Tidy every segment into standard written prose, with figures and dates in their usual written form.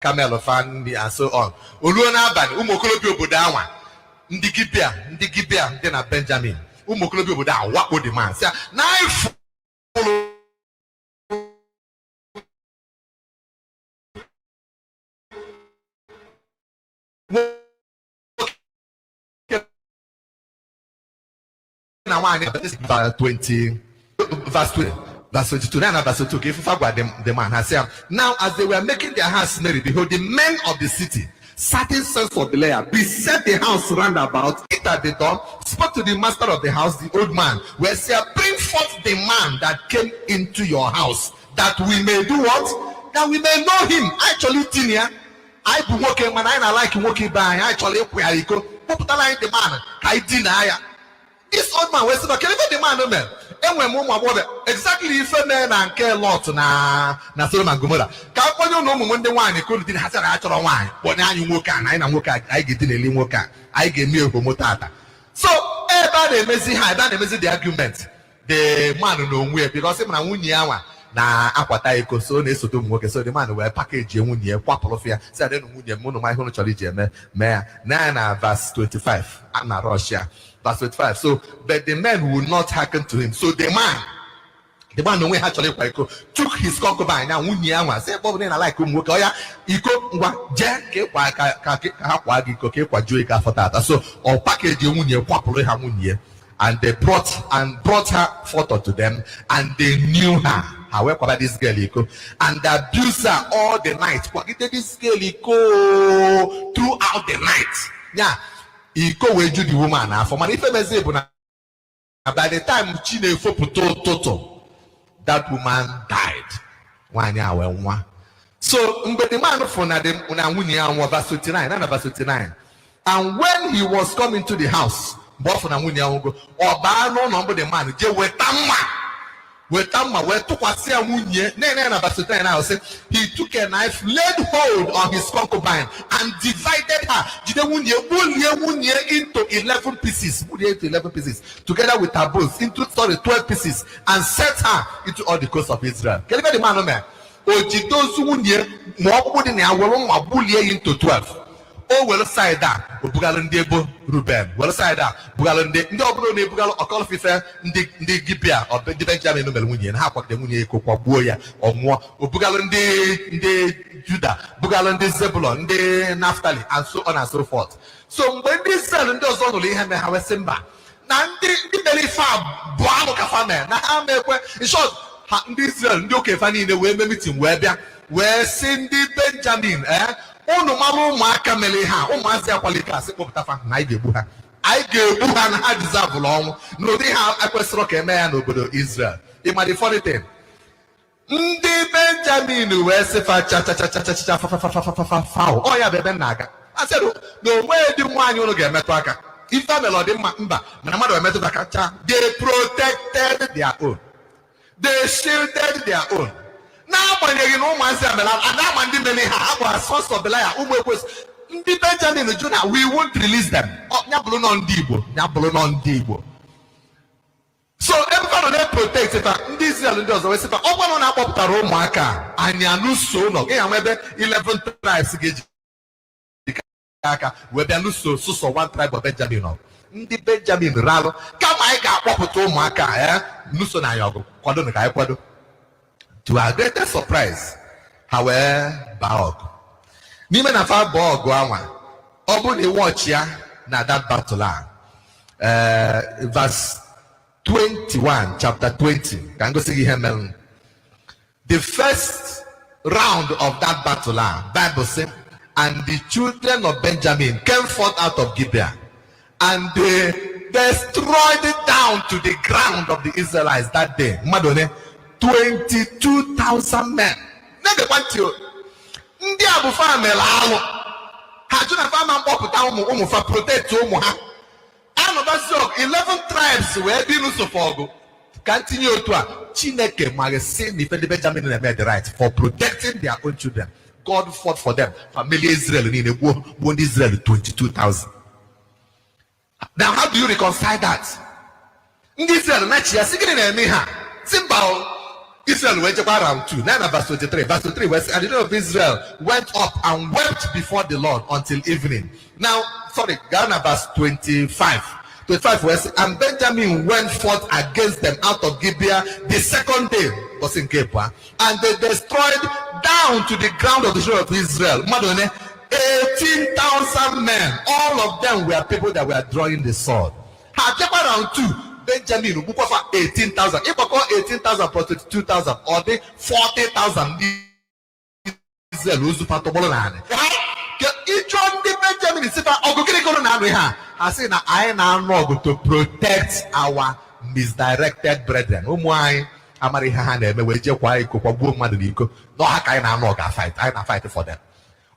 camel of family and so on. Uluana ban umokolobio bodawa. Ndigibia, then a Benjamin. Umokolobio boda, what would the man say? Knife. Now 20 verse 20. Verse 22, and verse 22, the man has said, now as they were making their house merry, behold, the men of the city, certain sons of Belial, beset the house round about, it at the door, spoke to the master of the house, the old man, where said, bring forth the man that came into your house, that we may do what? That we may know him. Actually, Tinia, I be working, man, I like working by, actually, where I go, put the man, I deny. This old man was about the man, man. And when Mama exactly if a man and care lot na Sodom and Gomorrah. Can't you know when the wine couldn't have a natural wine? But now you work and I work, I get in a limo car. I get near Homotata. So, everybody may see how that may the argument. The man no way because I'm Wunyawa. Na akwataiko so na esoto mwoke so the man will package you when you kwapolofia said then mono my hono chali jeme na verse 25 na Russia verse 25. So but the men will not hearken to him. So the man no way actually took his concubine now unyanwa say bob na like mwoke oya iko ngwa je ke kwa ka kwa giko ke kwa joy ka fotata so or package you when you kwapolo ha munye. And they brought her forth unto them, and they knew her. However, this girl and they abused her all the night. This girl throughout the night. Yeah, we do the woman now. For my by the time Toto, that woman died. 1 year. So, the man from verse 29, and when he was coming to the house. But for Namunia or Bano number the man, where took what say Munye, Nana said he took a knife, laid hold on his concubine, and divided her into 11 pieces, together with her bones, into 12 pieces, and set her into all the coast of Israel. Can you get the man man? Into 12. Oh, well, side that, Bugalundebo, Ruben, well, side that, Bugalunde, no, Bugal, or call Fifa, the Gibia, or the Benjamin Union, half of the Muniko, Boya, or more, Bugalunde, the Judah, Bugalunde Zebulon, the Naphtali, and so on and so forth. So when this cell and those only have a Simba, now the very far, Boamo Cafame, now in short, this cell, okay, funny in the way meeting where Cindy Benjamin, oh no, Mamu Makameleha, oh Mazia Qualita, Sepoptafa, Naigebuha. I gave Buhan had deserve long. No, they have a question man over Israel. It might be funny thing. Benjamin, where Sefa oh, yeah, Bebenaga. I said, no, where do one you get Metaka? If I'm a lot of Mamba, Namado Metaka, they protected their own, they shielded their own. Now, when you know myself, and now when the many have a source of Belial, the Benjamin and Jonah, we won't release them. Nabulon Debo. So, everyone that protects it, this is does always say, open on up to Romaka, and Yanuso, no, 11 tribes, where Yanuso, so one tribe of Benjamin. The Benjamin Ralo, come I got to Maka, Nuso Nayago, Quadon. To our greatest surprise, however, Baog. Nimen of our Baog, Obu the watch ya, na that battle. Verse 21, chapter 20. Can go see him. The first round of that battle, Bible says, and the children of Benjamin came forth out of Gibeah, and they destroyed it down to the ground of the Israelites that day. Madone. 22,000 men. Never want you. Ndia bufa melalo. Hajuna fama mpoputa umu fa protect umu ha. Ano baso 11 tribes were being so forgo. Continue to Chineke magazine ni Fede Benjamin made the right for protecting their own children. God fought for them. Family Israel in the won Israel 22,000. Now how do you reconcile that? Israel na chia sigini na eme ha. Simple. Israel went around 2. 9 verse 23. Verse 23 was, and the children of Israel went up and wept before the Lord until evening. Now, sorry, Ghana verse 25. 25 was, and Benjamin went forth against them out of Gibeah the second day, was in Kbaud, and they destroyed down to the ground of the children of Israel 18,000 men. All of them were people that were drawing the sword. Around 2. Benjamin book of 18,000. If I call 18,000 plus 22,000 or the 40,000 Israel who's part of Bologna. Each one the Benjamin is I say now I know to protect our misdirected brethren. Amari Hahane, me weje kwa iko kwa buo mmadụ n'iko. No haka I na fight. I na fight for them.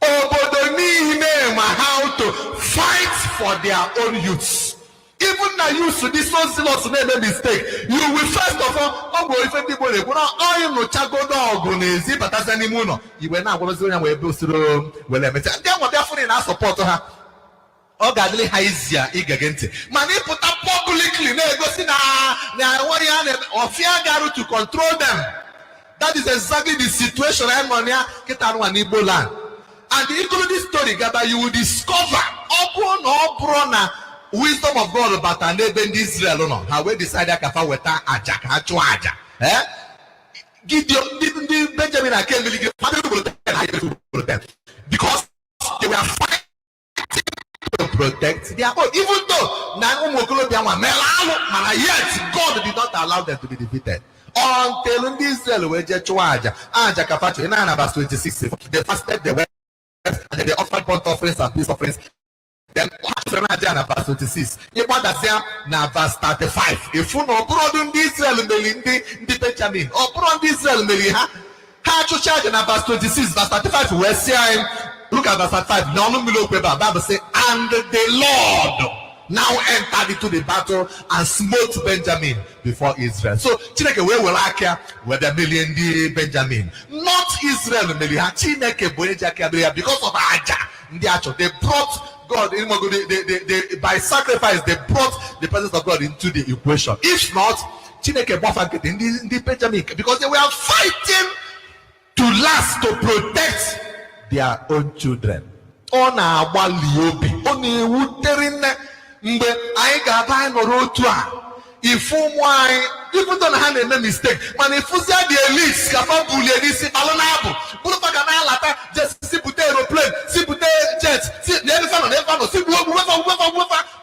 Obodo niile ma how to fight for their own youths. Even now you to this one zealous make a mistake. You will first of all go if people they go now you no chago dog nezi but as any mono. You were now going to say we build through well let me tell them what therefore in our support to her. Oh God, really high easier igagente. Man, they put up publicly na go see na warrior or fear garu to control them. That is exactly the situation I'm on here. Get on one Igbo land. And the including story Gaba you will discover wisdom of God about an even Israel no how we decided kafa weta aja hachu aja Gideon didn't Benjamin and Ken because they were fighting to protect their own, even though yet God did not allow them to be defeated until Israel were just aja kafa in verse 26 they fasted the west and they offered burnt offerings and peace offerings. Then verse 26. You want to say now verse 35. If you know broaden Israel the Benjamin or broaden Israel ha to charge in verse 26, verse 35. We're saying look at verse 35. No Bible say and the Lord now entered into the battle and smote Benjamin before Israel. So Chineke we will care where the million Benjamin, not Israel Chineke because of Aja. They brought God they by sacrifice they brought the presence of God into the equation. If not, Chineke in the Benjamin because they were fighting to last to protect their own children. Ona waliobi oni wuterine mbe I gaba noro otu a ifu nwai even don't have a mistake man if you see the elites kafa bulie ni si balona abu bulu faga na lata just si pute aeroplane si pute jet si never no si buwa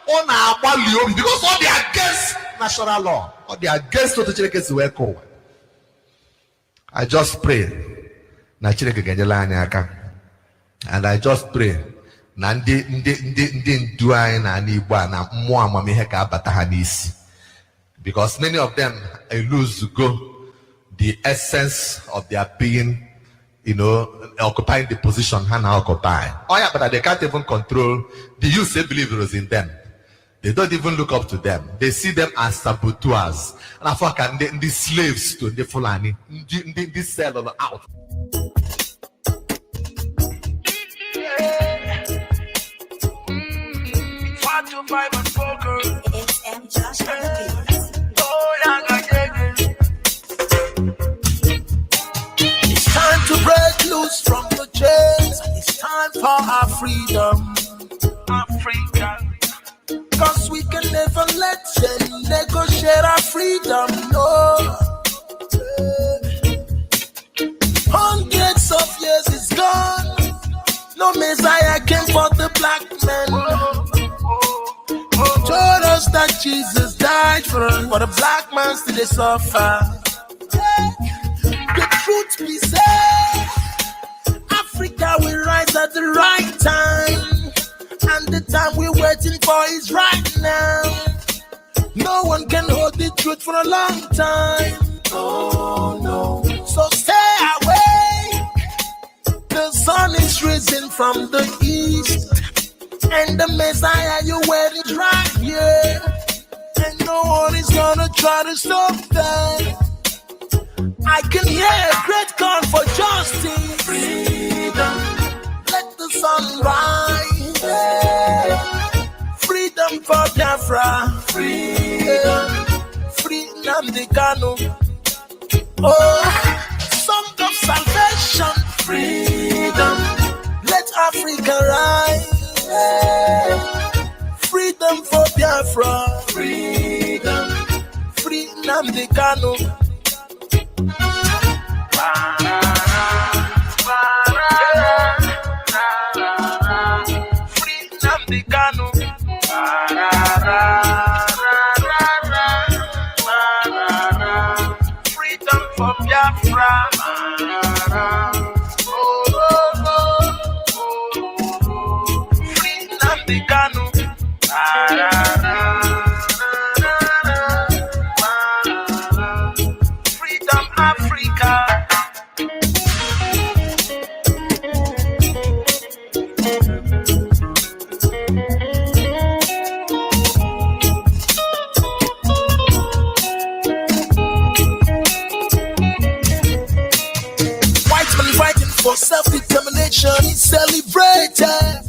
ona waliobi because all they are against national law or they are against what Chineke si weko. I just pray na Chineke ganyela anya aka. And I just pray na ndị ndu anyị na Igbo na mmụọ amamihe ka abata ha n'isi because many of them lose go the essence of their being, occupying the position ha na occupy. Oh yeah, but they can't even control the youth. They believe it was in them. They don't even look up to them. They see them as saboteurs and I fuck the slaves to the Fulani. They sell them out. It's time to break loose from the chains. It's time for our freedom. Africa. Cause we can never let them negotiate our freedom. No. Hundreds of years is gone. No Messiah came for the black man. Told us that Jesus died for the black man still they suffer. The truth be said, Africa will rise at the right time, and the time we're waiting for is right now. No one can hold the truth for a long time. Oh no! So stay awake. The sun is risen from the east. And the Messiah you're waiting is right here. And no one is gonna try to stop that. I can hear a great call for justice. Freedom. Let the sun rise. Freedom for Biafra. Freedom. Freedom the Kano. Oh, song of salvation, freedom. Let Africa rise. Freedom for Biafra. Freedom. Free Nnamdi Kanu. Free Nnamdi Kanu. Freedom for Biafra. Free Nnamdi Kanu. Freedom Africa. White man fighting for self-determination is celebrated.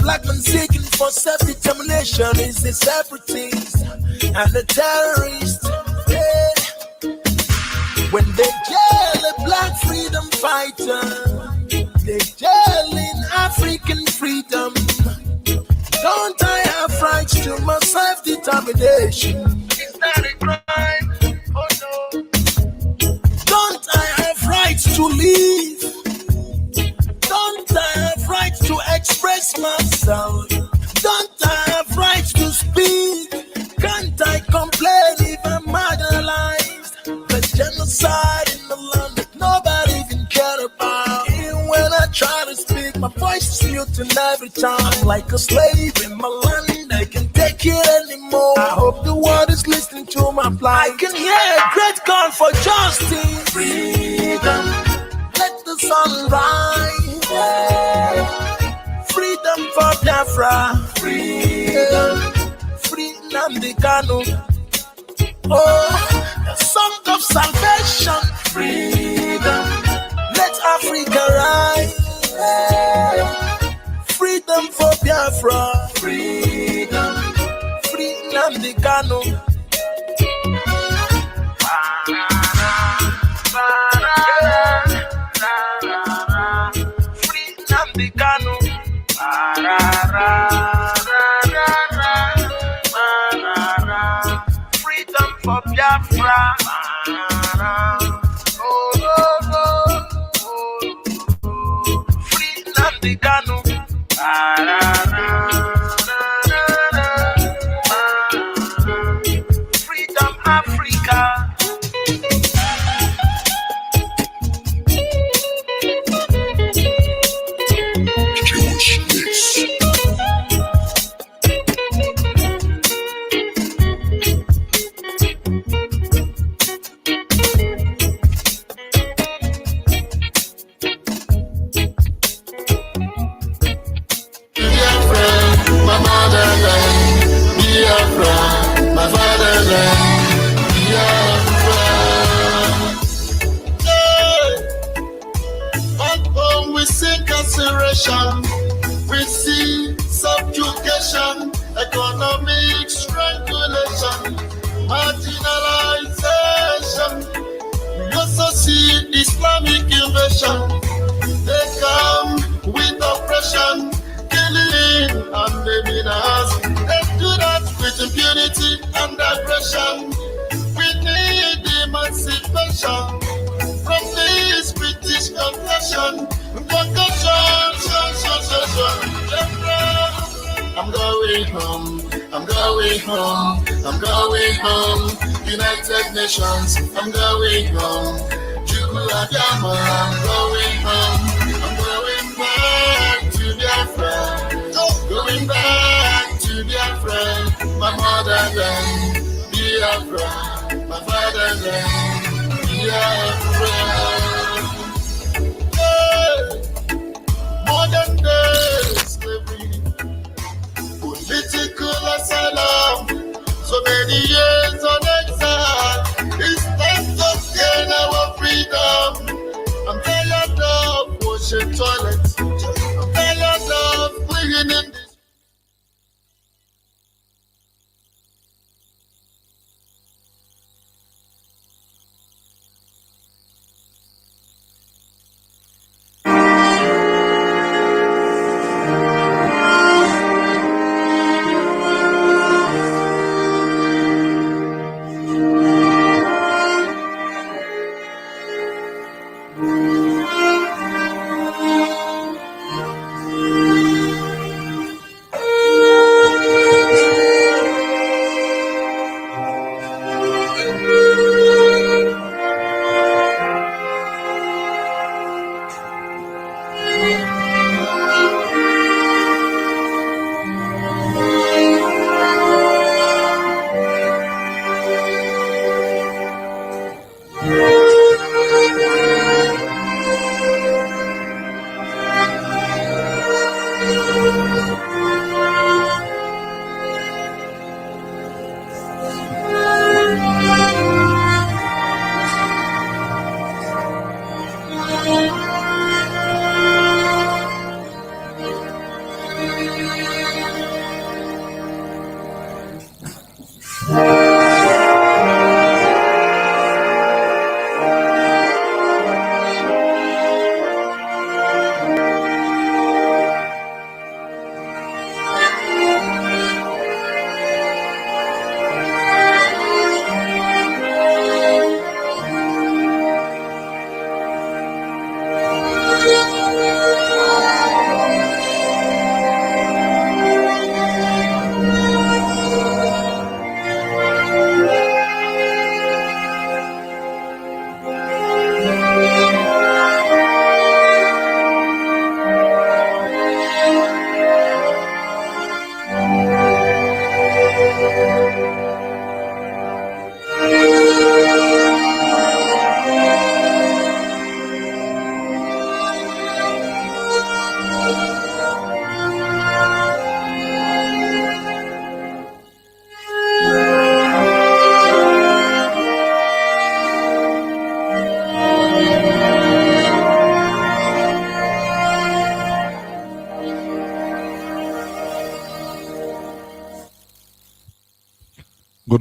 Black man seeking for self-determination is the separatist and the terrorist. Yeah. When they jail a black freedom fighter, they jailing African freedom. Don't I have rights to my self-determination? Is that a crime? Oh no. Don't I have rights to live? Don't I have rights to express myself? Don't I have rights to speak? Can't I complain if I'm marginalized? The genocide in the land that nobody even cared about. Even when I try to speak, my voice is muted every time. I'm like a slave in my land, I can't take it anymore. I hope the world is listening to my plight. I can hear a great call for justice. Freedom. Let the sun rise. Freedom for Biafra. Freedom. Free Nnamdi Kanu. Oh, the song of salvation. Freedom. Let Africa rise. Freedom for Biafra. Freedom. Free Nnamdi Kanu. Free Nnamdi Kanu. Freedom for Biafra. Free Nnamdi Kanu. Freedom Africa. Biafra, my fatherland, Biafra. At home we see incarceration, we see subjugation, economic strangulation, marginalization. We also see Islamic invasion. They come with oppression, killing and naming us. They do that with impunity and aggression. We need emancipation from this British oppression. I'm going home, I'm going home, I'm going home. United Nations, I'm going home. I'm going home. I'm going back to Biafra. Going back to Biafra. My motherland, Biafra. My fatherland, Biafra. Hey. Modern day slavery, political asylum, so many years on exile. It's time to gain our freedom. I'm tired of washing toilets. I'm tired of cleaning this. .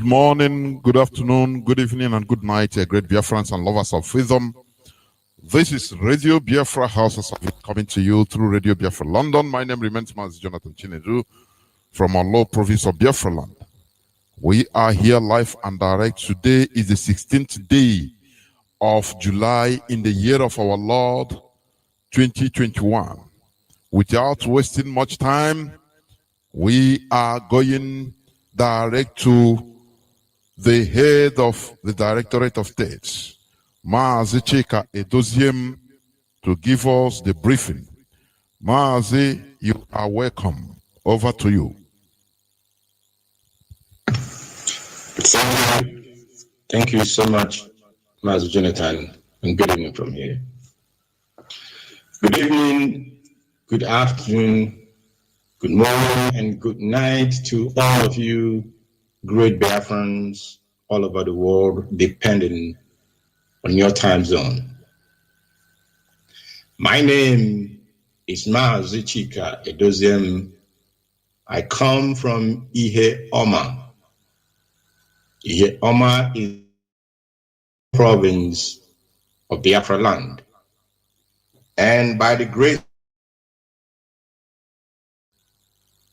Good morning, good afternoon, good evening, and good night, great Biafrans and lovers of freedom. This is Radio Biafra Hausa coming to you through Radio Biafra London. My name remains Mazi Jonathan Chinedu from our low province of Biafra land. We are here live and direct. Today is the 16th day of July in the year of our Lord 2021. Without wasting much time, we are going direct to the head of the Directorate of States, Mazi Edoziem, to give us the briefing. Mazi, you are welcome. Over to you. Thank you so much, Mazi Jonathan, and good evening from here. Good evening, good afternoon, good morning, and good night to all of you great Biafrans all over the world, depending on your time zone. My name is Mazi Edoziem. I come from Ihe Oma. Ihe Oma is the province of Biafra land. And by the grace,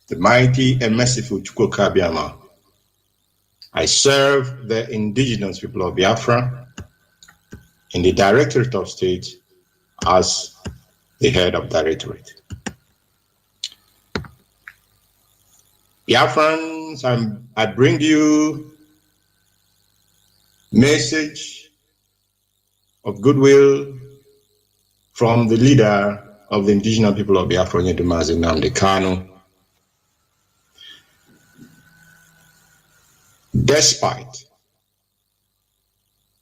the mighty and merciful Chukwuka Biama, I serve the indigenous people of Biafra in the Directorate of State as the head of Directorate. Biafrans, I bring you message of goodwill from the leader of the indigenous people of Biafra, Mazi Nnamdi Kanu. Despite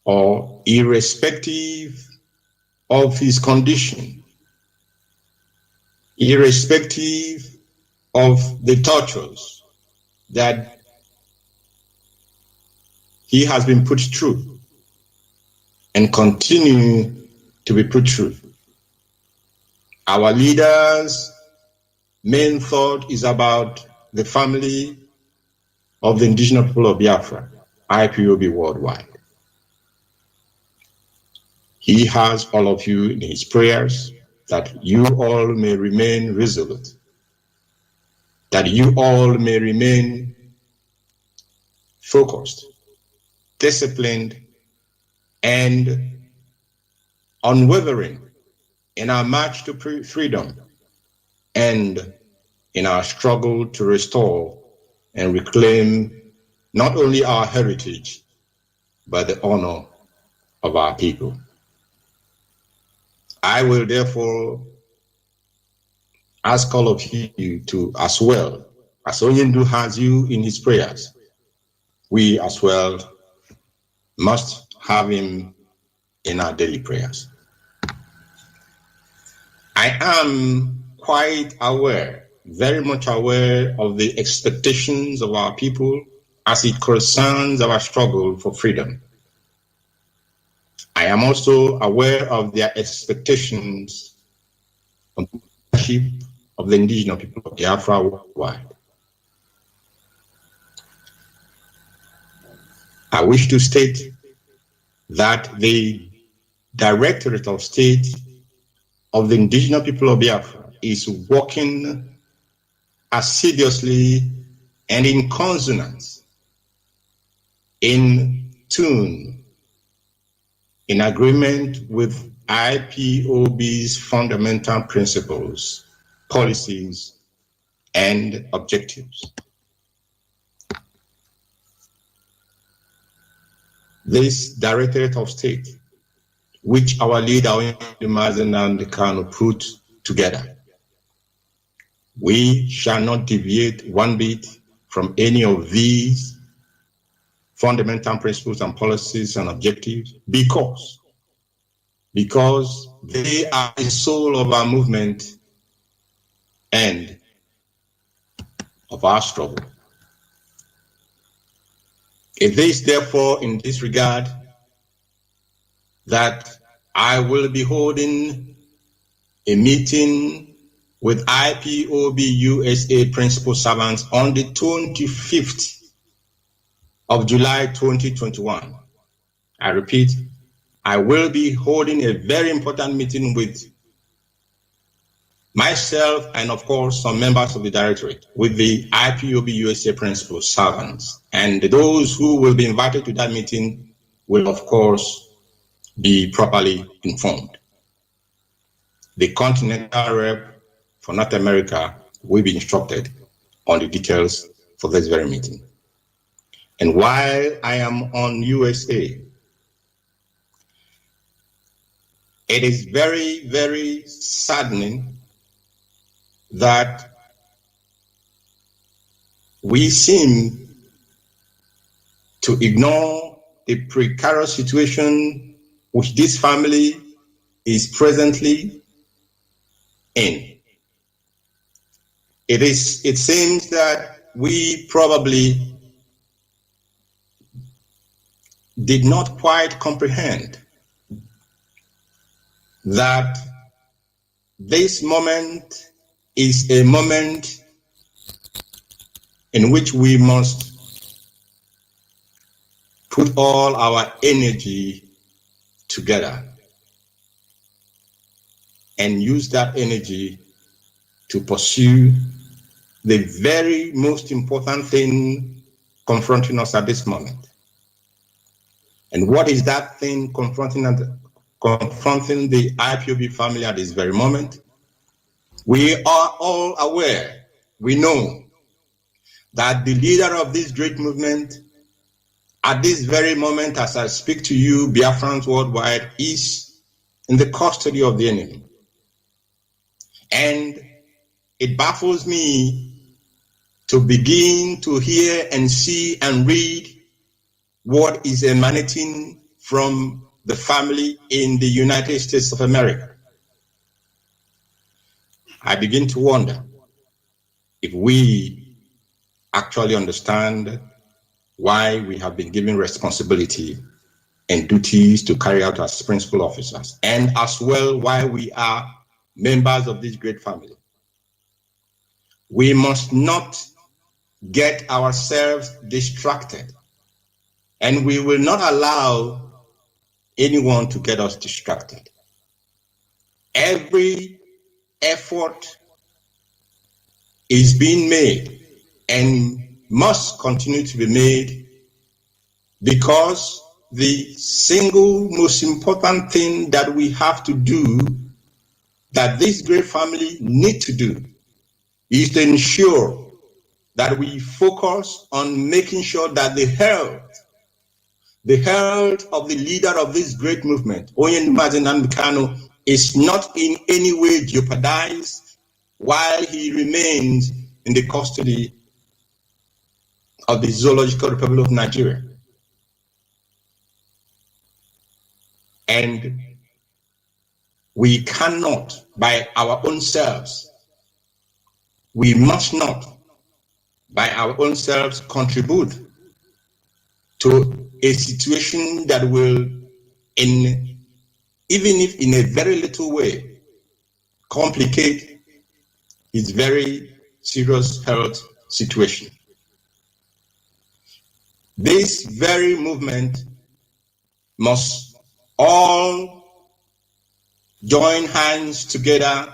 or irrespective of his condition, irrespective of the tortures that he has been put through and continue to be put through, our leaders' main thought is about the family of the indigenous people of Biafra, IPOB worldwide. He has all of you in his prayers that you all may remain resolute, that you all may remain focused, disciplined, and unwavering in our march to freedom and in our struggle to restore and reclaim not only our heritage, but the honor of our people. I will therefore ask all of you to, as well as Onyendu has you in his prayers, we as well must have him in our daily prayers. I am quite aware, very much aware of the expectations of our people as it concerns our struggle for freedom. I am also aware of their expectations on the leadership of the indigenous people of Biafra worldwide. I wish to state that the Directorate of State of the indigenous people of Biafra is working assiduously and in consonance, in tune, in agreement with IPOB's fundamental principles, policies, and objectives. This Directorate of State, which our leader, Mazi Nnamdi Kanu, put together, we shall not deviate one bit from any of these fundamental principles and policies and objectives because they are the soul of our movement and of our struggle. It is therefore in this regard that I will be holding a meeting with IPOB USA principal servants on the 25th of July 2021. I repeat, I will be holding a very important meeting with myself and, of course, some members of the directorate, with the IPOB USA principal servants. And those who will be invited to that meeting will, of course, be properly informed. The continental rep for North America will be instructed on the details for this very meeting. And while I am on USA, it is very, very saddening that we seem to ignore the precarious situation which this family is presently in. It seems that we probably did not quite comprehend that this moment is a moment in which we must put all our energy together and use that energy to pursue the very most important thing confronting us at this moment. And what is that thing confronting the IPOB family at this very moment? We are all aware, we know, that the leader of this great movement at this very moment, as I speak to you, Biafrans worldwide, is in the custody of the enemy. And it baffles me to begin to hear and see and read what is emanating from the family in the United States of America. I begin to wonder if we actually understand why we have been given responsibility and duties to carry out as principal officers, and as well why we are members of this great family. We must not get ourselves distracted, and we will not allow anyone to get us distracted. Every effort is being made and must continue to be made, because the single most important thing that we have to do, that this great family need to do, is to ensure that we focus on making sure that the health of the leader of this great movement, Onye Mazi Kanu, is not in any way jeopardized while he remains in the custody of the Zoological Republic of Nigeria. And we cannot, by our own selves, we must not, by our own selves, contribute to a situation that will, even if in a very little way, complicate his very serious health situation. This very movement must all join hands together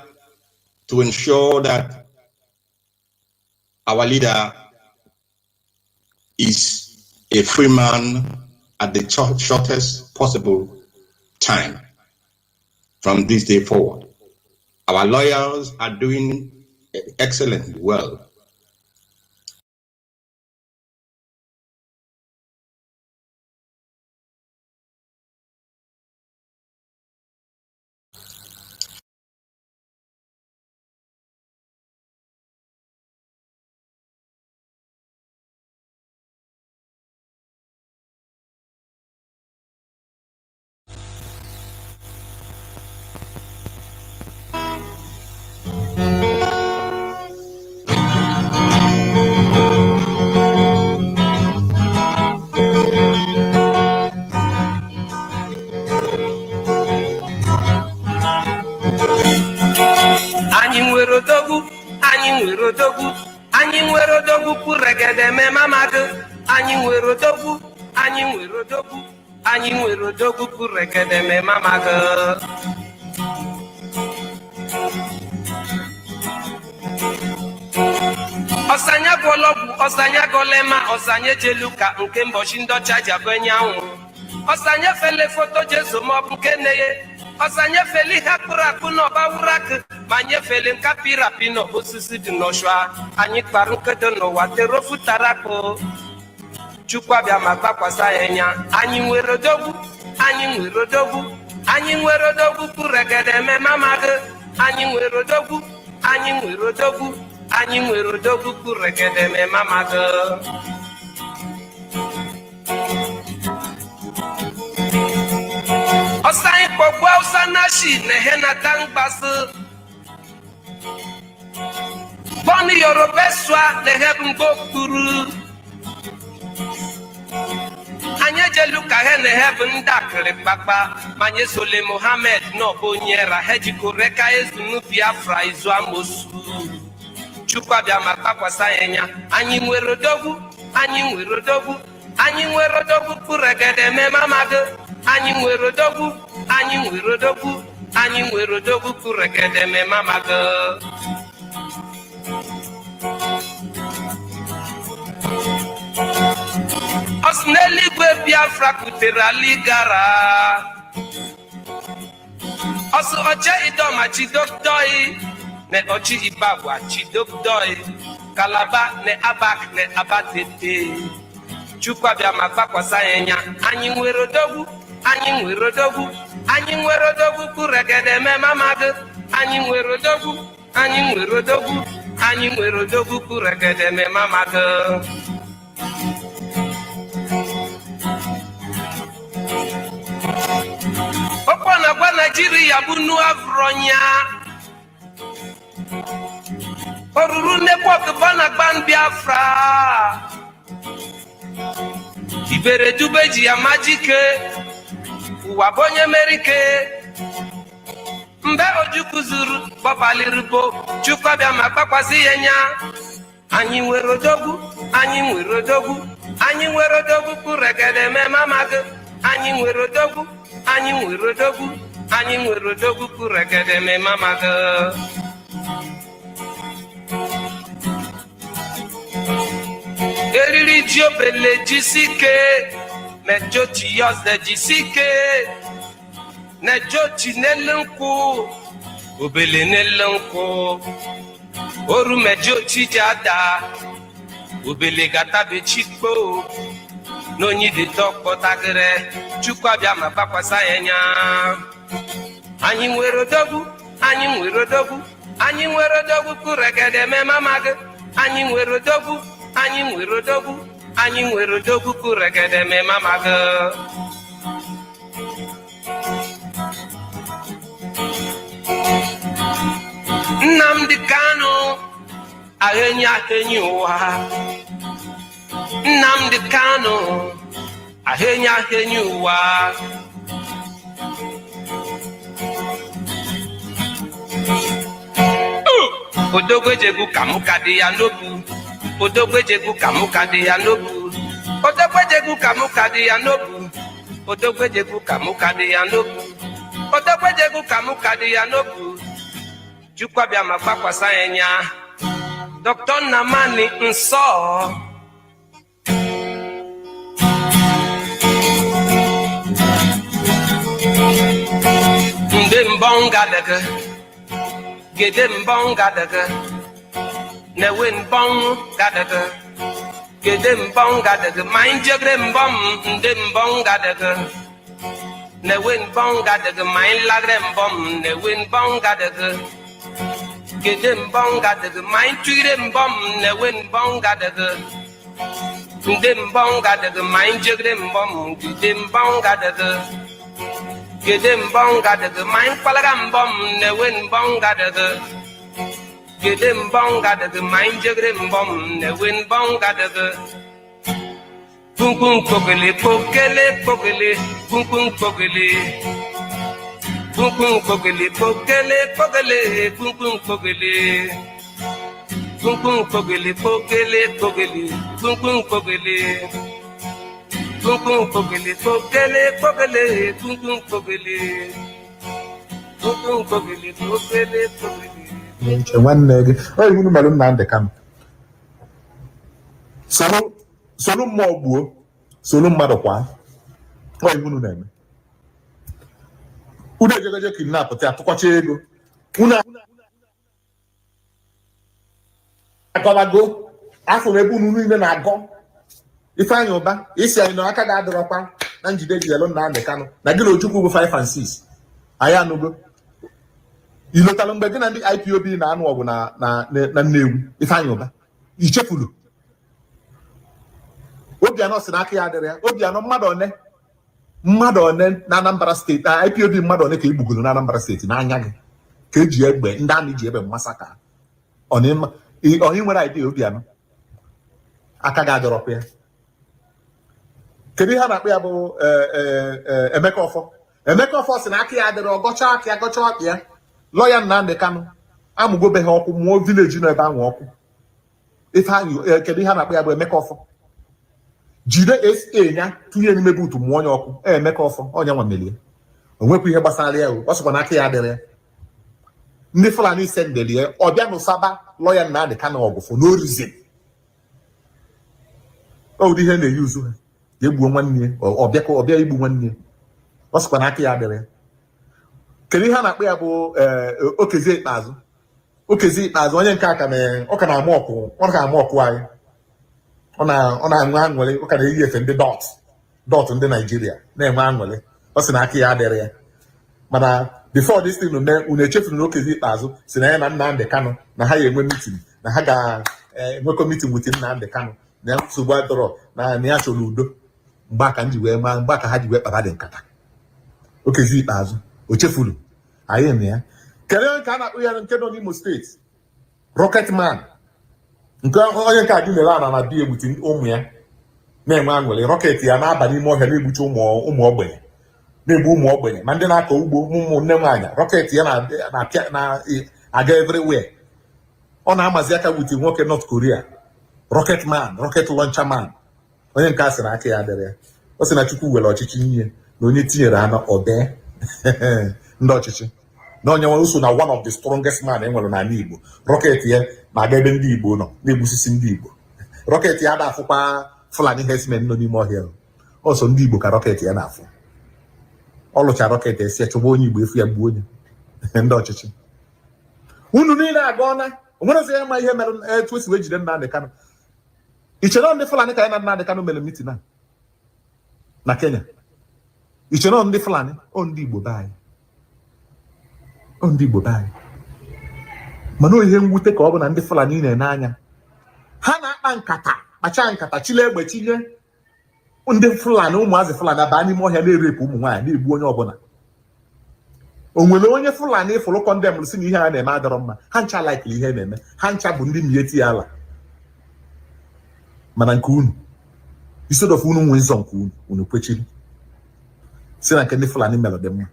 to ensure that our leader is a free man at the shortest possible time from this day forward. Our lawyers are doing excellently well. Anyị nwere odogwu pụregede me mamadu. anyị nwere odogwu anyị nwere odogwu anyị nwere odogwu kuregede me mama gị ọsanya golọgwụ ọsanya golema ọsanya jeluka nke mbọchị ndọcha jabụ anyanwụ ọsanya fele foto jesu maọbụ nke neye ọsanya fele ihe akpụrụ akpụ n'ọba wurakụ ma nyefele nkapirapi n'osisi dị n'ọshụa anyị kpara nkedo n'ụwa terofutara akpụ chukwu abịa ma gbakwasa ya nya anyị nwere odogwu anyị nwere odogwu anyị nwere odogwu kuregede me mama gị anyị nwere odogwu anyị nwere odogwu anyị nwere odogwu kuregede me mama gị ọsa anyị kpọgbu ọsa nashi na ihe nata mgbasị bọni yoruba sụa na ihe mgbe okpuru anyị ejelu ka he na ihe bụ ndị akịrị kpakpa ma nye sole mohammed n'ọbụ onye ra ha jikọrọ ka ezunu biafra izu amosu chukwu abịa ma kpakwasa ya nya anyị nwere odogwu anyị nwere odogwu anyị nwere odogwu kuregede me mama gị anyị nwere odogwu anyị nwere odogwu anyị nwere odogwu kuregede me mama gị ọsị n'eluigwe biafra kutere aligara ọsị ọcha idoma chidokdoi na ọchị ibagwa chidokdoi kalaba na abak na abatete chukwu abịa ma gbakwasa ya nya anyị nwere odogwu anyị nwere odogwu anyị nwere odogwu kuregede me mama gị anyị nwere odogwu anyị nwere odogwu anyị nwere odogwu kuregede me mama gị ọkpọ na-agwa Naijiria bụ nu avronya oruru nnekwu banagban Biafra ibere dube ji ya majike ụwa bụ onye merike mgbe ojukwu zuru gbabaliribo chukwu abịa ma kpakwasị ya nya anyị nwere odogwu anyị nwere odogwu anyị nwere odogwu kuregede me mama gị anyị nwere odogwu anyị nwere odogwu anyị nwere odogwu kuregede me mama gị eriri ji obele jisike mejoti yọzde jisike nejoti n'elu nkwụ obele n'elu nkwụ oru mejoti ji ada obele gatabe chikpo n'onye dị tọkpọtagịrị chukwu abịa ma gbakwasa ya nya anyị nwere odogwu anyị nwere odogwu anyị nwere odogwu kuregede me mama gị anyị nwere odogwu anyị nwere odogwu anyị nwere odogwu kuregede me mama gị Nnamdi Kanu ahịenyi ụwa Nnamdi Kanu ahịenyi ụwa odogwejegu kamukadi ya n'obu odogwejegu kamukadi ya n'obu odogwejegu kamukadi ya n'obu odogwejegu kamukadi ya n'obu odogwejegu kamukadi ya n'obu chukwu abịa ma gbakwasa ya nya Dr. Nnamani Nsọ nde mbonga daga gede mbonga daga newe mbonga daga gede mbonga daga mainjegre mbom nde mbonga daga newe mbonga daga main lagre mbom newe mbonga daga gede mbonga daga main tuire mbom newe mbonga daga nde mbonga daga mainjegre mbom gede mbonga daga gede mbonga daga main kwalaga mbom newe mbonga daga gede mbonga daga main jegre mbom newe mbonga daga kunkun kokele kokele kokele kunkun kokele kunkun kokele kokele kokele kunkun kokele Pum pum pogele pogele pogele. Pum pum pogele. Pum pum pogele pogele pogele. Pum pum pogele. Pum pum pogele pogele pogele. Nwanne gị ọ iwu mere Nnamdi Kanu solu mmụọ gbuo solu mmadụ kwa ọ iwu na-eme unu ejegoje kidnap te atụkọcha ego unu agọlago afọ ebe unu niile na-agọ Ifeanyi Ụba isi anyị na aka ga-adọrọkwa na njide jidelu Nnamdi Kanu na gị na Ojukwu bụ 5 and 6 anyị anụgo ilotala mgbe gị na ndị IPOB na-anụ ọgụ na Nnewi Ifeanyi Ụba ichefulu Obianọ si n'aka ya adịrị ya Obianọ mmadụ one na Anambra steeti IPOB mmadụ one ka egbugoro na Anambra steeti n'anya gị ka eji egbe ndị amị ji egbe mmasaka onye nwere idea Obianọ aka ga-adọrọpụ ya kedu ihe a na-akpọ ya bụ Emeka Ọfọ si n'aka ya adịrị ọgọcha aka ya lọya Nnamdi Kanu amụgobeghị ọkụ mụọ vileji nọ ebe ahụ ọkụ Ifeanyi kedu ihe a na-akpọ ya bụ Emeka Ọfọ jide SA ya tụnye n'ime buutu mụọ onye ọkụ Emeka Ọfọ onye nwa melie o nwekwa ihe gbasara ya ọ sịkwa n'aka ya adịrị ya ndị Fulani sendelie ọbịa n'Ụsaba lọya Nnamdi Kanu ọgụfụ n'orizin ụdị ihe na-eyi uzu ha ga-egbuo nwanne ọbịa igbu nwanne ọ sịkwa n'aka ya adịrị ya kedu ihe a na-akpọ ya bụ Okezi Ikpeazụ onye nke aka ọ ka na-ama ọkụ anyị ọ na-enwe aṅụrị ọ ka na-eyi efe ndị dọt ndị Naijiria na-enwe aṅụrị ọ sị na aka ya adịrị ya mana before this thing unu echefuru na Okezi Ikpeazụ si na ya na Nnamdi Kanu na ha ga-enwe mitin na ha ga-enwekọ mitin wit Nnamdi Kanu na nsogbu adọrọ na ya chọrọ udo mgbe aka ha ji wee kpara dị nkata Okezi Ikpeazụ o chefuru anyị na ya kelee nke a na-akpụ ya nke nọ n'Imo steeti Rocket Man nke onye nke adị mere ana na bi egbuti ụmụ ya na-enwe aṅụrị rọket ya na-aba n'ime ọhịa na-egbuchi ụmụ ogbenye na-egbu ụmụ ogbenye ma ndị na-akọ ugbo ụmụnne nwaanyị rọket ya na-aga everywhere ọ na-amazi aka wuti nwoke North Korea Rocket Man Rocket Launcher Man onye nke a sị na aka ya adịrị ya ọ sị na Chukwu were ọchịchị nye na onye tinyere anọ ọdee ndị ọchịchị na onye nwere uso na one of the strongest man enwere n'ala Igbo rọket ya na-aga ebe ndị Igbo nọ na-egbusisi ndị Igbo rọket ya na-afụkwa Fulani herdsmen nọ n'ime ọhịa ọsọ ndị Igbo ka rọket ya na-afụ ọ lụcha rọket esi chụba onye Igbo efu ya gbuo onye ndị ọchịchị unu niile agọọna onwerezi ya ma ihe mere etu esi wee jide Nnamdi Kanu ichere ndị Fulani ka ya na Nnamdi Kanu mere mitin na Kenya ichere ndị Fulani ndị Igbo be anyị ndị Igbo be anyị mana ihe mwute ka ọ bụ na ndị Fulani na-ene anya ha na-akpa nkata chile egbe chinye ndị Fulani ụmụazị Fulani abaa n'ime ọhịa na-erepụ ụmụ nwaanyị na-egbu onye ọbụla o nwere onye Fulani fụrụ kọndem si na ihe a na-eme adọrọ mma ha ncha laikili ihe na-eme ha ncha bụ ndị mieti ya ala mana nke unu isodofu unu nwe nzọ nke unu kwechiri si na nke ndị Fulani mere dị mma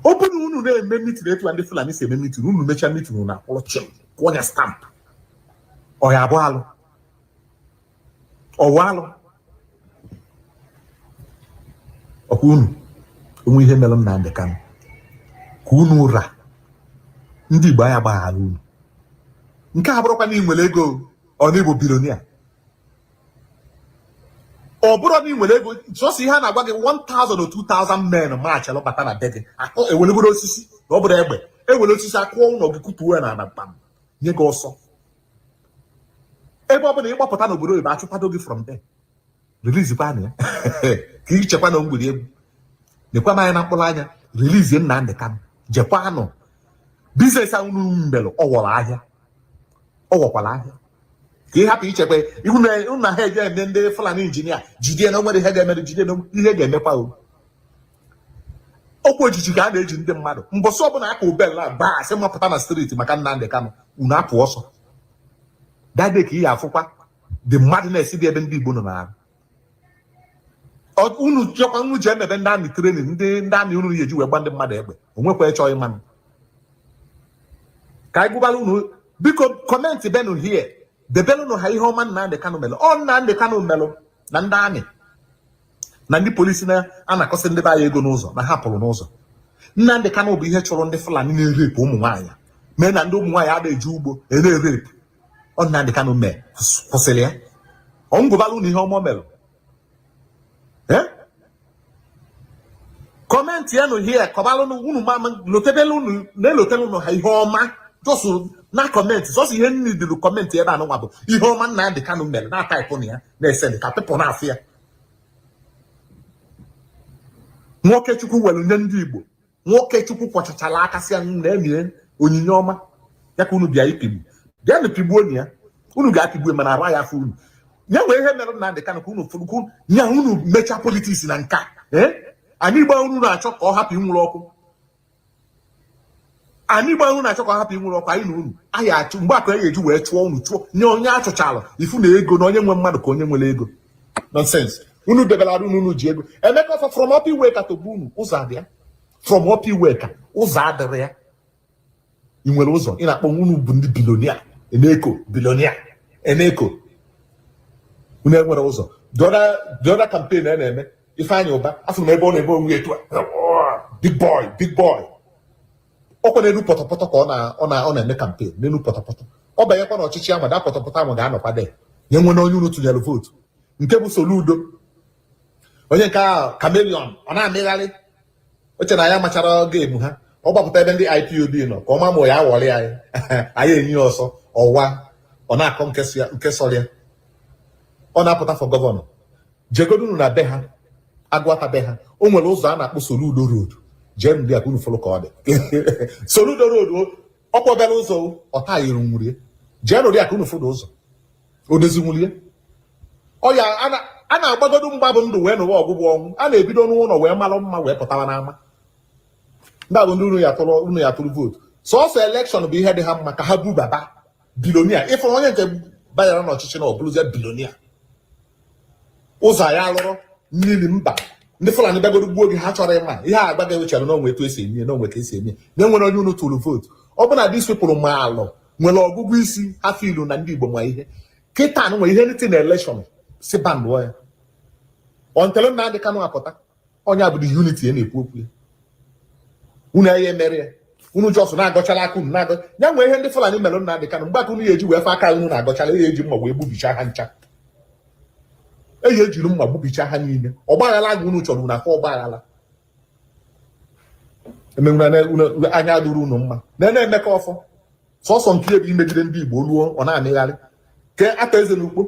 ọ bụ na unu na-eme mitin etu ndị Fulani si eme mitin unu mechaa mitin unu akwụrụ chim kwụnye stampụ ọya abụ alụ ọwa alụ ọkwa unu onwe ihe mere Nnamdi Kanu ka unu ra ndị Igbo anya gbaghara unu nke a bụrụkwa na ị nwere ego ọ na-Igbo bilonia ọ bụrụ na ị nwere ego sọsọ ihe a na-agwa gị 1,000 or 2,000 men maachị alụbata na be gị ewelebere osisi na ọ bụrụ egbe ewere osisi akụọ ụlọ gị kutuo ya na ana mkpam nye gị ọsọ ebe ọ bụla ịgbapụta n'obodo oyibo achụpado gị from there release kwanụ ya ka ị chekwa na mgbiri egwu nekwa m anya na mkpụrụ anya release Nnamdi Kanu jekwanụ biznes ahụ mbelụ ọwọrọ ahịa ọwọkwara ahịa ka ị hapụ ichekwa ihu na ha eje eme ndị Fulani injinia jide na nwere ihe ga-emere jide na ihe ga-emekwa okwu ojiji ka a na-eji ndị mmadụ mbọsị ọbụla aka ubel na ba asị mapụta na steeti maka Nnamdi Kanu unu apụ ọsọ dade ka ị ya afụkwa the madness dị ebe ndị Igbo nọ na unu chekwa unu ji emebe ndị amị training ndị amị unu ga-eji wee gba ndị mmadụ egbe onwekwa ịchọ ịmanụ ka anyị gụbara unu Because comment benu here. The benu no hai homan na the kanu melo. On na the kanu melo. Nandani. Nandi police na anakose ndị ba ego n'ụzọ na hapụrụ n'ụzọ. Nnamdi Kanu bụ ihe chọrọ ndị Fulani na-erep ụmụ nwaanyị. Mee na ndị ụmụ nwaanyị ada-eji ugbo na-erep. Ọ Nnamdi Kanu mee kwụsịrị ya. Ọ ngụbalụ na ihe ọma melụ. Comment ya no here kọbalụ unu mama lotebelu unu na-elotelu unu ha ihe ọma. Just na comment so ihe nni dị comment ebe anụ nwa bụ ihe ọma Nnamdi Kanu mere na type na ya na-ese ka people na-afụ ya. Nwoke Chukwu welu nye ndị Igbo. Nwoke Chukwu kwọchachala aka si anyị na-emie onyinye ọma ya ka unu bịa ikpigbu. Bịa na pigbuo ya. Unu ga-apigbuo mana ara ya afọ unu. Nye nwee ihe mere Nnamdi Kanu ka unu fụrụ nya unu mecha politics na nka. Anyị gba unu na-achọ ka ọ hapụ inwuru ọkụ. Anyị gba unu na-achọ ka ọ hapụ inwuru ọkụ anyị na unu. Anyị achụ mgbe akụ eji wee chụọ unu chụọ nye onye achụchalụ ifu na ego na onye nwe mmadụ ka onye nwere ego. Nonsense. Unu debelado unu ji ego. Emeka fa from up iwe ka to bunu ụzọ adịa. From up iwe ka ụzọ adịrị ya. I nwere ụzọ ị na-akpọ unu bụ ndị bilonia. Eneko bilonia. Eneko. Unu enwere ụzọ. The other campaign na-eme Ifeanyi Uba afọ na ebe ọ na-ebe onwe etu big boy. Ọkwa na-elu pọtọpọtọ ka ọ na-eme campaign n'elu pọtọpọtọ. Ọ banyekwa na ọchịchị ahụ da pọtọpọtọ ahụ ga-anọkwa de. Nye nwere onye unu tụnyere votu. Nke bụ Soludo. Onye nke ahụ Chameleon ọ na-amịgharị oche na ya machara game ha ọ gbapụta ebe ndị IPOB nọ ka ọ ma ma ya awọrị anyị anyị enyi ọsọ ọwa ọ na-akọ nke sọrịa ọ na-apụta for gọvanọ jegodunu na be ha agwata be ha o nwere ụzọ a na-akpọ Soludo Road jee ndị akụrụ fọlọ ka ọ dị Soludo Road ọkwa obere ụzọ ọta yiri nwurie jee nụrụ akụrụ fọlọ ụzọ o dozinwulie ọ ya a na-agbagodo mgba bụ ndụ wee nụwa ọgwụgwọ ọnwụ a na-ebido n'ụlọ wee malụ mma wee pụtawa n'ama ndị bụ ndị unu ya tụrụ vootu sọsọ elekshọn bụ ihe dị ha mma ka ha bubaba bilonia ịfụrụ onye nke banyere n'ọchịchị na ọbụrụzie bilonia ụzọ ya alụrụ mmiri mba ndị Fulani bịagodo gbuo oge ha chọrọ ịma ihe a agbaghị ewechere n'onwe etu esi eme n'onwe ka esi eme na enwere onye unu tụrụ vootu ọ bụ na dis people ma alụ nwere ọgụgụ isi ha filu na ndị Igbo ma ihe kịta nwere ihe nite na elekshọn si bandụọ ya ontele Nnamdi Kanu apụta onye abụ the unity ya na-ekwu okwu ya unu ya emere ya unu jọsụ na-agọchala aka unu na-agọ ya nwee ihe ndị Fulani mere Nnamdi Kanu mgbe aka unu ya eji wee fa aka unu na-agọchala ya eji mma wee gbubicha ha ncha eyi ejiri mma gbubicha ha niile ọgbaghara agụ unu chọrọ unu afọ ọgbaghara emenwere anya dụrụ unu mma na-emeka ọfọ sọsọ nke ebe imegide ndị Igbo luo ọ na-amịgharị ke aka eze n'ukpo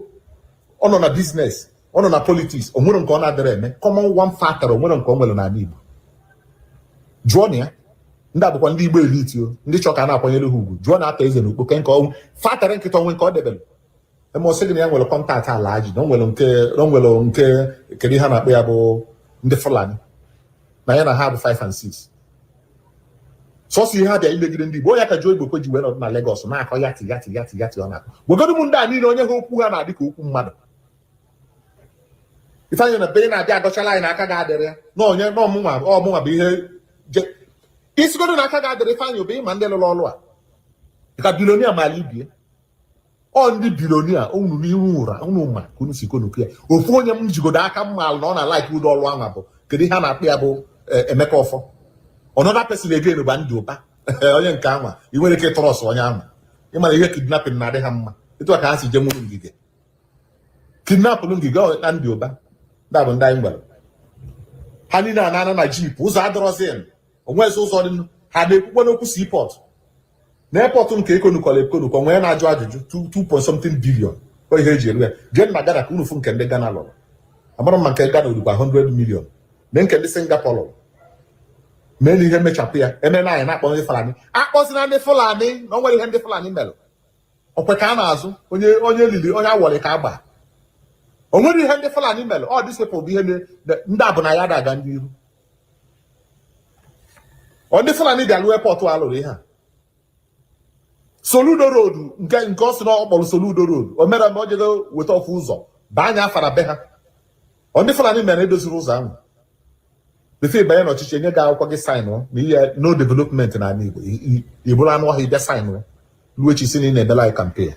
ọ nọ na biznes ọ nọ na politiks o nwere nke ọ na-adịrị eme common one factor o nwere nke ọ nwere n'ala Igbo jụọ na ya ndị abụkwa ndị Igbo elite o ndị chọ ka a na-akwanyere ha ugwu jụọ na ata eze n'ukpo ke nke ọnwụ factor nkịta onwe nke ọ debere eme ọsị gị na ya nwere kọntaktị ala ji na o nwere nke kedu ha na-akpọ ya bụ ndị Fulani na ya na ha bụ 5 and 6 sọsọ ihe ha bịa imegide ndị Igbo onye ka Joe Igbo ji wee nọdụ na Lagos na-akọ yati ọ na-akọ gwegodu m ndị a niile onye ha okwu ha na-adị ka okwu mmadụ Ifeanyi na be na-abịa agọchala anyị n'aka ga-adịrị ya na onye ọmụnwa bụ ihe isigodo n'aka ga-adịrị Ifeanyi obe ma ndị lụrụ ọrụ a ka bilonia ma ala ibie ọ ndị bilonia unu n'ihu ụra unu ma ka unu si konuku ya ofu onye m jigodo aka mma alụ na ọ na-alaiki ụdọ ọrụ ahụ bụ kedu ihe a na-akpụ ya bụ Emeka Ọfọ ọnọdụ person again bụ ndị ụba onye nke anwa ị nwere ike trọs onye ahụ ịmara ihe kidnapping na-adị ha mma etu a ka ha si je nwuru ngige kidnapụrụ ngige na ndị ụba ndị bụ ndị anyị nwere ha niile a na jip ụzọ adọrọzin onwezi ụzọ dị ha na-ekwukwe n'okwu seaport na airport nke ekonukọ nwee na-ajụ ajụjụ 2.something billion o ihe eji eru ya jee na Ghana ka unu fụ nke ndị Ghana lụrụ amara mma nke Ghana orukwa 100 million mee nke ndị Singapore lụrụ mee na ihe mechapụ ya eme na anyị na-akpọ ndị Fulani akpọzina ndị Fulani na o nwere ihe ndị Fulani mere okwe ka a na-azụ onye lili onye awọrị ka agba o nwere ihe ndị Fulani mere ọ disepụ bụ ihe ndị abụ na ya daga ndị iru ọ ndị Fulani bịa lụọ airport alụrụ ihe a Soludo Road nke ọ sị na ọ kpọrọ Soludo Road o mere ma o jego weta ofu ụzọ baa anya afara be ha ọ ndị Fulani mere edoziri ụzọ ahụ befe banye n'ọchịchị enye gị akwụkwọ gị saịnụ na ihe no development na ala Igbo ibụrụ anụ ọhịa ịbịa saịnụ which is in a Belai campaign.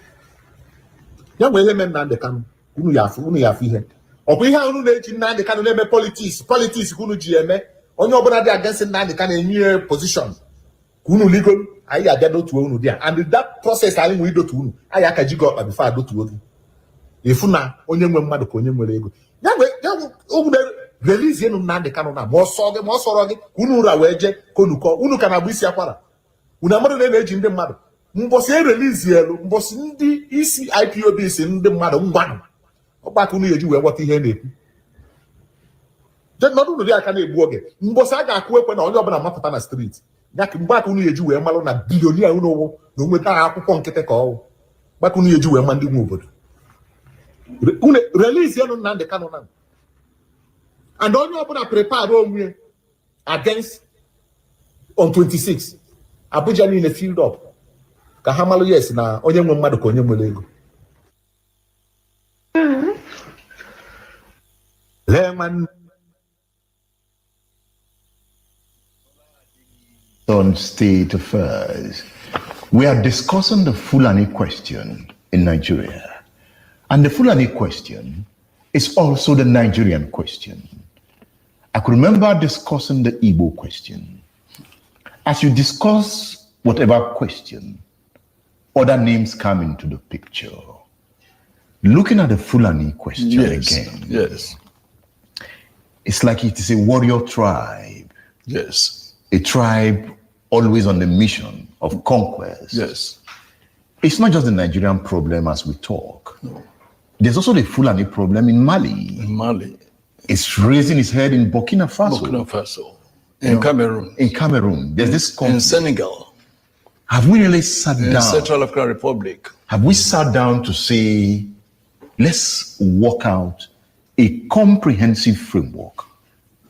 Young women and the can Unuyafu here. Or we have no the can name politics, Kunu GMA, on your brother against the can a new position. Kunu legal, I had to Unu there. And that process, I will do to Unu. I had to go before I do to Unu. If una, only one mother, only one ego. Young release him na the canon, more sorry, Unura Weje, Konuko, Unu can abisi aquara. Unamado de age in the mother. Mbose release yellow, Mbosindi, EC IPOB in the mother, one. Back when you were what he had. Just not only I can work it. Mbosaga quake when all your Mapatana street. That back when you were Malona billionaire, no matter how to call. Back when you were Mandy moved. Release your non the canon. And all you open a prepared against on 26. Abuja in the field up. Kahamalo yes na onye nwe mmadụ ka onye nwere ego. Lemon on state affairs. We are discussing the Fulani question in Nigeria. And the Fulani question is also the Nigerian question. I could remember discussing the Igbo question. As you discuss whatever question, other names come into the picture. Looking at the Fulani question again. Yes. It's like it is a warrior tribe. Yes. A tribe always on the mission of conquest. Yes. It's not just the Nigerian problem as we talk. No. There's also the Fulani problem in Mali. In Mali. It's raising its head in Burkina Faso. Burkina Faso. In Cameroon. In Cameroon. There's this conflict. In Senegal. Have we really sat down? In Central African Republic. Have we sat down to say, let's work out a comprehensive framework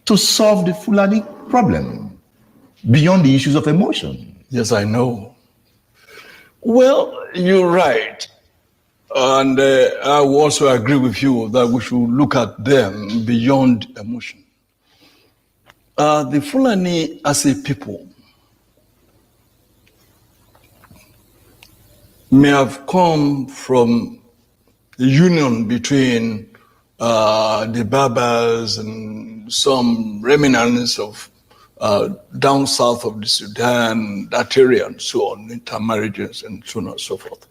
to solve the Fulani problem beyond the issues of emotion? Yes, I know. Well, you're right. And I will also agree with you that we should look at them beyond emotion. The Fulani as a people may have come from the union between the Berbers and some remnants of down south of the Sudan, that area and so on, intermarriages and so on and so forth.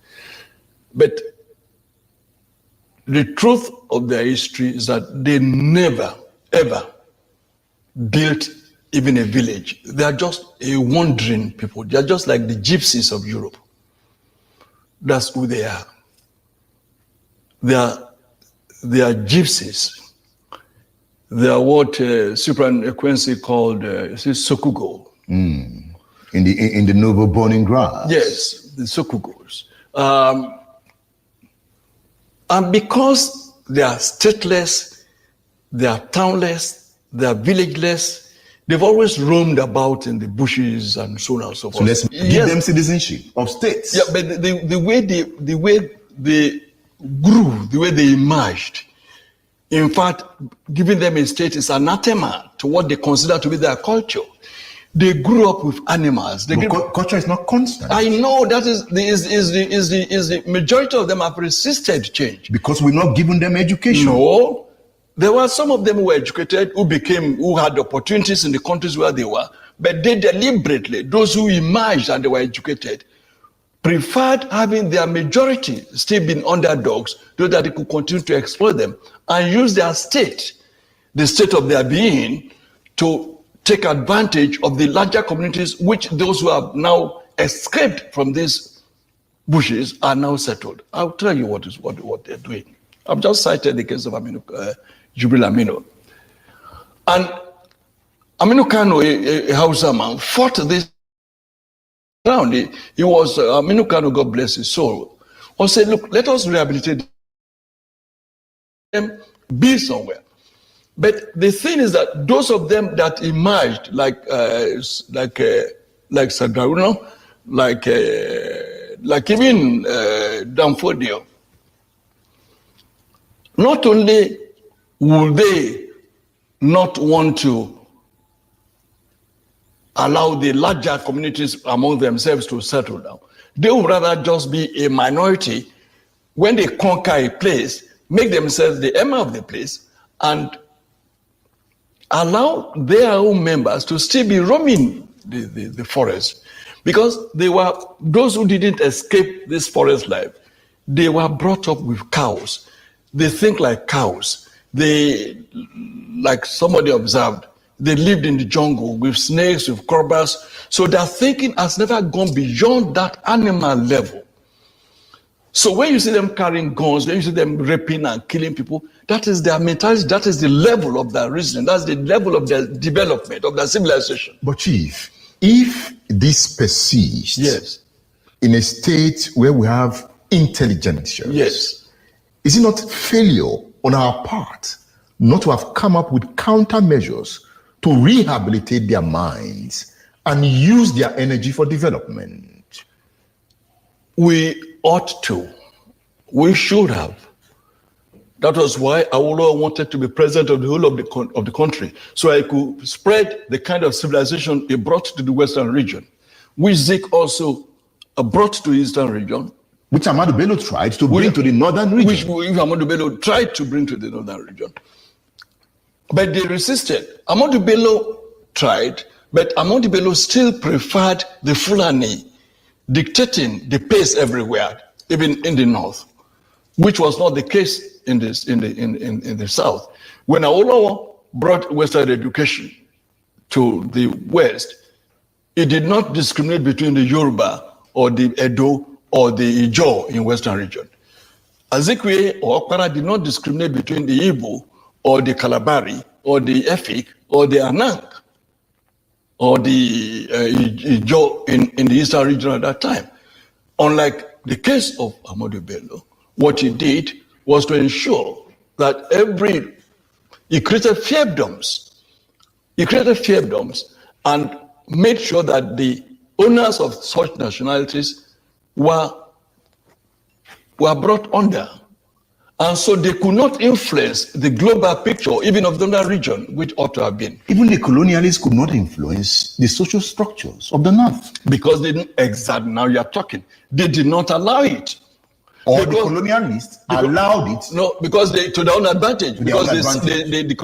But the truth of their history is that they never, ever built even a village. They are just a wandering people. They are just like the gypsies of Europe. That's who they are. They are gypsies. They are what Cyprian Ekwensi called Sokugo. In the noble burning grass. Yes, the Sokugos. And because they are stateless, they are townless, they are villageless, they've always roamed about in the bushes and so on and so forth. So let's give them citizenship of states. Yeah, but the way they grew, the way they emerged, in fact, giving them a state is anathema to what they consider to be their culture. They grew up with animals. Culture is not constant. I know that is the majority of them have resisted change because we're not giving them education. No, there were some of them who were educated, who had opportunities in the countries where they were, but they deliberately, those who emerged and they were educated, preferred having their majority still being underdogs so that they could continue to exploit them and use their state, the state of their being, to take advantage of the larger communities which those who have now escaped from these bushes are now settled. I'll tell you what they're doing. I've just cited the case of Jubril Aminu. And Aminu Kano, a Hausa man, fought this round. He was, Aminu Kano, God bless his soul, or said, look, let us rehabilitate them, be somewhere. But the thing is that those of them that emerged, like Sadarino, like even Danfodio, not only will they not want to allow the larger communities among themselves to settle down. They would rather just be a minority. When they conquer a place, make themselves the emir of the place and allow their own members to still be roaming the forest. Because they were, those who didn't escape this forest life, they were brought up with cows. They think like cows. They, like somebody observed, they lived in the jungle with snakes, with cobras. So their thinking has never gone beyond that animal level. So when you see them carrying guns, when you see them raping and killing people, that is their mentality, that is the level of their reasoning, that's the level of their development, of their civilization. But Chief, if this persists, yes, in a state where we have intelligence, yes, is it not failure on our part not to have come up with countermeasures to rehabilitate their minds and use their energy for development? We ought to. We should have. That was why Awolowo wanted to be president of the whole of the country, so I could spread the kind of civilization he brought to the Western region, which Zik also brought to the Eastern region. Which Ahmadu Bello tried to bring to the Northern region. Which Ahmadu Bello tried to bring to the Northern region. But they resisted. Ahmadu Bello tried, but Ahmadu Bello still preferred the Fulani dictating the pace everywhere, even in the north, which was not the case in the south. When Awolowo brought Western education to the west, it did not discriminate between the Yoruba or the Edo or the Ijaw in Western region. Azikiwe or Okpara did not discriminate between the Igbo or the Kalabari or the Efik or the Anang or the Ijaw in the Eastern region at that time. Unlike the case of Ahmadu Bello, what he did was to ensure that he created fiefdoms. He created fiefdoms and made sure that the owners of such nationalities were brought under. And so they could not influence the global picture, even of the other region, which ought to have been. Even the colonialists could not influence the social structures of the North. Because they didn't, exactly, now you're talking. They did not allow it. Or the colonialists allowed it. No, because to their own advantage. Because the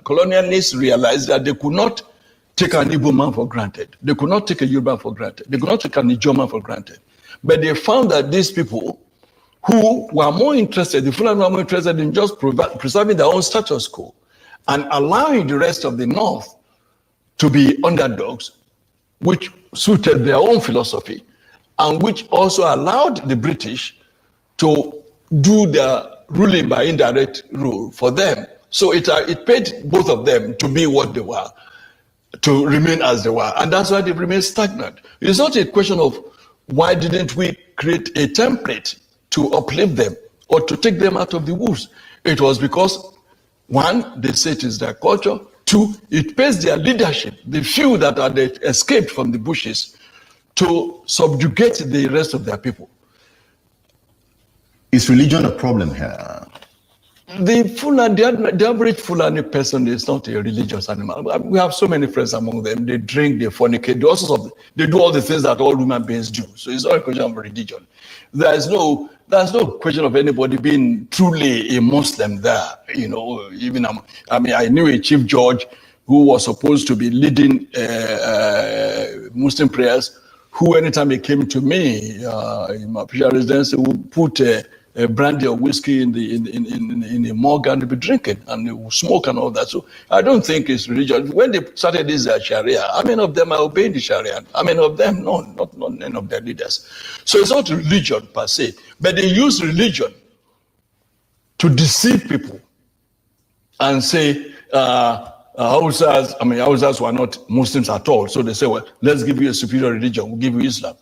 colonialists realized that they could not take an Igbo man for granted. They could not take a Yoruba for granted. They could not take an Ijaw man for granted. But they found that these people who were more interested, the Fulani were more interested in just preserving their own status quo and allowing the rest of the North to be underdogs, which suited their own philosophy, and which also allowed the British to do their ruling by indirect rule for them. So it paid both of them to be what they were, to remain as they were. And that's why they remain stagnant. It's not a question of why didn't we create a template to uplift them or to take them out of the woods. It was because, one, they say it is their culture. Two, it pays their leadership, the few that had escaped from the bushes, to subjugate the rest of their people. Is religion a problem here? The average Fulani person is not a religious animal. We have so many friends among them. They drink, they fornicate, they do all the things that all human beings do. So it's not a question of religion. There's no question of anybody being truly a Muslim there. You know, even I knew a chief judge who was supposed to be leading Muslim prayers, who anytime he came to me in my official residence, would put a brandy or whiskey in the mug and they'd be drinking and they would smoke and all that. So I don't think it's religion. When they started this Sharia, how many of them are obeying the Sharia? How many of them? No, not none of their leaders. So it's not religion per se, but they use religion to deceive people and say, Hausas were not Muslims at all. So they say, well, let's give you a superior religion, we'll give you Islam.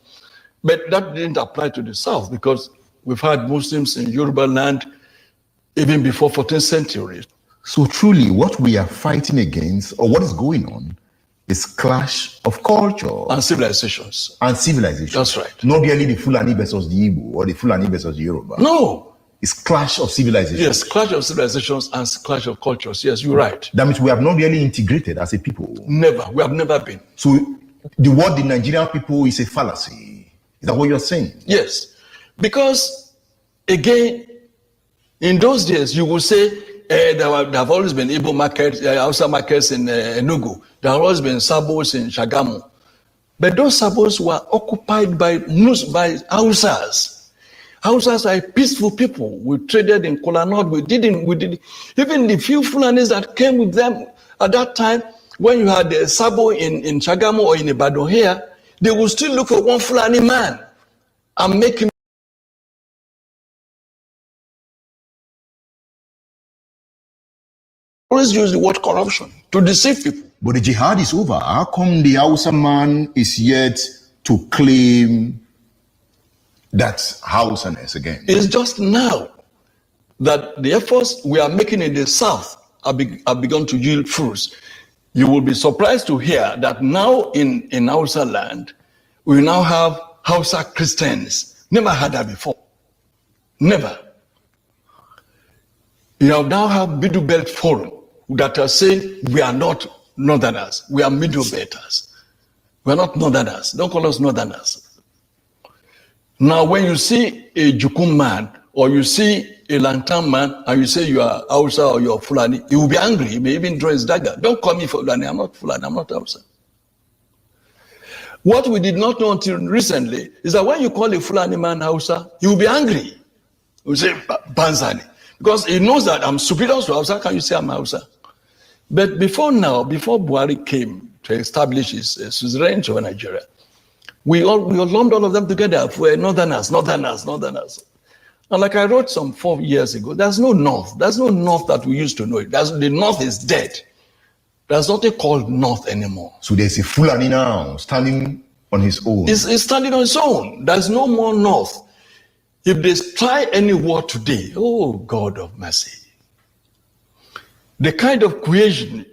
But that didn't apply to the South because we've had Muslims in Yoruba land even before 14th century. So truly what we are fighting against, or what is going on, is clash of culture. And civilizations. And civilizations. That's right. Not really the Fulani versus the Igbo or the Fulani versus the Yoruba. No. It's clash of civilizations. Yes, clash of civilizations and clash of cultures. Yes, you're right. That means we have not really integrated as a people. Never. We have never been. So the word the Nigerian people is a fallacy. Is that what you're saying? Yes. Because, again, in those days, you will say, there have always been Igbo markets, Hausa markets in Enugu. There have always been sabos in Shagamu. But those sabos were occupied by Hausas. Hausas are peaceful people. We traded in Colonial. We did even the few Fulanis that came with them at that time, when you had a sabo in Shagamu or in Ibadan here, they would still look for one Fulani man and make him. Always use the word corruption to deceive people. But the jihad is over. How come the Hausa man is yet to claim that Hausaness again? It's just now that the efforts we are making in the south have begun to yield fruits. You will be surprised to hear that now in Hausa land, we now have Hausa Christians. Never had that before. Never. You now have Middle Belt Forum that are saying we are not Northerners, we are Middle Belters. We are not Northerners. Don't call us Northerners. Now, when you see a Jukum man or you see a Lantan man and you say you are Hausa or you are Fulani, he will be angry. He may even draw his dagger. Don't call me Fulani. I'm not Fulani. I'm not Hausa. What we did not know until recently is that when you call a Fulani man Hausa, he will be angry. He will say Banzani. Because he knows that I'm superior to Hausa. Can you say I'm Hausa? But before now, before Buhari came to establish his suzerainty over Nigeria, we lumped all of them together for Northerners. And like I wrote some 4 years ago, there's no North. There's no North that we used to know. The North is dead. There's nothing called North anymore. So there's a Fulani now standing on his own. He's standing on his own. There's no more North. If they try any war today, oh God of mercy. The kind of cohesion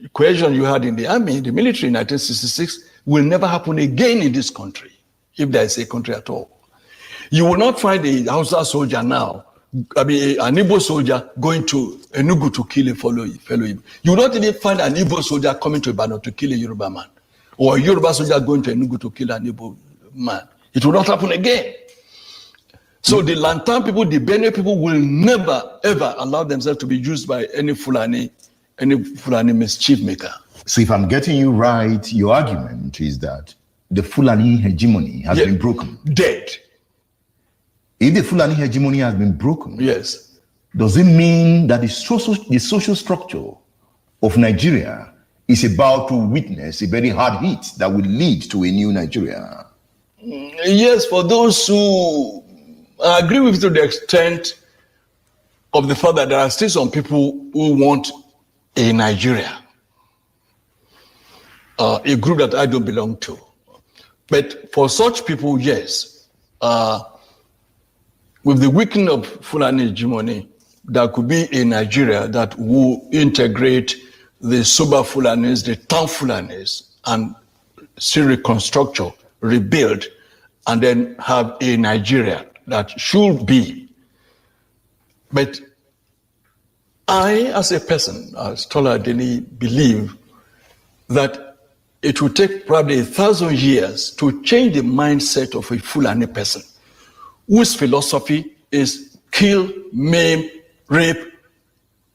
you had in the army, the military in 1966 will never happen again in this country, if there is a country at all. You will not find a Hausa soldier now, an Igbo soldier going to Enugu to kill a fellow Igbo. You will not even find an Igbo soldier coming to Ibadan to kill a Yoruba man, or a Yoruba soldier going to Enugu to kill an Igbo man. It will not happen again. So the Lantan people, the Benue people will never, ever allow themselves to be used by any Fulani mischief maker. So if I'm getting you right, your argument is that the Fulani hegemony has been broken. Dead. If the Fulani hegemony has been broken, yes, does it mean that the social structure of Nigeria is about to witness a very hard hit that will lead to a new Nigeria? Yes, for those who agree with you to the extent of the fact that there are still some people who want a Nigeria, a group that I don't belong to. But for such people, yes, with the weakening of Fulani hegemony, there could be a Nigeria that will integrate the Soba Fulanis, the town Fulanis, and still reconstruct, rebuild, and then have a Nigeria that should be. But I, as a person, as Tola Adeni, believe that it will take probably 1,000 years to change the mindset of a Fulani person whose philosophy is kill, maim, rape,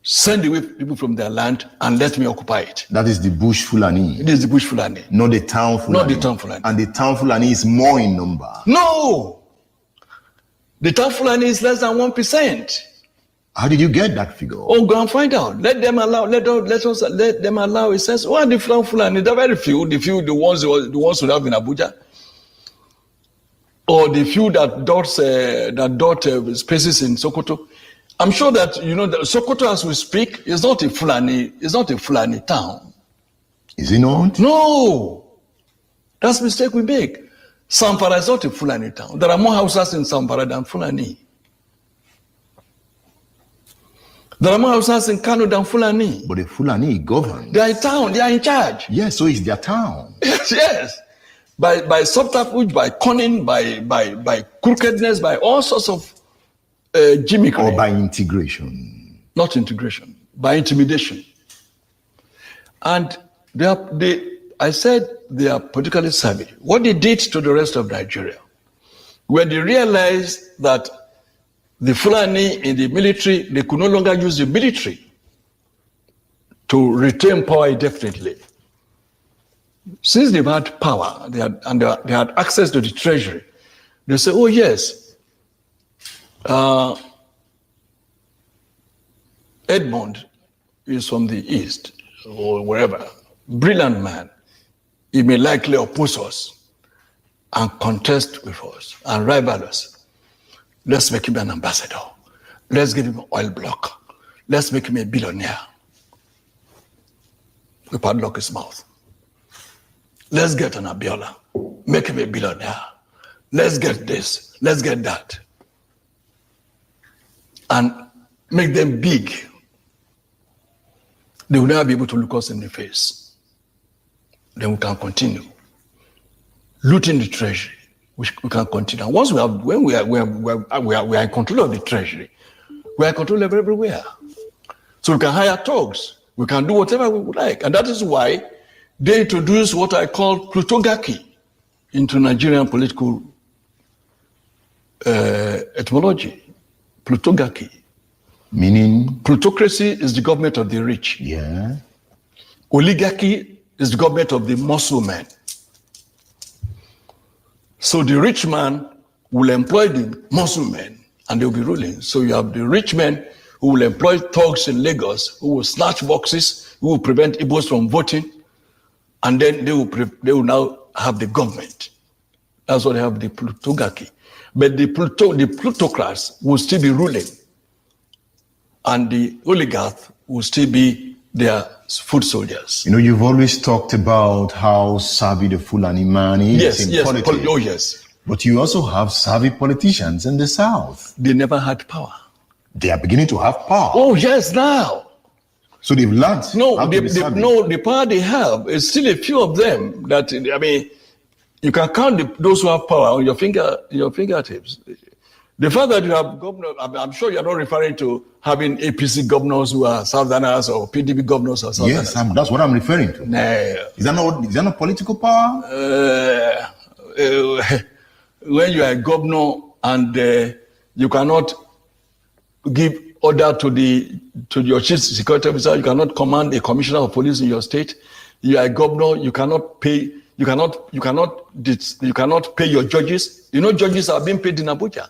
send away people from their land and let me occupy it. That is the bush Fulani. It is the bush Fulani. Not the town Fulani. Not the town Fulani. And the town Fulani is more in number. No! The town Fulani is less than 1%. How did you get that figure? Oh, go and find out. Let them allow a sense. Who are the Fulani? There are very few. The ones who have in Abuja. Or the few that dot spaces in Sokoto. I'm sure that you know that Sokoto, as we speak, is not a Fulani town. Is it not? No, that's a mistake we make. Zamfara is not a Fulani town. There are more houses in Zamfara than Fulani. There are more houses in Kano than Fulani. But the Fulani govern. They are in town. They are in charge. Yes, so it's their town. Yes. By subterfuge, by cunning, by crookedness, by all sorts of gimmickry. Or by integration. Not integration, by intimidation. And I said they are politically savvy. What they did to the rest of Nigeria, when they realized that the Fulani in the military, they could no longer use the military to retain power indefinitely. Since they've had power, they had access to the treasury, they say, oh yes, Edmund is from the east or wherever, brilliant man. He may likely oppose us and contest with us and rival us. Let's make him an ambassador. Let's give him an oil block. Let's make him a billionaire. We padlock his mouth. Let's get an Abiola, make him a billionaire. Let's get this, let's get that. And make them big. They will never be able to look us in the face. Then we can continue. Looting the treasury, we can continue. And once when we are in control of the treasury, we are in control of everywhere. So we can hire thugs, we can do whatever we would like. And that is why they introduced what I call plutocracy into Nigerian political etymology. Plutocracy. Meaning? Plutocracy is the government of the rich. Yeah. Oligarchy is the government of the muscle men. So the rich man will employ the muscle men and they'll be ruling. So you have the rich men who will employ thugs in Lagos, who will snatch boxes, who will prevent Igbos from voting, and then they will now have the government. That's what they have, the plutocracy. But the plutocrats will still be ruling, and the oligarchs will still be their foot soldiers. You know, you've always talked about how savvy the Fulani man is in politics. Oh yes. But you also have savvy politicians in the South. They never had power. They are beginning to have power. Oh yes, now. So they've learned. The power they have is still a few of them that, I mean, you can count those who have power on your fingertips. The fact that you have governors, I'm sure you're not referring to having APC governors who are Southerners or PDP governors or Southerners. Yes, that's what I'm referring to. No. Is that not political power? When you are a governor and you cannot give order to your chief security officer, you cannot command a commissioner of police in your state. You are a governor, you cannot pay your judges. You know, judges are being paid in Abuja.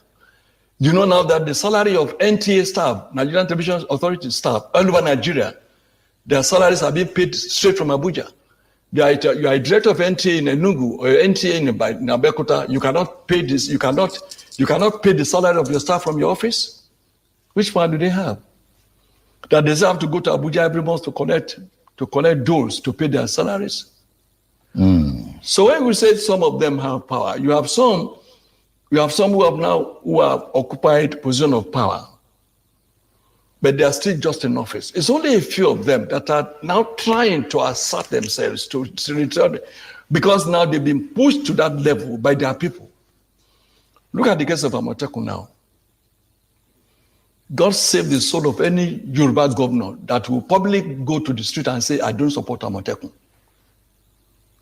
You know now that the salary of NTA staff, Nigerian Television Authority staff, all over Nigeria, their salaries are being paid straight from Abuja. You are a director of NTA in Enugu or NTA in Abeokuta. You cannot pay this. You cannot pay the salary of your staff from your office. Which power do they have? That they have to go to Abuja every month to collect doles to pay their salaries. So when we say some of them have power, you have some who have occupied position of power, but they are still just in office. It's only a few of them that are now trying to assert themselves to return, because now they've been pushed to that level by their people. Look at the case of Amotekun now. God save the soul of any Yoruba governor that will publicly go to the street and say, I don't support Amotekun.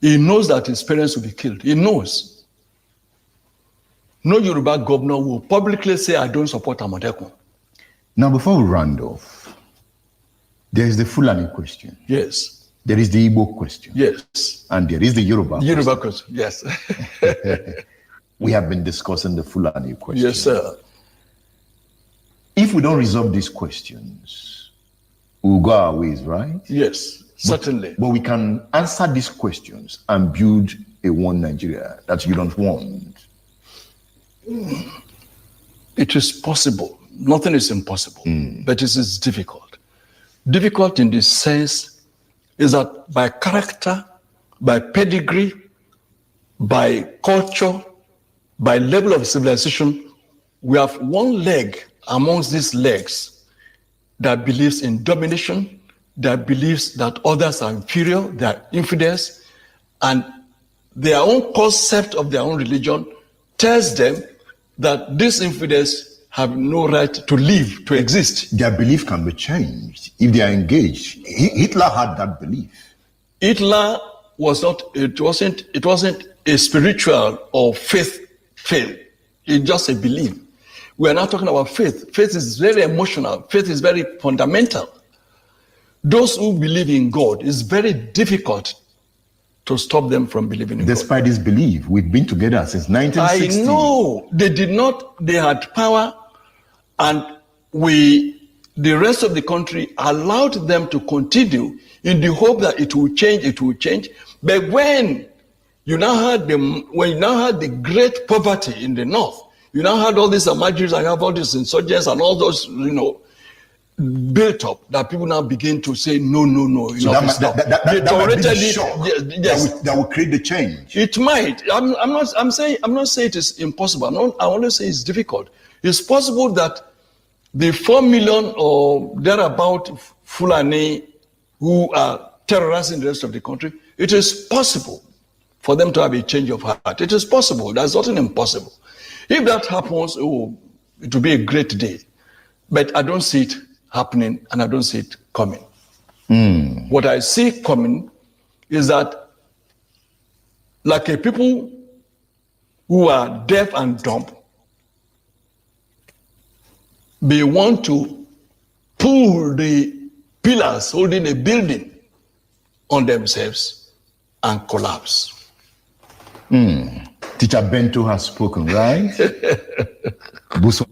He knows that his parents will be killed. He knows. No Yoruba governor will publicly say, I don't support Amotekun. Now, before we round off, there is the Fulani question. Yes. There is the Igbo question. Yes. And there is the Yoruba question. Yes. We have been discussing the Fulani question. Yes, sir. If we don't resolve these questions, we'll go our ways, right? Yes, certainly. But we can answer these questions and build a one Nigeria that you don't want. It is possible. Nothing is impossible, but it is difficult. Difficult in the sense is that by character, by pedigree, by culture, by level of civilization, we have one leg amongst these legs that believes in domination, that believes that others are inferior, they are infidels, and their own concept of their own religion tells them that these infidels have no right to live, to exist. Their belief can be changed if they are engaged. Hitler had that belief. Hitler wasn't a spiritual or faith. It's just a belief. We are not talking about faith. Faith is very emotional. Faith is very fundamental. Those who believe in God, it's very difficult to stop them from believing in Despite God. this belief, we've been together since 1960. I know they did not, they had power, and the rest of the country allowed them to continue in the hope that it will change. But when you now had the great poverty in the north, you now had all these emergencies, I have all these insurgents and all those, built up, that people now begin to say no. So that might be the shock that will create the change. It might. I'm not saying it is impossible. I want to say it's difficult. It's possible that the 4 million or thereabout Fulani who are terrorizing the rest of the country, it is possible for them to have a change of heart. It is possible. There's nothing impossible. If that happens, it will be a great day. But I don't see it happening, and I don't see it coming. What I see coming is that, like a people who are deaf and dumb, they want to pull the pillars holding a building on themselves and collapse. Teacher Bento has spoken, right? Buso.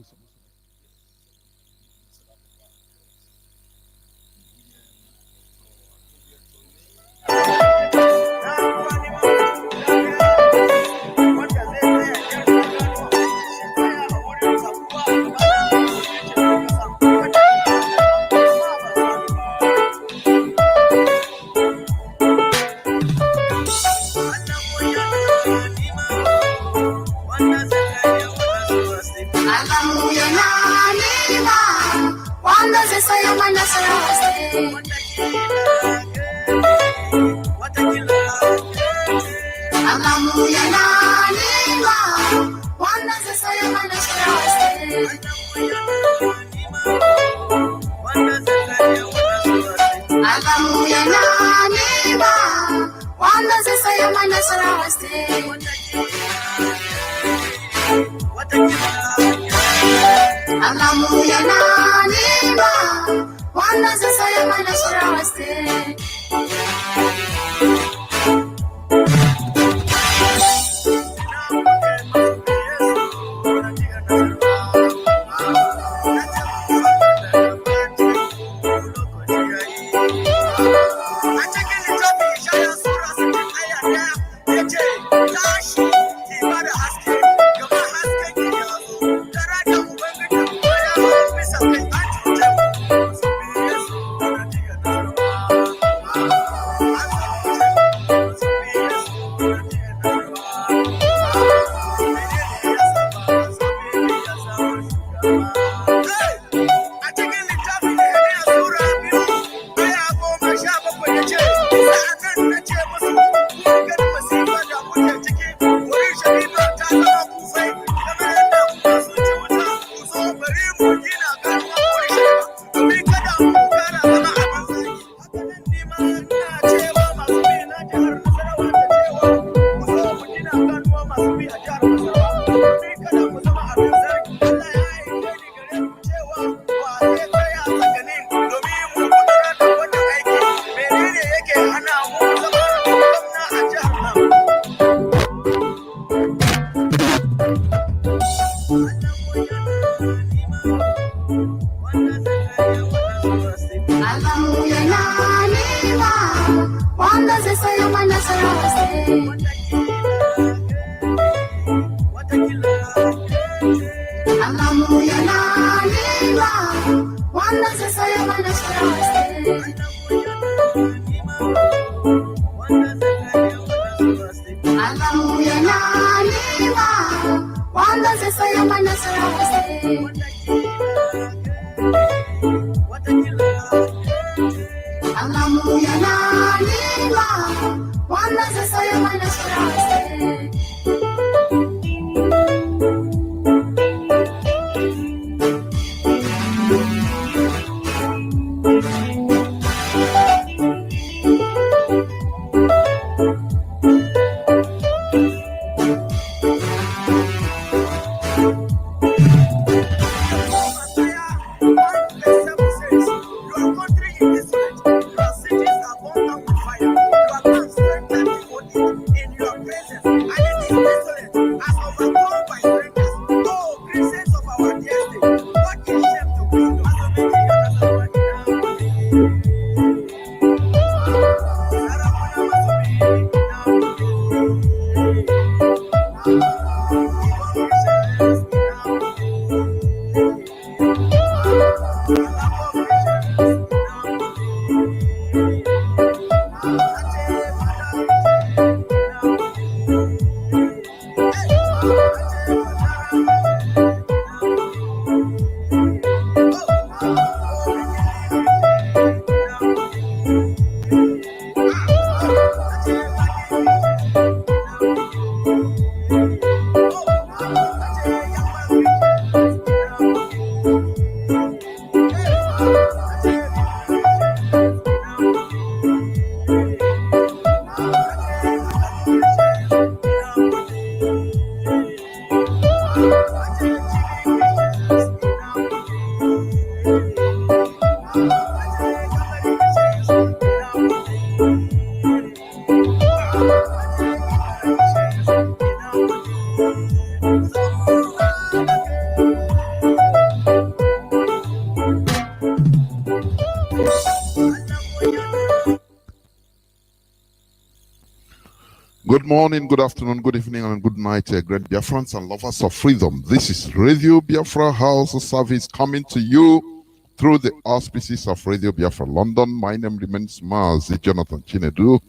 Good morning, good afternoon, good evening, and good night, great Biafrans and lovers of freedom. This is Radio Biafra House service coming to you through the auspices of Radio Biafra London. My name remains Mazi Jonathan Chinedu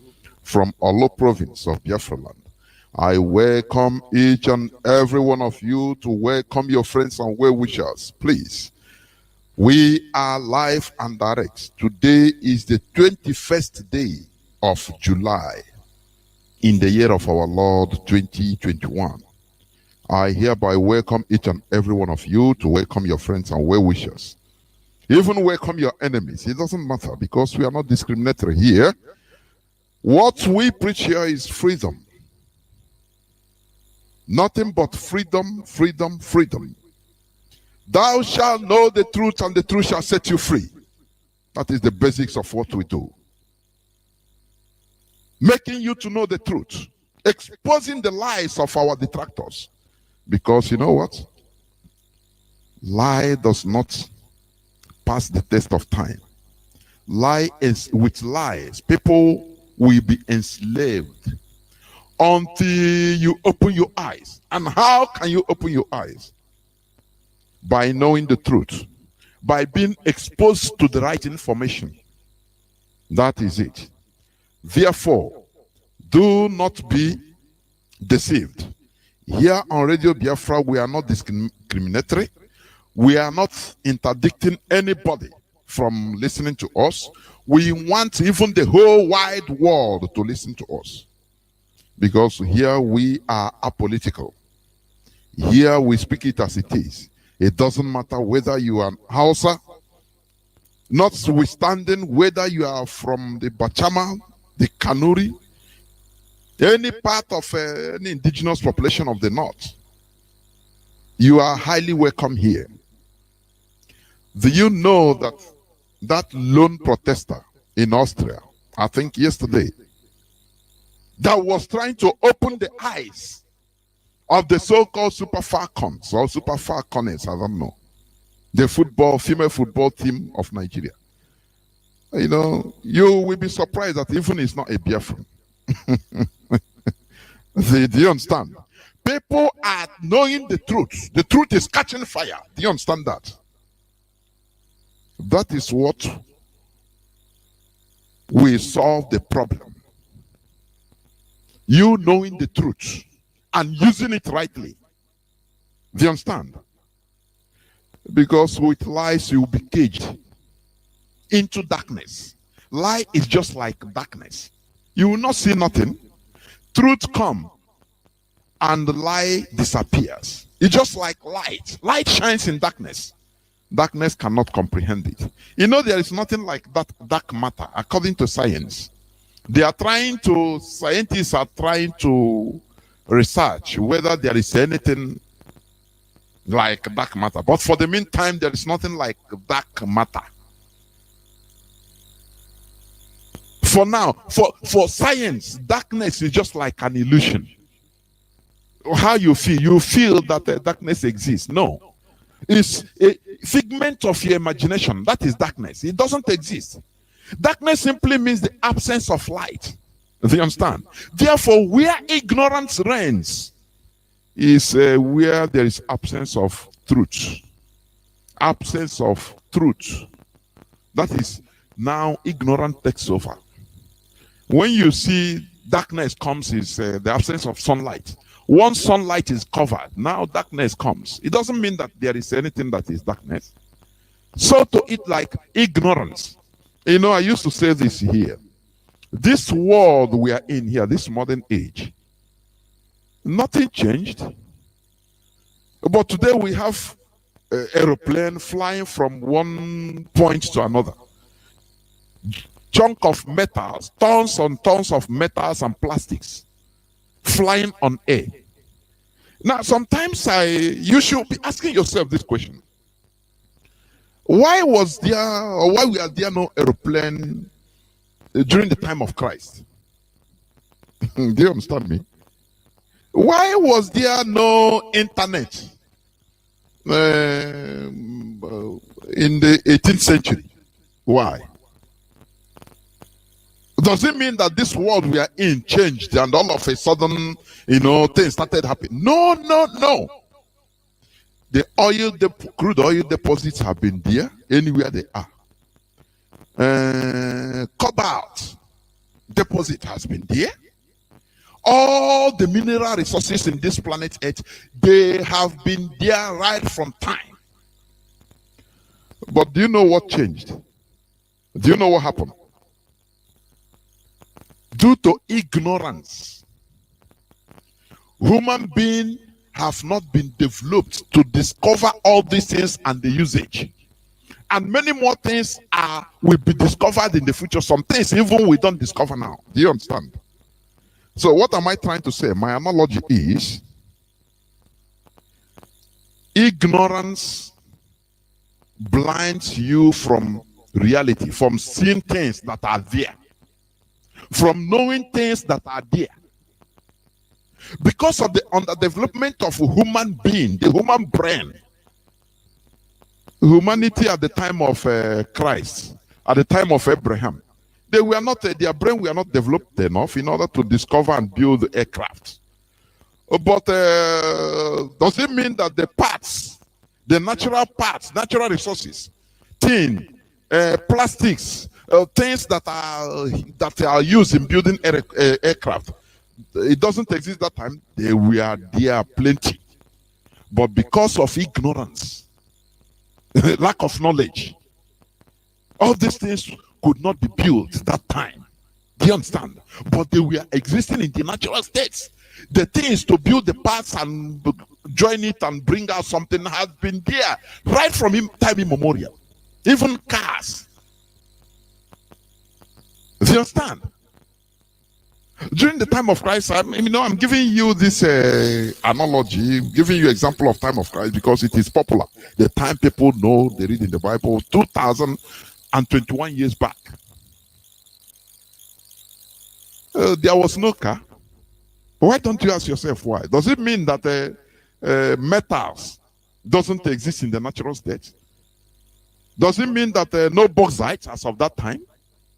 from Olo province of Biafra land. I welcome each and every one of you to welcome your friends and well-wishers. Please, we are live and direct. Today is the 21st day of July in the year of our Lord 2021. I hereby welcome each and every one of you to welcome your friends and well-wishers. Even welcome your enemies. It doesn't matter because we are not discriminatory here. What we preach here is freedom. Nothing but freedom, freedom, freedom. Thou shalt know the truth and the truth shall set you free. That is the basics of what we do. Making you to know the truth. Exposing the lies of our detractors. Because you know what? Lie does not pass the test of time. Lie is with lies. People will be enslaved until you open your eyes. And how can you open your eyes? By knowing the truth, by being exposed to the right information. That is it. Therefore, do not be deceived. Here on Radio Biafra, we are not discriminatory. We are not interdicting anybody from listening to us. We want even the whole wide world to listen to us. Because here we are apolitical. Here we speak it as it is. It doesn't matter whether you are Hausa, notwithstanding whether you are from the Bachama, the Kanuri, any part of any indigenous population of the north. You are highly welcome here. Do you know that that lone protester in Austria, I think yesterday, that was trying to open the eyes of the so-called Super Falcons or Super Falconers, I don't know, the female football team of Nigeria. You know, you will be surprised that even it's not a Biafran. Do you understand? People are knowing the truth. The truth is catching fire. Do you understand that? That is what will solve the problem. You knowing the truth and using it rightly. Do you understand? Because with lies you will be caged into darkness. Lie is just like darkness. You will not see nothing. Truth comes and the lie disappears. It's just like light. Light shines in darkness. Darkness cannot comprehend it. You know, there is nothing like that dark matter according to science. Scientists are trying to research whether there is anything like dark matter. But for the meantime, there is nothing like dark matter. For now, for science, darkness is just like an illusion. How you feel? You feel that darkness exists. No. It's a figment of your imagination. That is darkness. It doesn't exist. Darkness simply means the absence of light. Do you understand? Therefore, where ignorance reigns is where there is absence of truth. Absence of truth. That is, now ignorance takes over. When you see darkness comes, is the absence of sunlight. Once sunlight is covered, now darkness comes. It doesn't mean that there is anything that is darkness. So to it like ignorance. You know, I used to say this here. This world we are in here, this modern age, nothing changed. But today we have an aeroplane flying from one point to another. Chunk of metals, tons and tons of metals and plastics flying on air. Now, sometimes you should be asking yourself this question. Why were there no aeroplane during the time of Christ? Do you understand me? Why was there no internet in the 18th century? Why? Does it mean that this world we are in changed and all of a sudden, things started happening? No, no, no. The crude oil deposits have been there anywhere they are. Kbaud deposit has been there. All the mineral resources in this planet Earth, they have been there right from time. But do you know what changed? Do you know what happened? Due to ignorance, human beings have not been developed to discover all these things and the usage. And many more things will be discovered in the future. Some things even we don't discover now. Do you understand? So what am I trying to say? My analogy is ignorance blinds you from reality, from seeing things that are there, from knowing things that are there. Because of the underdevelopment of human being, the human brain, humanity at the time of Christ, at the time of Abraham, they were not, their brain were not developed enough in order to discover and build aircraft. But does it mean that the parts, the natural parts, natural resources, tin, plastics, things that are used in building aircraft, it doesn't exist that time? They were there plenty. But because of ignorance, lack of knowledge, all these things could not be built that time. Do you understand? But they were existing in the natural states. The things to build the parts and join it and bring out something has been there right from time immemorial. Even cars. Do you understand? During the time of Christ, I'm giving you this analogy, giving you example of time of Christ because it is popular. The time people know, they read in the Bible, 2021 years back. There was no car. Why don't you ask yourself why? Does it mean that metals doesn't exist in the natural state? Does it mean that no bauxite as of that time?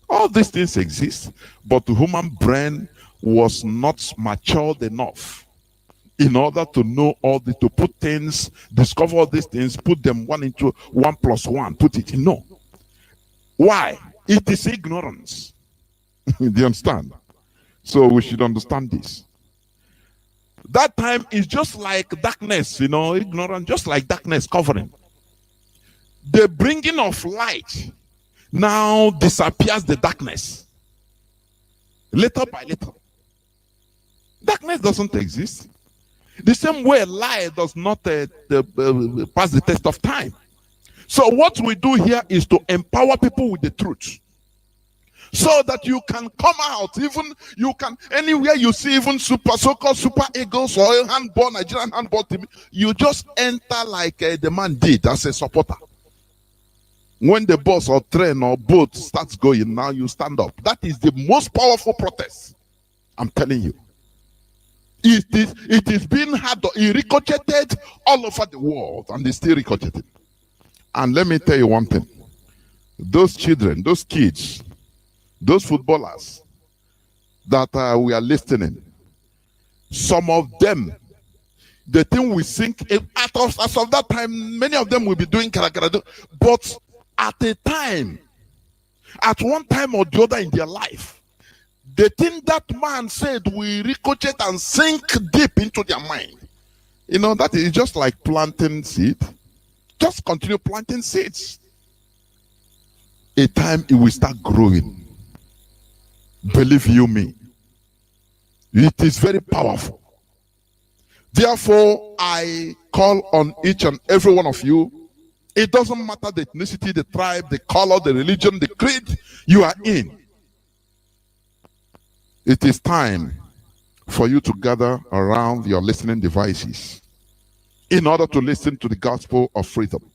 All these things exist, but the human brain was not matured enough in order to know all the, to put things, discover all these things, put them one into 1 plus 1, put it in. No. Why? It is ignorance. Do you understand? So we should understand this. That time is just like darkness, ignorance, just like darkness covering. The bringing of light now disappears the darkness. Little by little. Darkness doesn't exist. The same way light does not pass the test of time. So what we do here is to empower people with the truth. So that you can come out, even you can, anywhere you see even so-called super eagles or handball, Nigerian handball team, you just enter like the man did as a supporter. When the bus or train or boat starts going, now you stand up. That is the most powerful protest. I'm telling you. It is being had, it ricocheted all over the world, and it's still ricocheting. And let me tell you one thing. Those children, those kids, those footballers that we are listening, some of them, the thing we think, as of that time, many of them will be doing karakara, but at a time, at one time or the other in their life, the thing that man said will ricochet and sink deep into their mind. That is just like planting seed. Just continue planting seeds. A time it will start growing. Believe you me. It is very powerful. Therefore, I call on each and every one of you. It doesn't matter the ethnicity, the tribe, the color, the religion, the creed you are in. It is time for you to gather around your listening devices in order to listen to the gospel of freedom.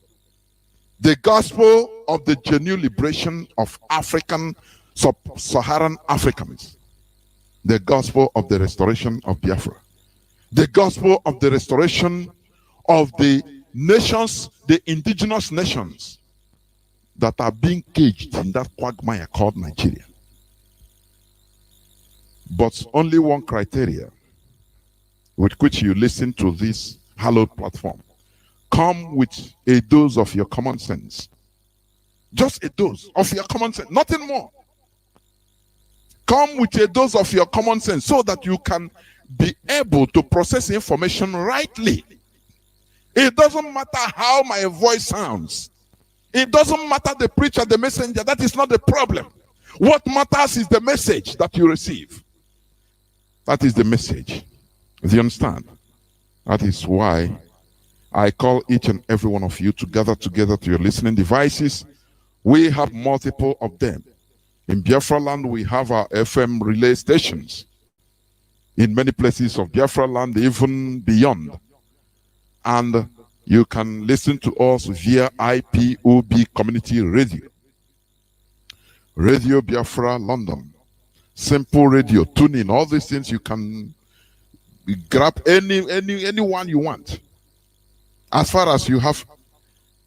The gospel of the genuine liberation of African, Sub Saharan Africans. The gospel of the restoration of Biafra. The gospel of the restoration of the nations, the indigenous nations that are being caged in that quagmire called Nigeria. but only one criteria with which you listen to this hallowed platform. Come with a dose of your common sense. Just a dose of your common sense, nothing more. Come with a dose of your common sense so that you can be able to process information rightly. It doesn't matter how my voice sounds. It doesn't matter the preacher, the messenger. That is not the problem. What matters is the message that you receive. That is the message. Do you understand? That is why I call each and every one of you to gather together to your listening devices. We have multiple of them. In Biafra land, we have our FM relay stations. In many places of Biafra land, even beyond. And you can listen to us via IPOB Community Radio. Radio Biafra London. Simple Radio, tune in, all these things you can grab anyone you want. As far as you have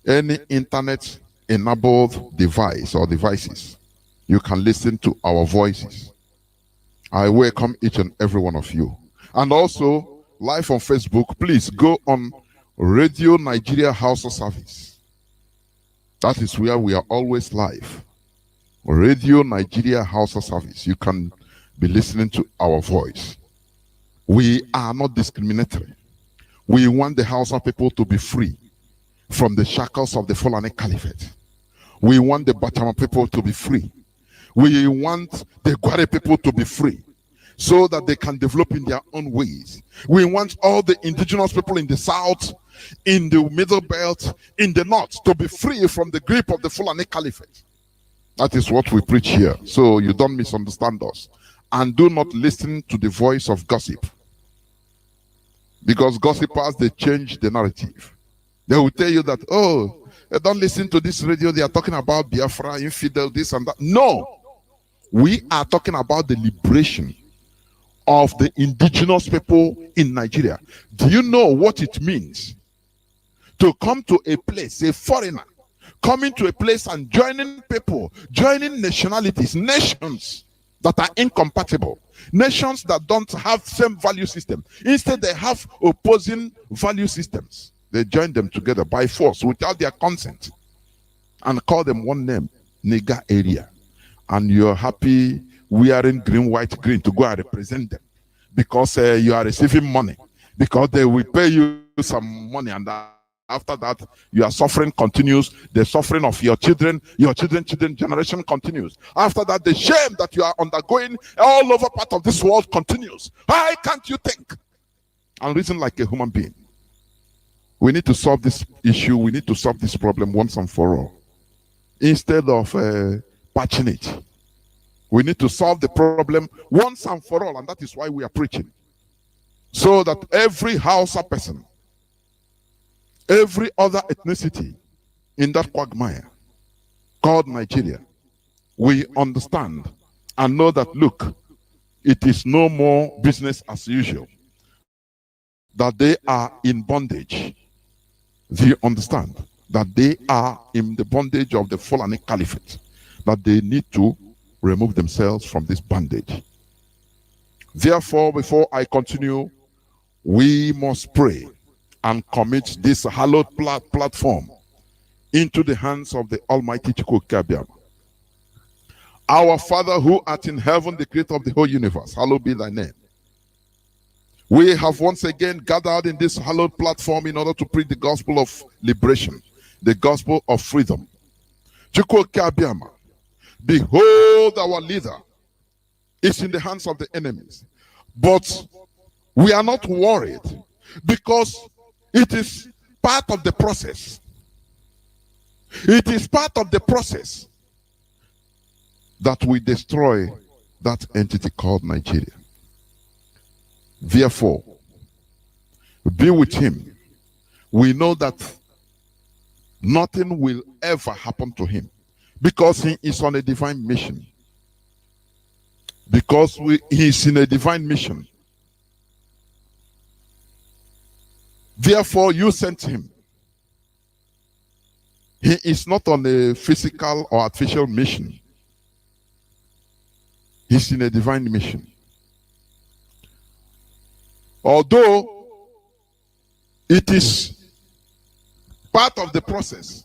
any internet enabled device or devices, you can listen to our voices. I welcome each and every one of you. And also, live on Facebook, please go on Radio Nigeria Hausa Service. That is where we are always live. Radio Nigeria Hausa Service. You can be listening to our voice. We are not discriminatory. We want the Hausa people to be free from the shackles of the Fulani Caliphate. We want the Batama people to be free. We want the Gware people to be free so that they can develop in their own ways. We want all the indigenous people in the south, in the middle belt, in the north to be free from the grip of the Fulani Caliphate. That is what we preach here. So you don't misunderstand us. And do not listen to the voice of gossip. Because gossipers, they change the narrative. They will tell you that, oh, don't listen to this radio. They are talking about Biafra, infidel, this and that. No. We are talking about the liberation of the indigenous people in Nigeria. Do you know what it means to come to a place, a foreigner, coming to a place and joining people, joining nationalities, nations that are incompatible, nations that don't have same value system. Instead, they have opposing value systems. They join them together by force without their consent and call them one name, Nigger area. And you're happy wearing green, white, green to go and represent them because you are receiving money, because they will pay you some money, and after that, your suffering continues. The suffering of your children generation continues. After that, the shame that you are undergoing all over part of this world continues. Why can't you think and reason like a human being? We need to solve this issue. We need to solve this problem once and for all. Instead of patching it, we need to solve the problem once and for all, and that is why we are preaching. So that every Hausa person, every other ethnicity in that quagmire called Nigeria, we understand and know that, look, it is no more business as usual, that they are in bondage. Do you understand? That they are in the bondage of the Fulani Caliphate, that they need to remove themselves from this bondage. Therefore, before I continue, we must pray and commit this hallowed platform into the hands of the Almighty Kbaud. Our Father who art in heaven, the creator of the whole universe, hallowed be thy name. We have once again gathered in this hallowed platform in order to preach the gospel of liberation, the gospel of freedom. Kbaud, behold, our leader is in the hands of the enemies. But we are not worried, because it is part of the process. It is part of the process that we destroy that entity called Nigeria. Therefore, be with him. We know that nothing will ever happen to him, because he is on a divine mission. Because he is in a divine mission. Therefore, you sent him. He is not on a physical or artificial mission. He's in a divine mission. Although it is part of the process,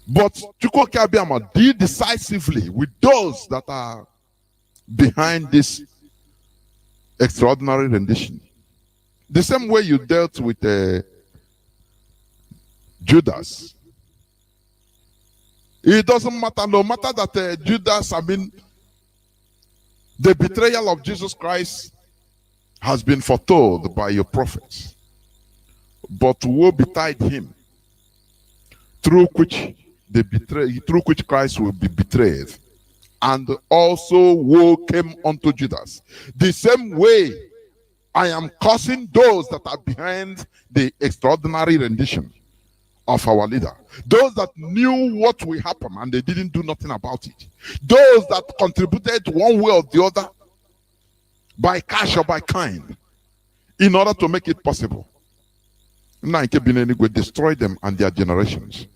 but Chukwuka Abiyama deal decisively with those that are behind this extraordinary rendition. The same way you dealt with Judas. It doesn't matter, no matter that Judas, the betrayal of Jesus Christ has been foretold by your prophets. But woe betide him through which Christ will be betrayed. And also woe came unto Judas. The same way I am cursing those that are behind the extraordinary rendition of our leader. Those that knew what will happen and they didn't do nothing about it. Those that contributed one way or the other, by cash or by kind, in order to make it possible. Now, we destroy them and their generations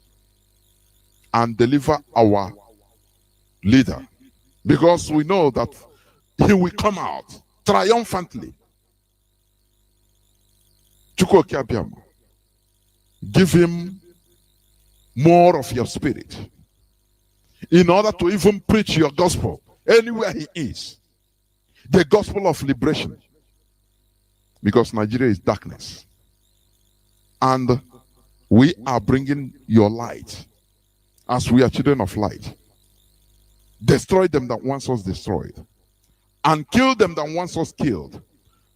and deliver our leader, because we know that he will come out triumphantly. Chukwuka Abiyama, give him more of your spirit in order to even preach your gospel anywhere he is. The gospel of liberation. Because Nigeria is darkness. And we are bringing your light as we are children of light. Destroy them that once was destroyed. And kill them that once was killed.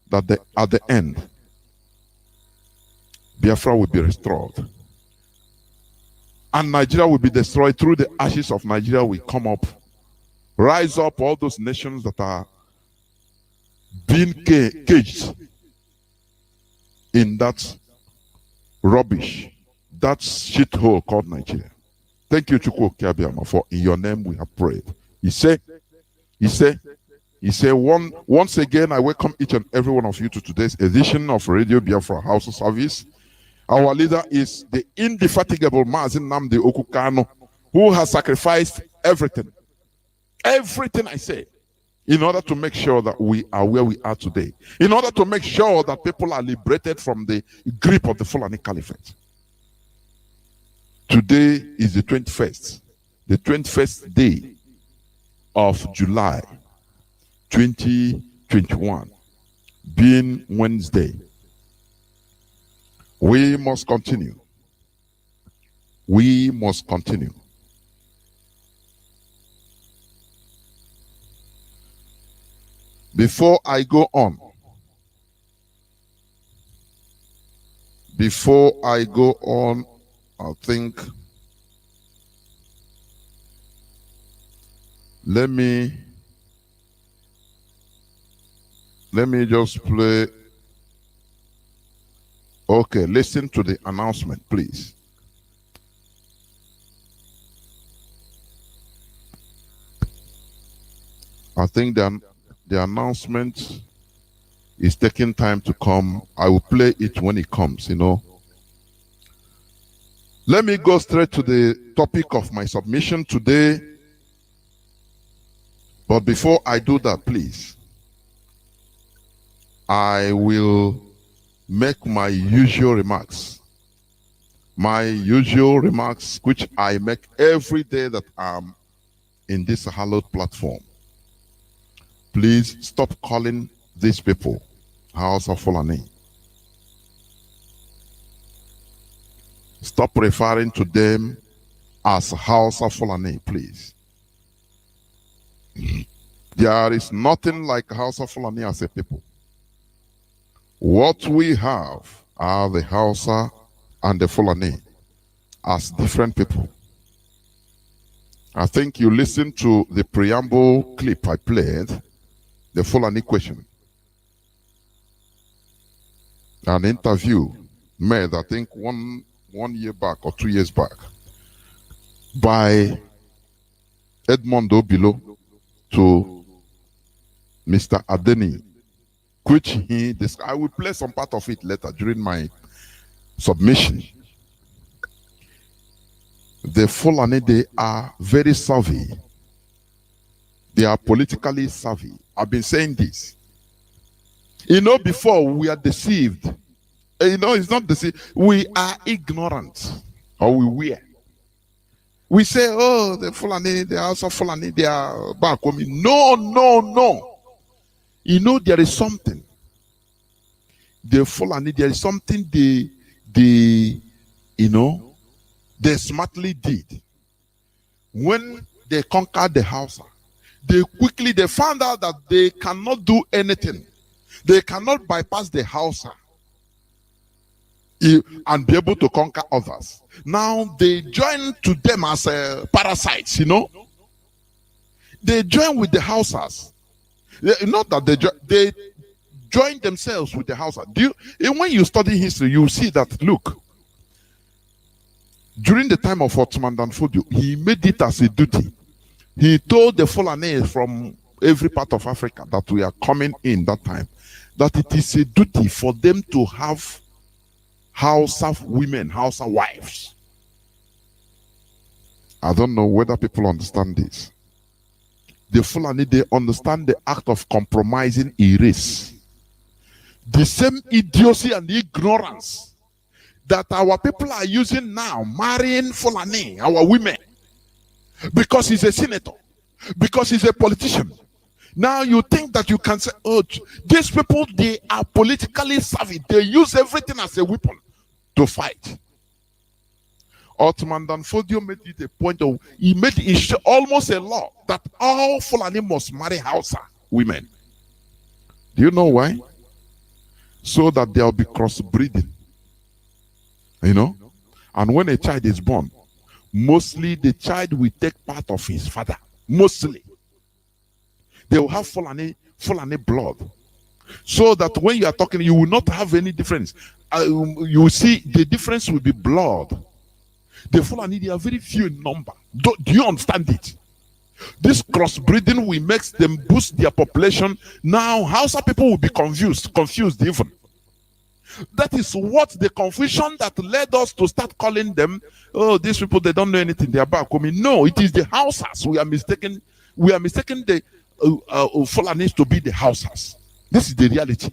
That at the end, Biafra will be restored. And Nigeria will be destroyed. Through the ashes of Nigeria will come up. Rise up all those nations that are being caged in that rubbish, that shithole called Nigeria. Thank you, Chukwuka Abiyama, for in your name we have prayed. He said, once again, I welcome each and every one of you to today's edition of Radio Biafra Hausa service. Our leader is the indefatigable Mazi Nnamdi Okukano, who has sacrificed everything. Everything, I say, in order to make sure that we are where we are today. In order to make sure that people are liberated from the grip of the Fulani Caliphate. Today is the 21st day of July 2021, being Wednesday. We must continue. We must continue. Before I go on, I think let me just play. Okay, listen to the announcement, please. I think the announcement is taking time to come. I will play it when it comes, you know. Let me go straight to the topic of my submission today. But before I do that, please, I will make my usual remarks. My usual remarks, which I make every day that I'm in this hallowed platform. Please stop calling these people House of Fulani. Stop referring to them as House of Fulani, please. There is nothing like House of Fulani as a people. What we have are the Hausa and the Fulani as different people. I think you listened to the preamble clip I played, the Fulani question. An interview made, I think, one year back or 2 years back by Edmond Obilo to Mr. Adeni, which I will play some part of it later during my submission. The Fulani, they are very savvy. They are politically savvy. I've been saying this. You know, before we are deceived. You know, it's not deceived. We are ignorant. Or we were. We say, oh, the Fulani, they are also Fulani, they are back home. No, no, no. You know, there is something. The Fulani, there is something they smartly did. When they conquered the Hausa, they found out that they cannot do anything. They cannot bypass the Hausa and be able to conquer others. Now they join to them as parasites, you know. They join with the Hausas. Not that they join themselves with the Hausa. When you study history, you see that, look, during the time of Ottoman Danfodio, he made it as a duty. He told the Fulani from every part of Africa that we are coming in that time, that it is a duty for them to have Hausa women, Hausa wives. I don't know whether people understand this. The Fulani, they understand the act of compromising a race. The same idiocy and ignorance that our people are using now, marrying Fulani, our women, because he's a senator, because he's a politician. Now you think that you can say, oh, these people, they are politically savvy. They use everything as a weapon to fight. Ottoman Danfodio made it a point of, he made it almost a law that all Fulani must marry Hausa women. Do you know why? So that there will be crossbreeding. You know? And when a child is born, mostly the child will take part of his father. Mostly. They will have Fulani blood. So that when you are talking, you will not have any difference. You will see the difference will be blood. The Fulani, they are very few in number. Do you understand it? This crossbreeding will make them boost their population. Now, Hausa people will be confused even. That is what the confusion that led us to start calling them, oh, these people, they don't know anything, they are back coming. No, it is the Hausas. We are mistaken the Fulanis to be the Hausas. This is the reality.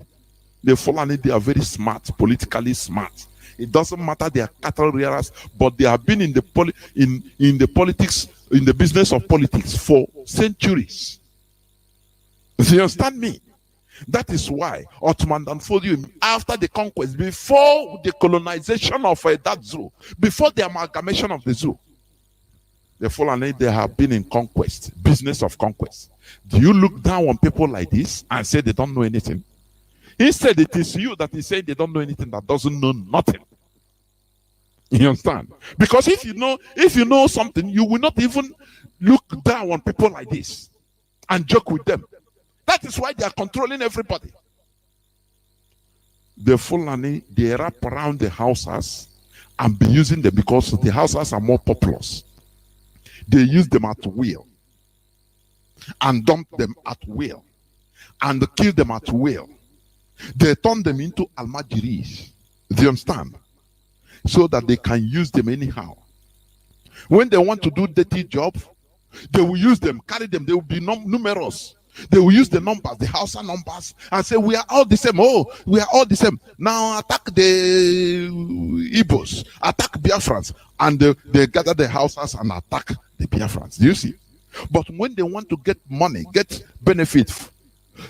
The Fulani, they are very smart, politically smart. It doesn't matter they are cattle rearers, but they have been in the politics, in the business of politics for centuries. Do you understand me? That is why Ottoman Danfodio, after the conquest, before the colonization of that zoo, before the amalgamation of the zoo, the Fulani, they have been in conquest, business of conquest. Do you look down on people like this and say they don't know anything? Instead, it is you that is saying they don't know anything, that doesn't know nothing. You understand? Because if you know something, you will not even look down on people like this and joke with them. That is why they are controlling everybody. The Fulani, they wrap around the Hausas and be using them because the Hausas are more populous. They use them at will and dump them at will and kill them at will. They turn them into almajiris. Do you understand? So that they can use them anyhow. When they want to do dirty job, they will use them, carry them. They will be numerous. They will use the numbers, the Hausa numbers, and say, we are all the same. Oh, we are all the same. Now attack the Igbos, attack Biafrans. And they gather the Hausas and attack the Biafrans. Do you see? But when they want to get money, get benefit,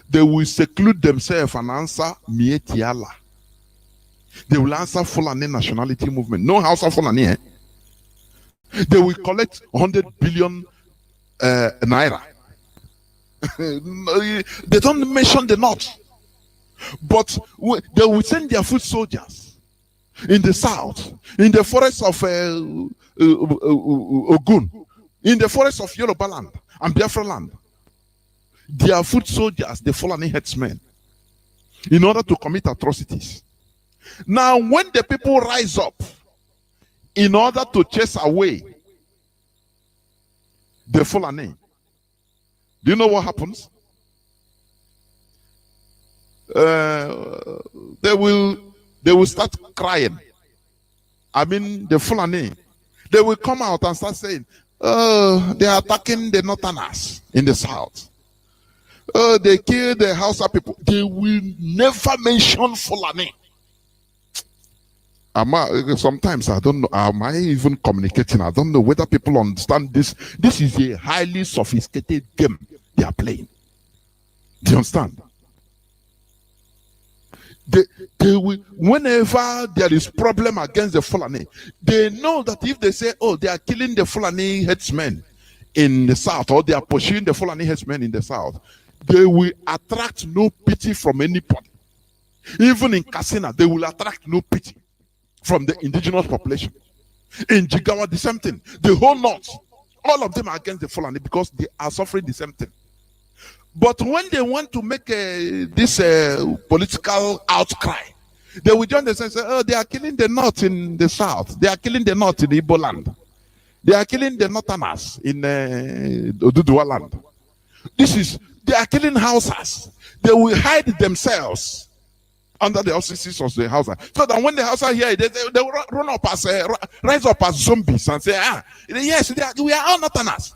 they will seclude themselves and answer Mietiala. They will answer Fulani nationality movement. No Hausa Fulani. Eh? They will collect 100 billion naira. They don't mention the north. But they will send their foot soldiers in the south, in the forests of Ogun, in the forests of Yoruba land and Biafra land. Their foot soldiers, the Fulani headsmen, in order to commit atrocities. Now, when the people rise up in order to chase away the Fulani, do you know what happens? They will start crying. I mean, the Fulani, they will come out and start saying, oh, they are attacking the Northerners in the south. Oh, they killed the Hausa people. They will never mention Fulani. Sometimes I don't know. Am I even communicating? I don't know whether people understand this. This is a highly sophisticated game they are playing. Do you understand? They will, whenever there is problem against the Fulani, they know that if they say, oh, they are killing the Fulani headsmen in the south, or they are pursuing the Fulani headsmen in the south, they will attract no pity from anybody. Even in Katsina, they will attract no pity from the indigenous population. In Jigawa, the same thing. The whole north, all of them are against the Fulani because they are suffering the same thing. But when they want to make this political outcry, they will join themselves and say, oh, they are killing the north in the south. They are killing the north in Igbo land. They are killing the northerners in Oduduwa land. They are killing Hausas. They will hide themselves under the auspices of the Hausa. So that when the Hausa hear it, they will run up as, rise up as zombies and say, yes, we are all northerners.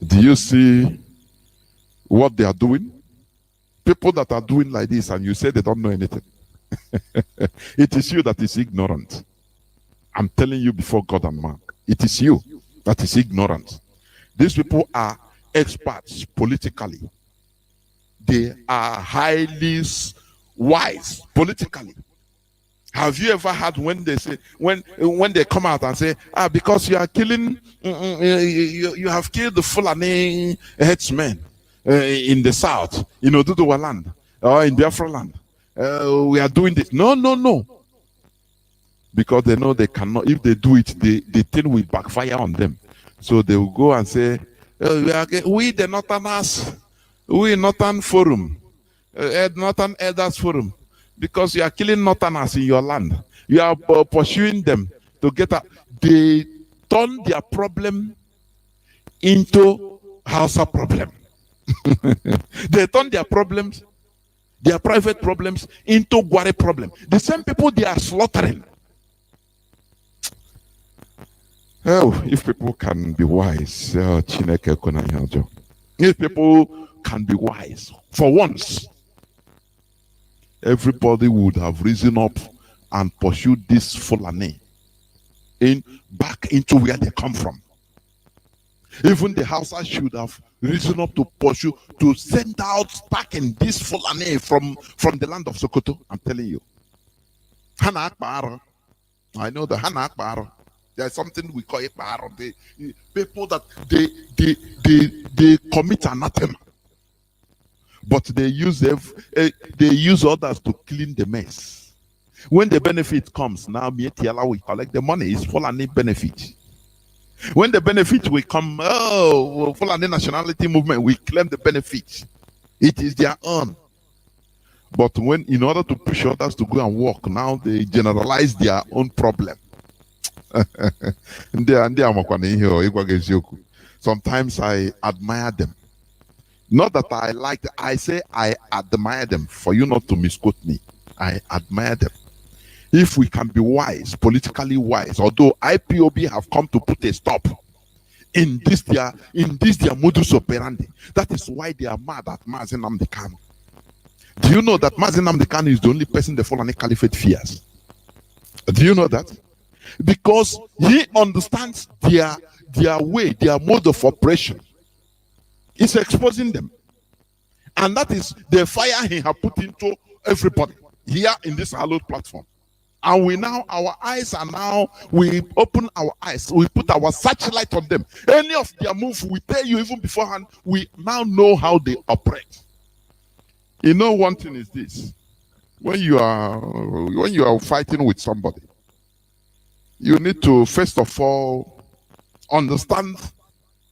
Do you see what they are doing? People that are doing like this and you say they don't know anything. It is you that is ignorant. I'm telling you before God and man. It is you that is ignorant. These people are experts politically. They are highly wise politically. Have you ever heard when they say, when they come out and say, because you are killing, you have killed the Fulani headsmen in the south, in Oduduwa land, or in Biafra land. We are doing this. No. Because they know they cannot, if they do it, the thing will backfire on them. So they will go and say, we the Northerners, we Northern Forum, Northern Elders Forum, because you are killing Northerners in your land. You are pursuing them to get up. They turn their problem into Hausa problem. They turn their problems, their private problems, into Gwari problem. The same people they are slaughtering. Oh, if people can be wise, if people can be wise, for once, everybody would have risen up and pursued this Fulani back into where they come from. Even the Hausa should have risen up to pursue, to send out back in this Fulani from the land of Sokoto. I'm telling you. Hana Akbar. I know the Hana Akbar. There's something we call it people that they commit anathema, but they use others to clean the mess. When the benefit comes, now we collect the money. It's Fulani benefit. When the benefit will come, Fulani nationality movement, we claim the benefit. It is their own. But when, in order to push others to go and work, now they generalize their own problem. Sometimes I admire them. Not that I like them, I say I admire them, for you not to misquote me. I admire them. If we can be wise, politically wise, although IPOB have come to put a stop in this their modus operandi. That is why they are mad at Mazi Nnamdi Kanu. Do you know that Mazi Nnamdi Kanu is the only person the Fulani Caliphate fears? Do you know that? Because he understands their way, their mode of operation. It's exposing them. And that is the fire he has put into everybody here in this hallowed platform. And we now, our eyes are now, we open our eyes, we put our searchlight on them. Any of their move, we tell you even beforehand, we now know how they operate. You know, one thing is this: when you are fighting with somebody, you need to first of all understand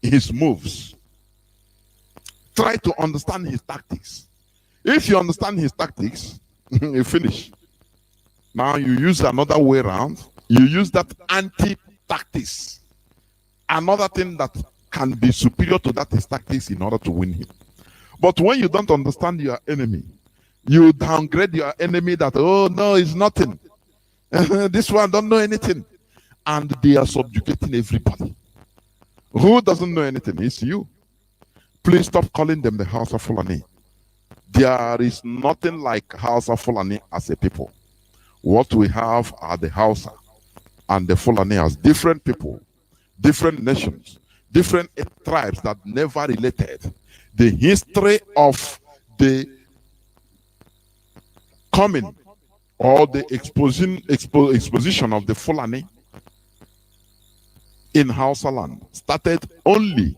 his moves. Try to understand his tactics. If you understand his tactics, you finish. Now you use another way around. You use that anti-tactics. Another thing that can be superior to that is tactics in order to win him. But when you don't understand your enemy, you downgrade your enemy that, oh no, it's nothing. This one don't know anything. And they are subjugating everybody. Who doesn't know anything? It's you. Please stop calling them the Hausa Fulani. There is nothing like Hausa Fulani as a people. What we have are the Hausa and the Fulani as different people, different nations, different tribes that never related. The history of the coming or the exposition of the Fulani in Hausa land started only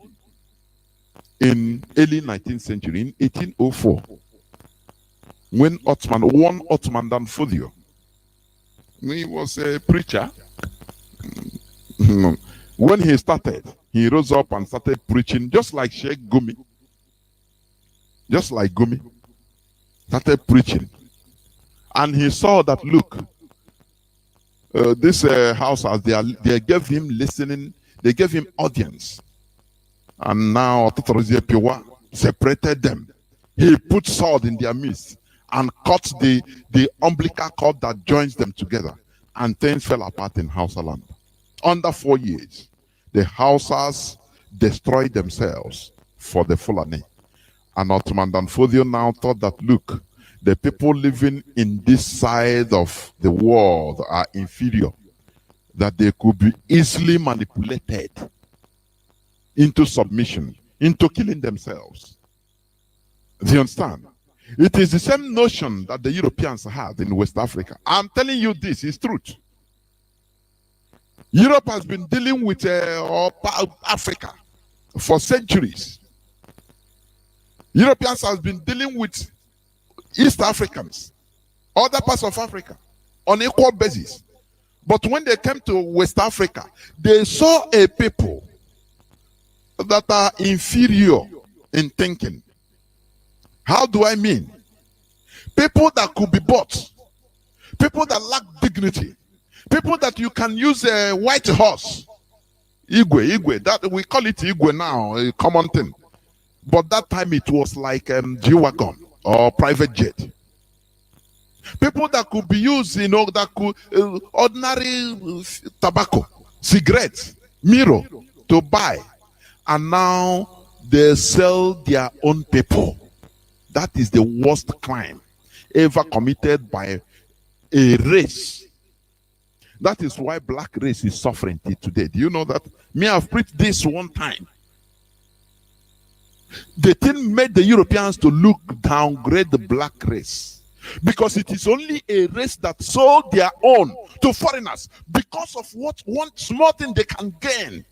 in early 19th century, in 1804, when one Ottoman Dan Fodio, he was a preacher. When he started, he rose up and started preaching just like Sheikh Gumi. Just like Gumi. Started preaching. And he saw that, look, this house, they gave him listening, they gave him audience. And now Totorozie Piwa separated them. He put sword in their midst and cut the umbilical cord that joins them together. And things fell apart in Hausa land. Under 4 years, the Hausas destroyed themselves for the Fulani. And Ottoman Dan Fodio now thought that, look, the people living in this side of the world are inferior, that they could be easily manipulated into submission, into killing themselves. Do you understand? It is the same notion that the Europeans had in West Africa. I'm telling you, this is truth. Europe has been dealing with Africa for centuries. Europeans have been dealing with East Africans, other parts of Africa, on equal basis. But when they came to West Africa, they saw a people that are inferior in thinking. How do I mean? People that could be bought, people that lack dignity, people that you can use a white horse, Igwe, that we call it Igwe now, a common thing. But that time it was like G-Wagon or private jet. People that could be used, that could ordinary tobacco, cigarettes, mirror to buy. And now they sell their own people. That is the worst crime ever committed by a race. That is why black race is suffering till today. Do you know that? Me, I've preached this one time. The thing made the Europeans to downgrade the black race, because it is only a race that sold their own to foreigners because of what one small thing they can gain.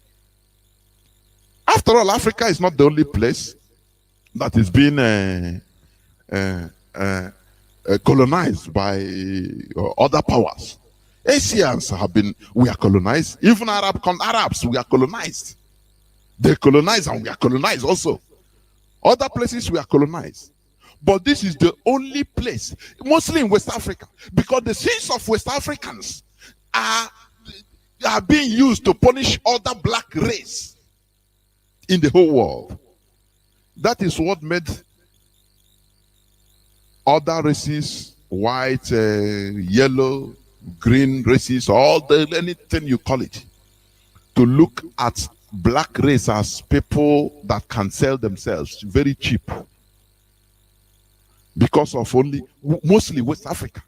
After all, Africa is not the only place that is being colonized by other powers. Asians we are colonized. Even Arabs, we are colonized. They colonize and we are colonized also. Other places we are colonized. But this is the only place, mostly in West Africa, because the sins of West Africans are being used to punish other black race in the whole world. That is what made other races, white, yellow, green races, anything you call it, to look at black race as people that can sell themselves very cheap, because of mostly West Africa.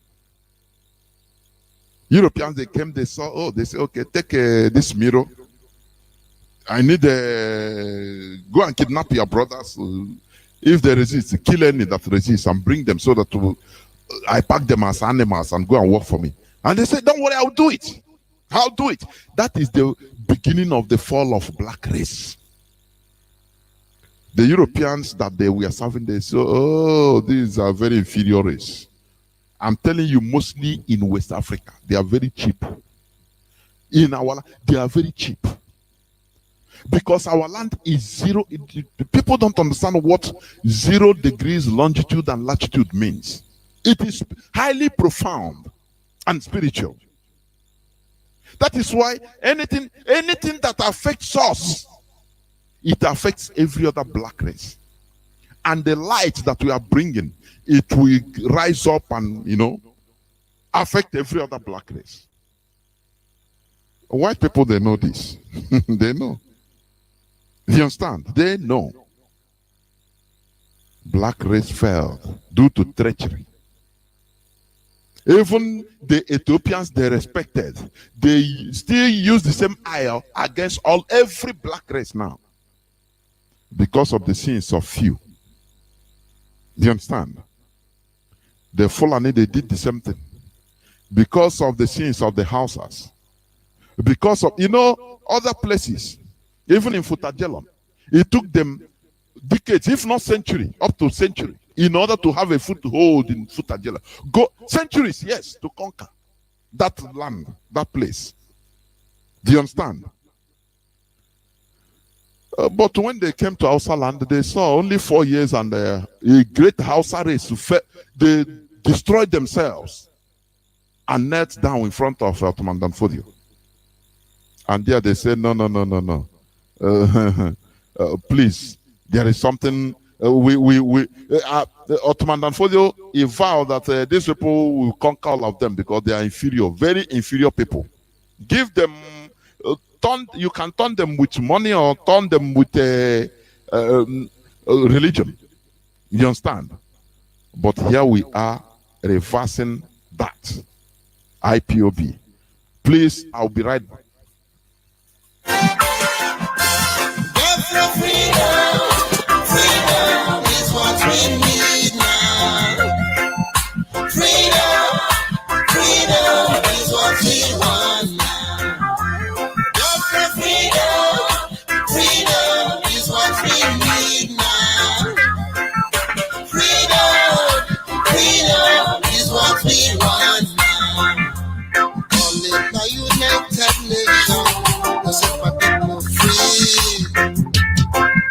Europeans, they came, they saw, they say, okay, take this mirror. I need go and kidnap your brothers. If they resist, kill any that resist and bring them so that I pack them as animals and go and work for me. And they said, don't worry, I'll do it. I'll do it. That is the beginning of the fall of black race. The Europeans that they were serving, they said, oh, these are very inferior race. I'm telling you, mostly in West Africa, they are very cheap. In our land, they are very cheap. Because our land is zero. People don't understand what 0 degrees longitude and latitude means. It is highly profound and spiritual. That is why anything that affects us, it affects every other black race. And the light that we are bringing, it will rise up and, affect every other black race. White people, they know this. They know. You understand? They know. black race failed due to treachery. Even the Ethiopians they respected, they still use the same ire against every black race now because of the sins of few. Do you understand? The Fulani, they did the same thing because of the sins of the Hausas. Because of, other places, even in Futajelon, it took them decades, if not century, up to century, in order to have a foothold in Futajelon. Go centuries, yes, to conquer that land, that place. Do you understand? But when they came to Hausa land, they saw only 4 years and a great Hausa race. They destroyed themselves and knelt down in front of Ottoman Danfodio. And there they said, no. Please, there is something. Ottoman Danfodio, he vowed that these people will conquer all of them because they are inferior, very inferior people. Give them, you can turn them with money or turn them with religion. You understand? But here we are reversing that. IPOB. Please, I'll be right back. Freedom is what we need now. Freedom is what we want now. Freedom is what we need now. Freedom is what we want now. Call it the United Nations, to set my people free.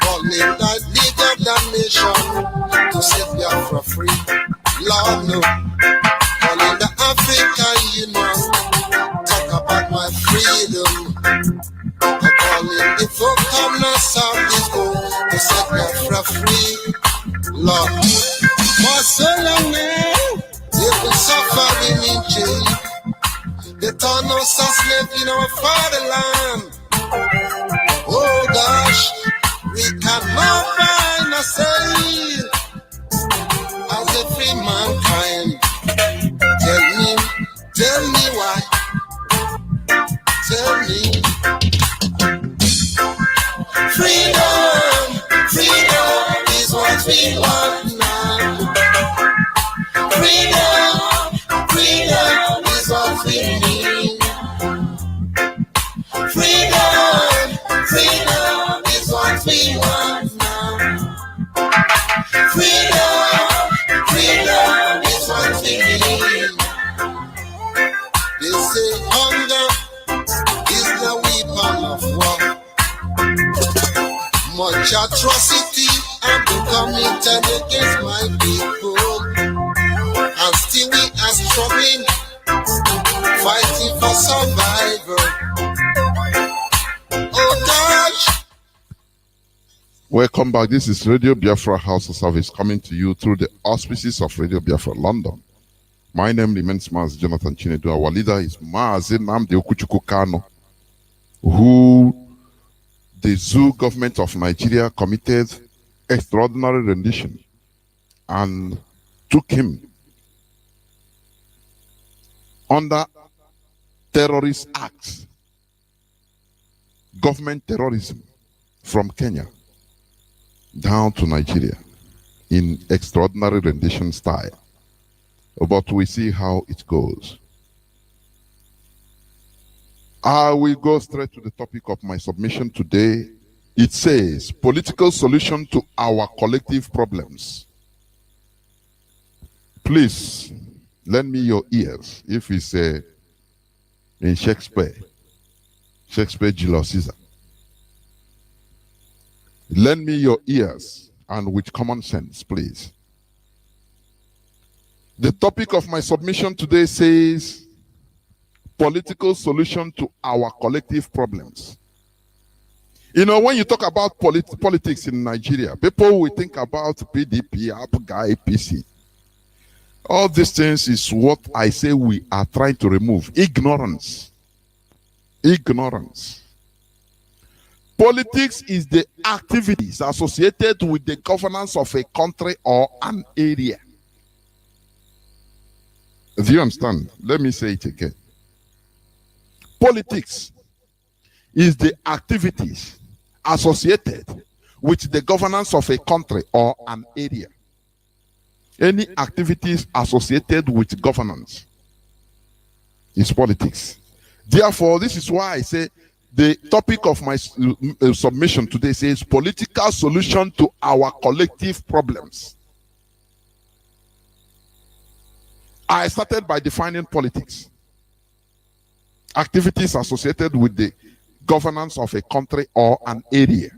Call it the League of the Nation, to set Biafra free. Lord, no. Call it the African Union, talk about my freedom. I call it the folk come now south this go, to set Biafra free. Lord, for so long now, they've been suffering in jail. They turn us as slaves in our fatherland. Oh gosh, we cannot find ourselves as a free mankind. Tell me why. Tell me. Freedom is what we want now. Freedom is what we need. Freedom is what we want now. Freedom is what we need. They say hunger is the weapon of war. Much atrocity have been committed against my people, and still we are struggling, fighting for survival. Oh gosh. Welcome back. This is Radio Biafra House service coming to you through the auspices of Radio Biafra London. My name remains Mazi Jonathan Chinedu. Our leader is Mazi Nnamdi Okuchukwu Kanu, who the zoo government of Nigeria committed extraordinary rendition and took him under terrorist acts, government terrorism, from Kenya down to Nigeria in extraordinary rendition style. But we see how it goes. I will go straight to the topic of my submission today. It says, political solution to our collective problems. Please, lend me your ears. If it's in Shakespeare, Julius Caesar. Lend me your ears and with common sense, please. The topic of my submission today says, political solution to our collective problems. You know, when you talk about politics in Nigeria, people will think about PDP, APGA, APC. All these things is what I say we are trying to remove. Ignorance. Ignorance. Politics is the activities associated with the governance of a country or an area. Do you understand? Let me say it again. Politics is the activities associated with the governance of a country or an area. Any activities associated with governance is politics. Therefore, this is why I say the topic of my submission today says political solution to our collective problems. I started by defining politics. Activities associated with the governance of a country or an area.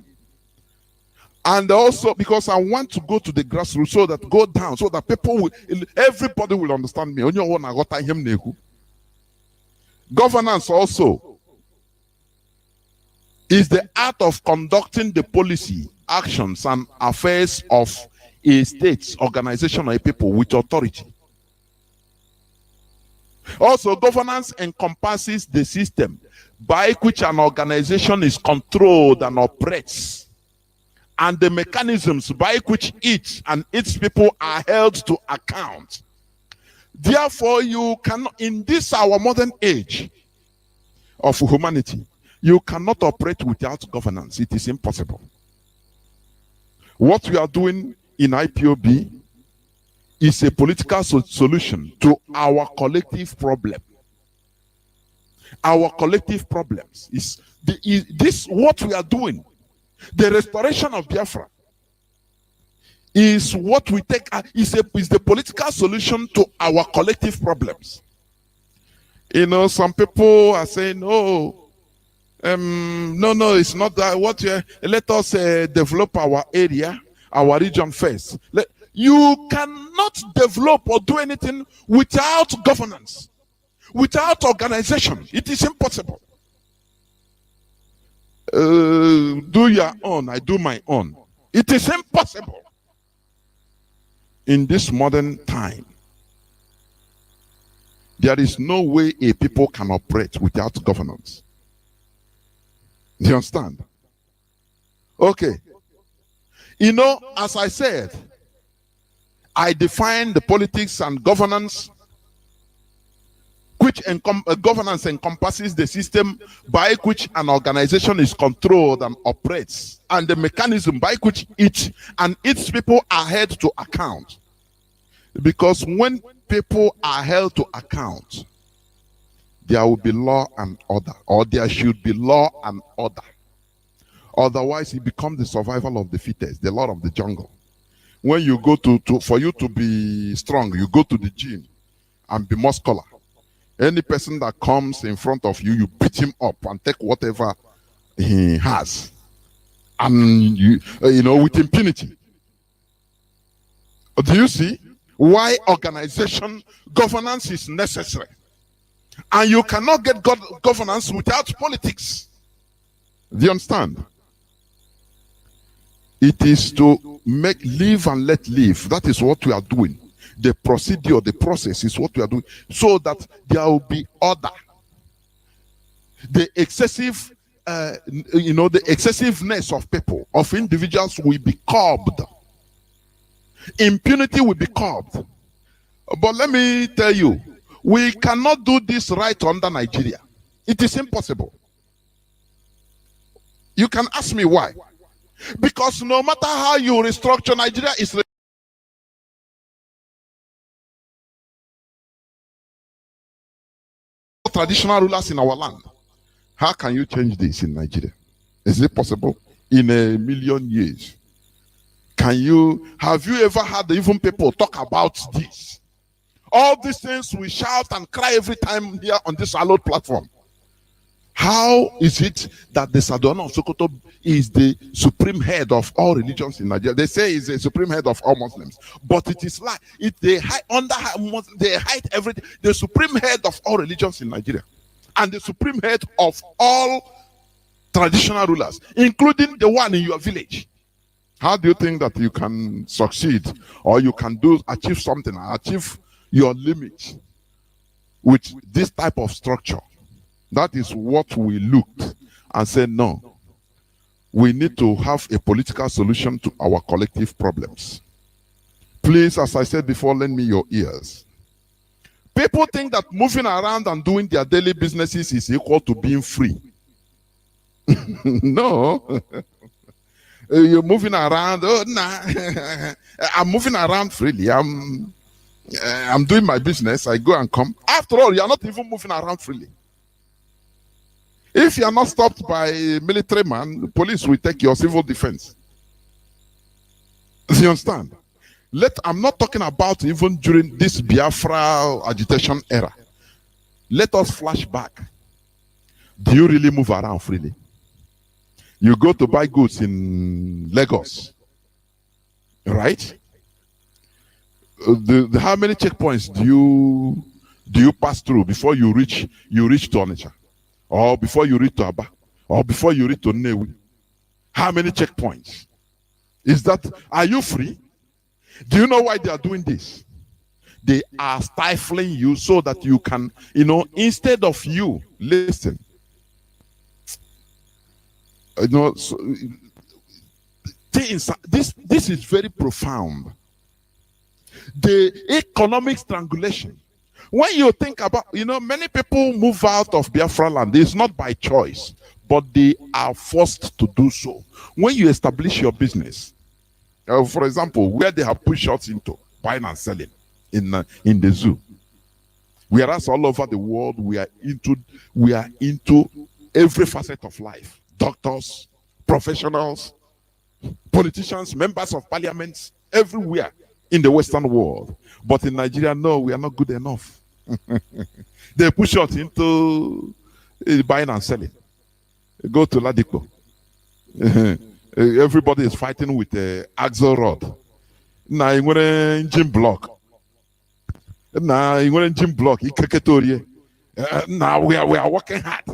And also because I want to go to the grassroots, so that go down, so that people will, everybody will understand me. Governance also is the art of conducting the policy, actions, and affairs of a state, organization, or a people with authority. Also, governance encompasses the system by which an organization is controlled and operates, and the mechanisms by which it and its people are held to account. Therefore, you cannot, in this our modern age of humanity, you cannot operate without governance. It is impossible. What we are doing in IPOB is a political solution to our collective problem. Our collective problems is this what we are doing. The restoration of Biafra is what we take is the political solution to our collective problems. You know, some people are saying, "Oh, no, it's not that. Let us develop our area, our region first." You cannot develop or do anything without governance, without organization. It is impossible. Do your own, I do my own. It is impossible. In this modern time, there is no way a people can operate without governance. Do you understand? Okay. You know, as I said, I define the politics and governance, which governance encompasses the system by which an organization is controlled and operates, and the mechanism by which it and its people are held to account. Because when people are held to account, there will be law and order, or there should be law and order. Otherwise, it becomes the survival of the fittest, the law of the jungle. When you go for you to be strong, you go to the gym and be muscular. Any person that comes in front of you, you beat him up and take whatever he has, and you know, with impunity. Do you see why organization governance is necessary? And you cannot get governance without politics. Do you understand? It is to make live and let live. That is what we are doing. The procedure, the process is what we are doing, so that there will be order. The excessive, the excessiveness of people, of individuals, will be curbed. Impunity will be curbed. But let me tell you, we cannot do this right under Nigeria. It is impossible. You can ask me why. Because no matter how you restructure, Nigeria is traditional rulers in our land. How can you change this in Nigeria? Is it possible? In a million years. Have you ever had even people talk about this? All these things we shout and cry every time here on this hallowed platform. How is it that the Sadona of Sokoto is the supreme head of all religions in Nigeria? They say he's the supreme head of all Muslims, but it is like they hide everything. The supreme head of all religions in Nigeria, and the supreme head of all traditional rulers, including the one in your village. How do you think that you can succeed, or you can achieve something, achieve your limit with this type of structure? That is what we looked and said, no, We need to have a political solution to our collective problems. Please, as I said before, lend me your ears. People think that moving around and doing their daily businesses is equal to being free. No. You're moving around. Oh, nah. I'm moving around freely. I'm doing my business. I go and come. After all, you're not even moving around freely. If you're not stopped by a military man, the police will take your civil defense. You understand? I'm not talking about even during this Biafra agitation era. Let us flash back. Do you really move around freely? You go to buy goods in Lagos, right? How many checkpoints do you pass through before you reach to Onitsha, or before you reach to Amba, or before you reach to Nnewi? How many checkpoints? Are you free? Do you know why they are doing this? They are stifling you so that you can, instead of you, listen. So, this is very profound. The economic strangulation. When you think about, many people move out of Biafra land. It's not by choice, but they are forced to do so. When you establish your business, for example, where they have pushed shots into buying and selling in the zoo, whereas all over the world we are into every facet of life. Doctors, professionals, politicians, members of parliaments, everywhere in the Western world. But in Nigeria, no, we are not good enough. They push us into buying and selling. Go to Ladipo. Everybody is fighting with an axle rod. Now you want an engine block. Now you want an engine block. Now we are working hard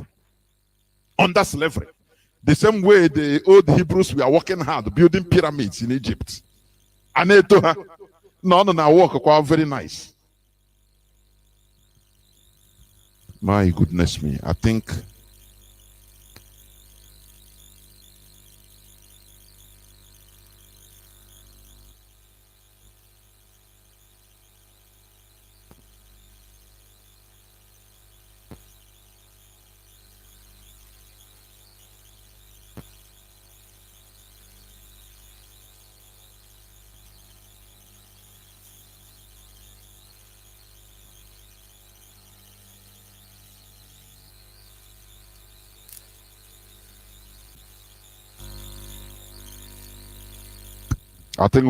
under slavery. The same way the old Hebrews were working hard building pyramids in Egypt. And they told her, no, work quite very nice. My goodness me, I think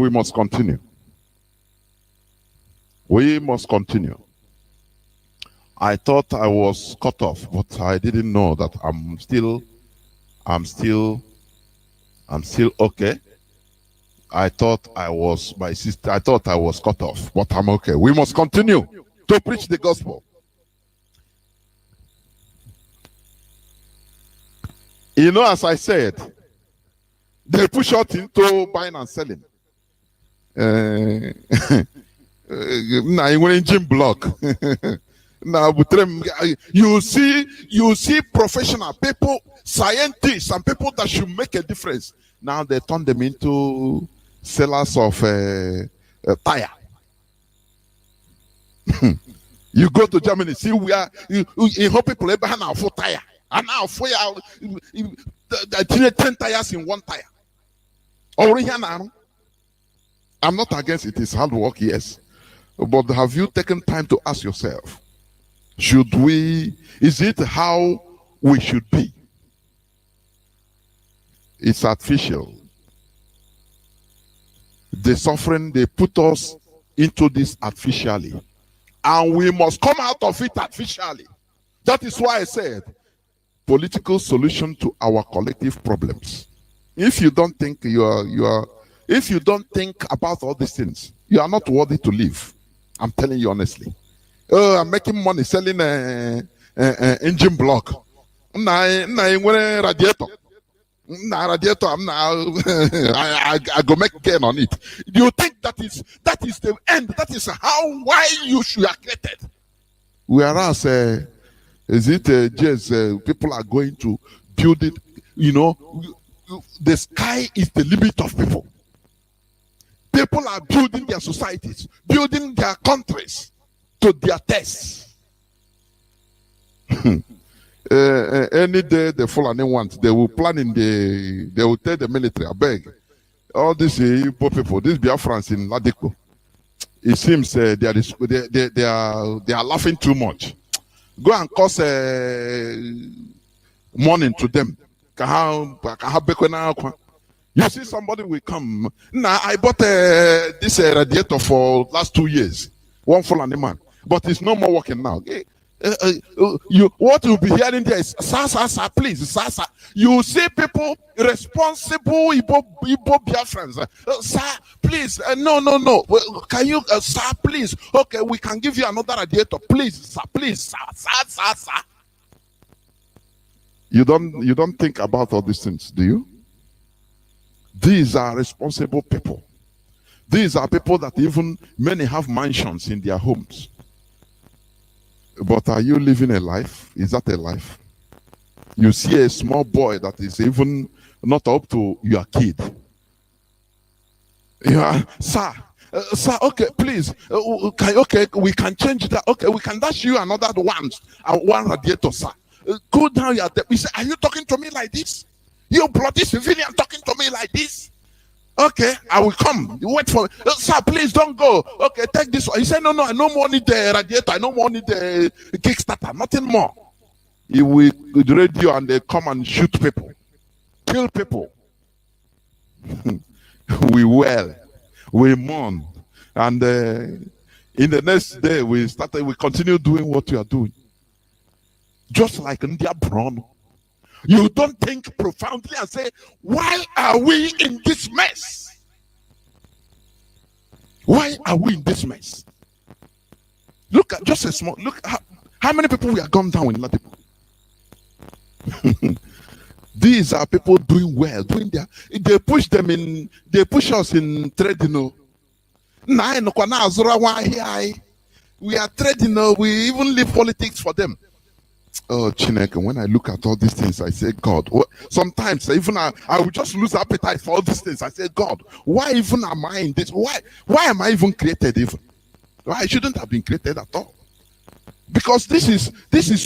we must continue. We must continue. I thought I was cut off, but I didn't know that I'm still okay. I thought I was cut off, but I'm okay. We must continue to preach the gospel. As I said, they push out into buying and selling. Now you want engine block. Now you see professional people, scientists, and people that should make a difference. Now they turn them into sellers of tire. You go to Germany, see where you hope people ever have a tire, and now for 10 tires in one tire. I'm not against it. It's hard work, yes. But have you taken time to ask yourself, is it how we should be? It's artificial. The suffering, they put us into this artificially. And we must come out of it artificially. That is why I said, political solution to our collective problems. If you don't think if you don't think about all these things, you are not worthy to live. I'm telling you honestly. I'm making money selling engine block. Radiator. Radiator. I go make gain on it. Do you think that is the end? That is why you should have created. Whereas people are going to build it, the sky is the limit of people. People are building their societies, building their countries to their tastes. Any day the Fulani want, they will plan in they will tell the military, I beg, all these Igbo people, these Biafrans in Ladiko, it seems they are laughing too much. Go and cause mourning to them. You see, somebody will come. Now, I bought this radiator for last 2 years. One Fulani man. But it's no more working now. What you'll be hearing there is, sir, please, sir. You see people responsible Igbo Biafrans. Sir, please, no. Can you, sir, please? Okay, we can give you another radiator. Please, sir, please, sir. You don't think about all these things, do you? These are responsible people. These are people that even many have mansions in their homes. But are you living a life? Is that a life? You see a small boy that is even not up to your kid. Yeah, sir, okay, please. Okay, we can change that. Okay, we can dash you another one radiator, sir. Go down your depth. He said, are you talking to me like this? You bloody civilian talking to me like this? Okay, I will come. You wait for me. Sir, please don't go. Okay, take this one. He said, no, I no more need the radiator. I no more need the Kickstarter. Nothing more. He will with radio and they come and shoot people. Kill people. We wail. We mourn. And in the next day, we continue doing what we are doing. Just like India Brown. You don't think profoundly and say, why are we in this mess? Why are we in this mess? Look at just a small, look how many people we have gone down in Ladipo. These are people doing well, doing they push us in trading. We are trading, we even leave politics for them. Oh, Chineke, when I look at all these things, I say, God, sometimes even I will just lose appetite for all these things. I say, God, why even am I in this? Why am I even created even? I shouldn't have been created at all. Because this is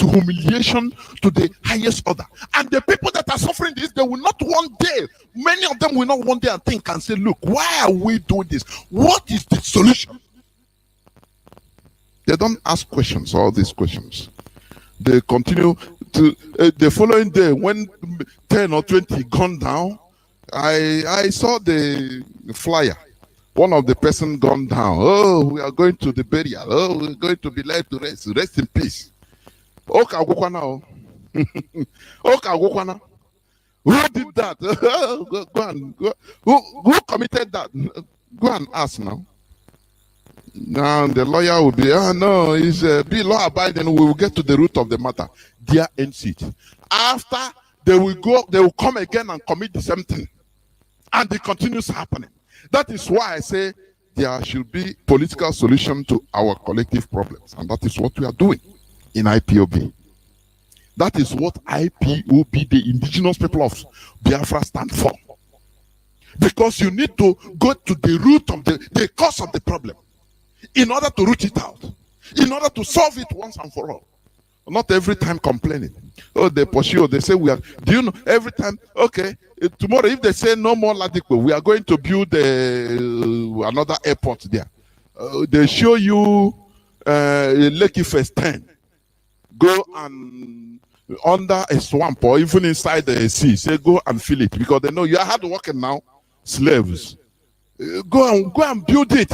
humiliation to the highest order. And the people that are suffering this, they will not one day, many of them will not one day think and say, look, why are we doing this? What is the solution? They don't ask questions, all these questions. They continue to the following day when 10 or 20 gone down. I saw the flyer. One of the person gone down. Oh, we are going to the burial. Oh, we're going to be led to rest. Rest in peace. Okay, now. Okay, who did that? Go on. Who committed that? Go and ask now. Now the lawyer will be, no, it's be law abiding. We will get to the root of the matter. Their end seat. After they will come again and commit the same thing, and it continues happening. That is why I say there should be political solution to our collective problems, and that is what we are doing in IPOB. That is what IPOB, the indigenous people of Biafra, stand for. Because you need to go to the root of the cause of the problem, in order to root it out, in order to solve it once and for all. Not every time complaining. Oh, they pursue, they say we are, do you know, every time, okay, tomorrow if they say no more Ladipo, we are going to build another airport there. They show you Lekki Phase 10. Go and under a swamp or even inside the sea, say go and fill it, because they know you are hard working now, slaves. Go and build it.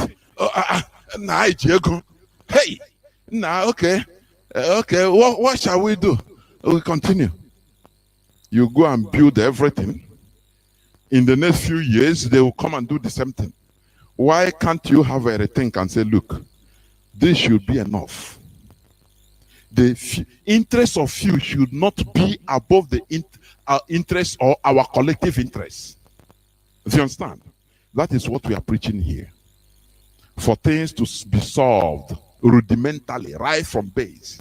Hey, now okay. Okay, what shall we do? We continue. You go and build everything. In the next few years, they will come and do the same thing. Why can't you have a rethink and say, look, this should be enough? The interest of few should not be above the interest or our collective interest. Do you understand? That is what we are preaching here. For things to be solved rudimentarily, right from base.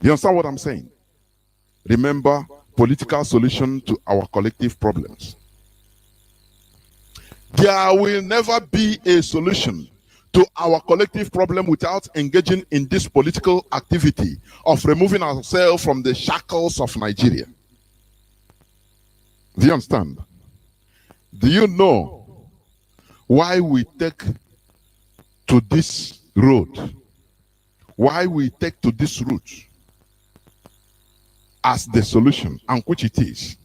You understand what I'm saying? Remember, political solution to our collective problems. There will never be a solution to our collective problem without engaging in this political activity of removing ourselves from the shackles of Nigeria. Do you understand? Do you know why we take to this road? Why we take to this route as the solution, and which it is?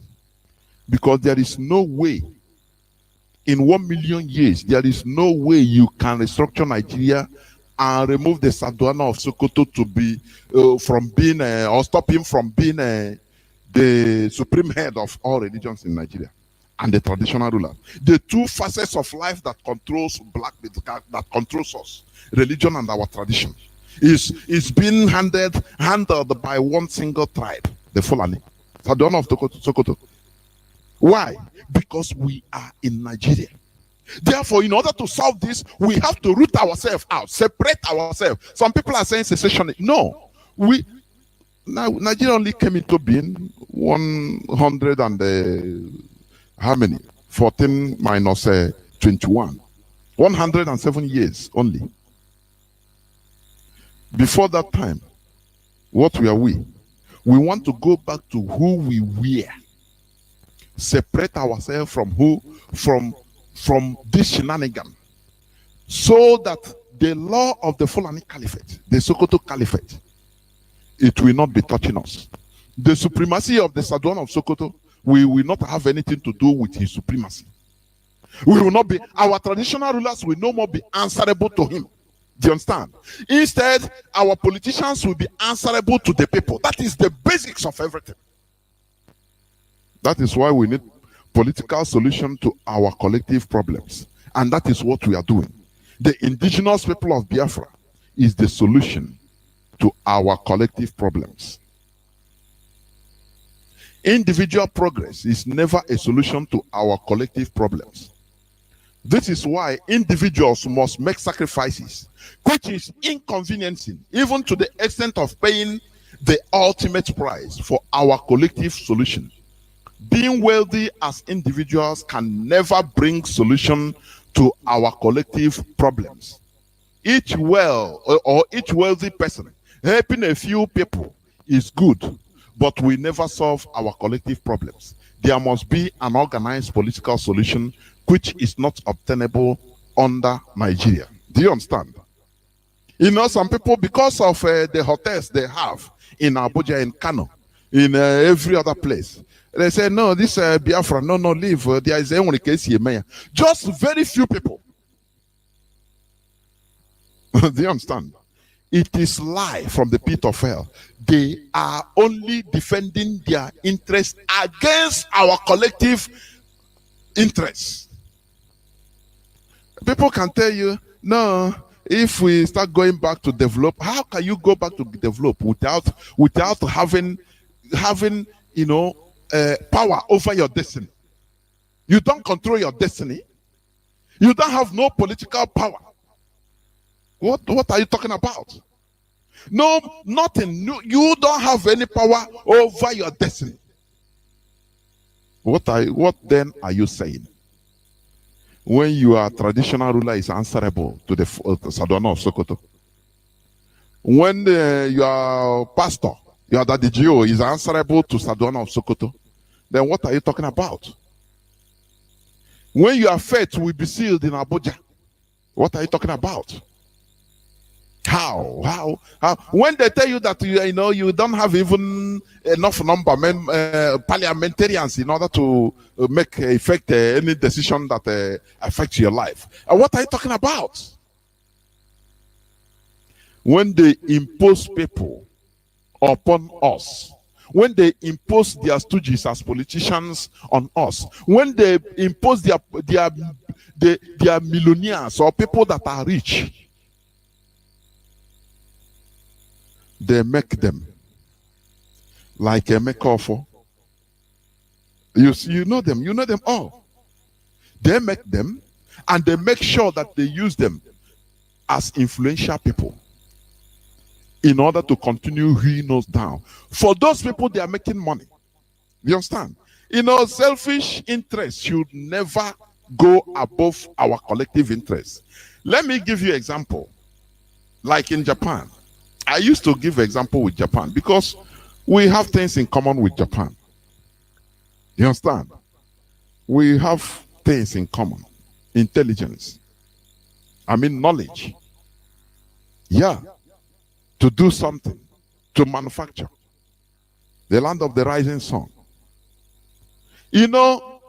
Because there is no way in 1 million years, there is no way you can restructure Nigeria and remove the Sardauna of Sokoto to be from being or stop him from being the supreme head of all religions in Nigeria and the traditional ruler. The two facets of life that controls that controls us, religion and our tradition, is being handled by one single tribe, the Fulani, Sardauna of Sokoto. Why? Because we are in Nigeria. Therefore, in order to solve this, we have to root ourselves out, separate ourselves. Some people are saying secession. No, Nigeria only came into being 100 and how many? 14 minus 21. 107 years only. Before that time, what were we? We want to go back to who we were. Separate ourselves from this shenanigan, so that the law of the Fulani Caliphate, the Sokoto Caliphate, it will not be touching us. The supremacy of the Sardauna of Sokoto, we will not have anything to do with his supremacy. We will not be, our traditional rulers will no more be answerable to him. Do you understand? Instead, our politicians will be answerable to the people. That is the basics of everything. That is why we need political solution to our collective problems. And that is what we are doing. The indigenous people of Biafra is the solution to our collective problems. Individual progress is never a solution to our collective problems. This is why individuals must make sacrifices, which is inconveniencing, even to the extent of paying the ultimate price for our collective solution. Being wealthy as individuals can never bring solution to our collective problems. Each wealthy person helping a few people is good, but we never solve our collective problems. There must be an organized political solution which is not obtainable under Nigeria. Do you understand? You know, some people, because of the hotels they have in Abuja, in Kano, in every other place, they say, no, this Biafra, no, leave. There is only case here, mayor. Just very few people. Do you understand? It is lie from the pit of hell. They are only defending their interests against our collective interests. People can tell you, no, if we start going back to develop, how can you go back to develop without having you know, power over your destiny? You don't control your destiny. You don't have no political power. What are you talking about? No, nothing. No, you don't have any power over your destiny. What then are you saying? When your traditional ruler is answerable to the Sardauna of Sokoto, when your pastor, your daddy Gio, is answerable to Sardauna of Sokoto, then what are you talking about? When your faith will be sealed in Abuja, what are you talking about? How? When they tell you that you don't have even enough number parliamentarians in order to make effect any decision that affects your life, what are you talking about? When they impose people upon us, when they impose their stooges as politicians on us, when they impose their millionaires or people that are rich, they make them like a makeover. You know them all. They make them, and they make sure that they use them as influential people in order to continue hewing us down. For those people, they are making money. You understand? You know, selfish interest should never go above our collective interest. Let me give you an example. Like in Japan, I used to give example with Japan because we have things in common with Japan. You understand? We have things in common. Intelligence. I mean knowledge. Yeah. To do something. To manufacture. The land of the rising sun. You know,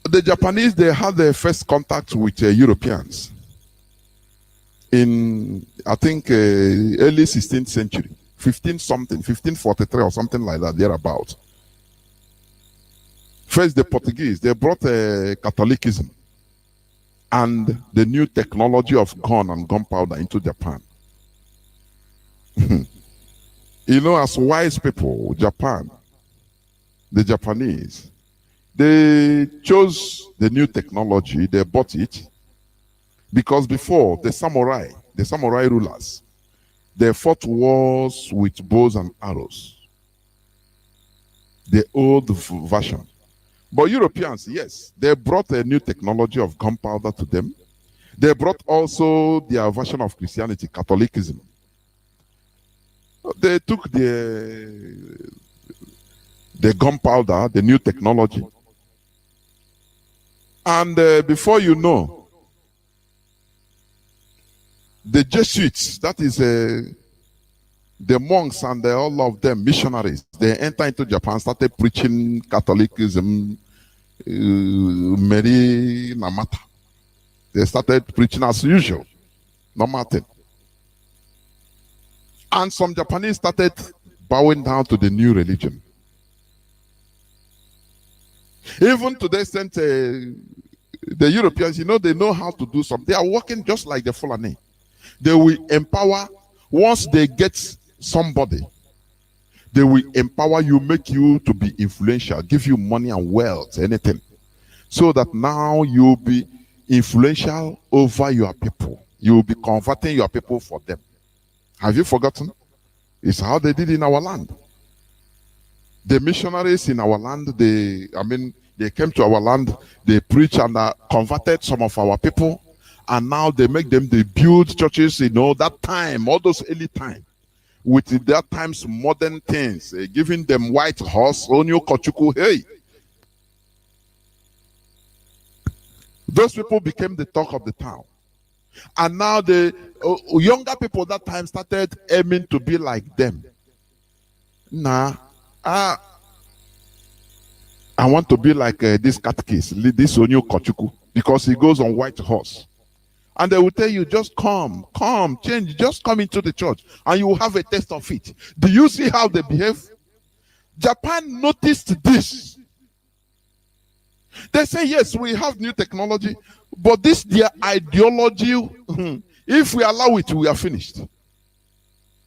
the Japanese, they had their first contact with Europeans in, I think, early 16th century, 1543 or something like that, thereabout. First, the Portuguese, they brought Catholicism and the new technology of gun and gunpowder into Japan. You know, as wise people, Japan, the Japanese, they chose the new technology, they bought it, because before the samurai rulers, they fought wars with bows and arrows. The old version. But Europeans, yes, they brought a new technology of gunpowder to them. They brought also their version of Christianity, Catholicism. They took the gunpowder, the new technology. And before you know, the Jesuits, that is the monks and all of them, missionaries, they enter into Japan, started preaching Catholicism, Mary Namata. They started preaching as usual, no matter. And some Japanese started bowing down to the new religion. Even to the extent the Europeans, you know, they know how to do something. They are working just like the Fulani. They will empower, once they get somebody, they will empower you, make you to be influential, give you money and wealth, anything. So that now you'll be influential over your people. You'll be converting your people for them. Have you forgotten? It's how they did in our land. The missionaries in our land, they came to our land, they preached and converted some of our people, and now they make them, they build churches, you know, that time, all those early time, with that time's modern things, giving them white horse, onyo kochuku, hey. Those people became the talk of the town. And now the younger people that time started aiming to be like them. Nah, I want to be like this catechist, this Onyo Kochuku, because he goes on white horse. And they will tell you, just come, change, just come into the church, and you will have a taste of it. Do you see how they behave? Japan noticed this. They say, yes, we have new technology, but this their ideology, if we allow it, we are finished.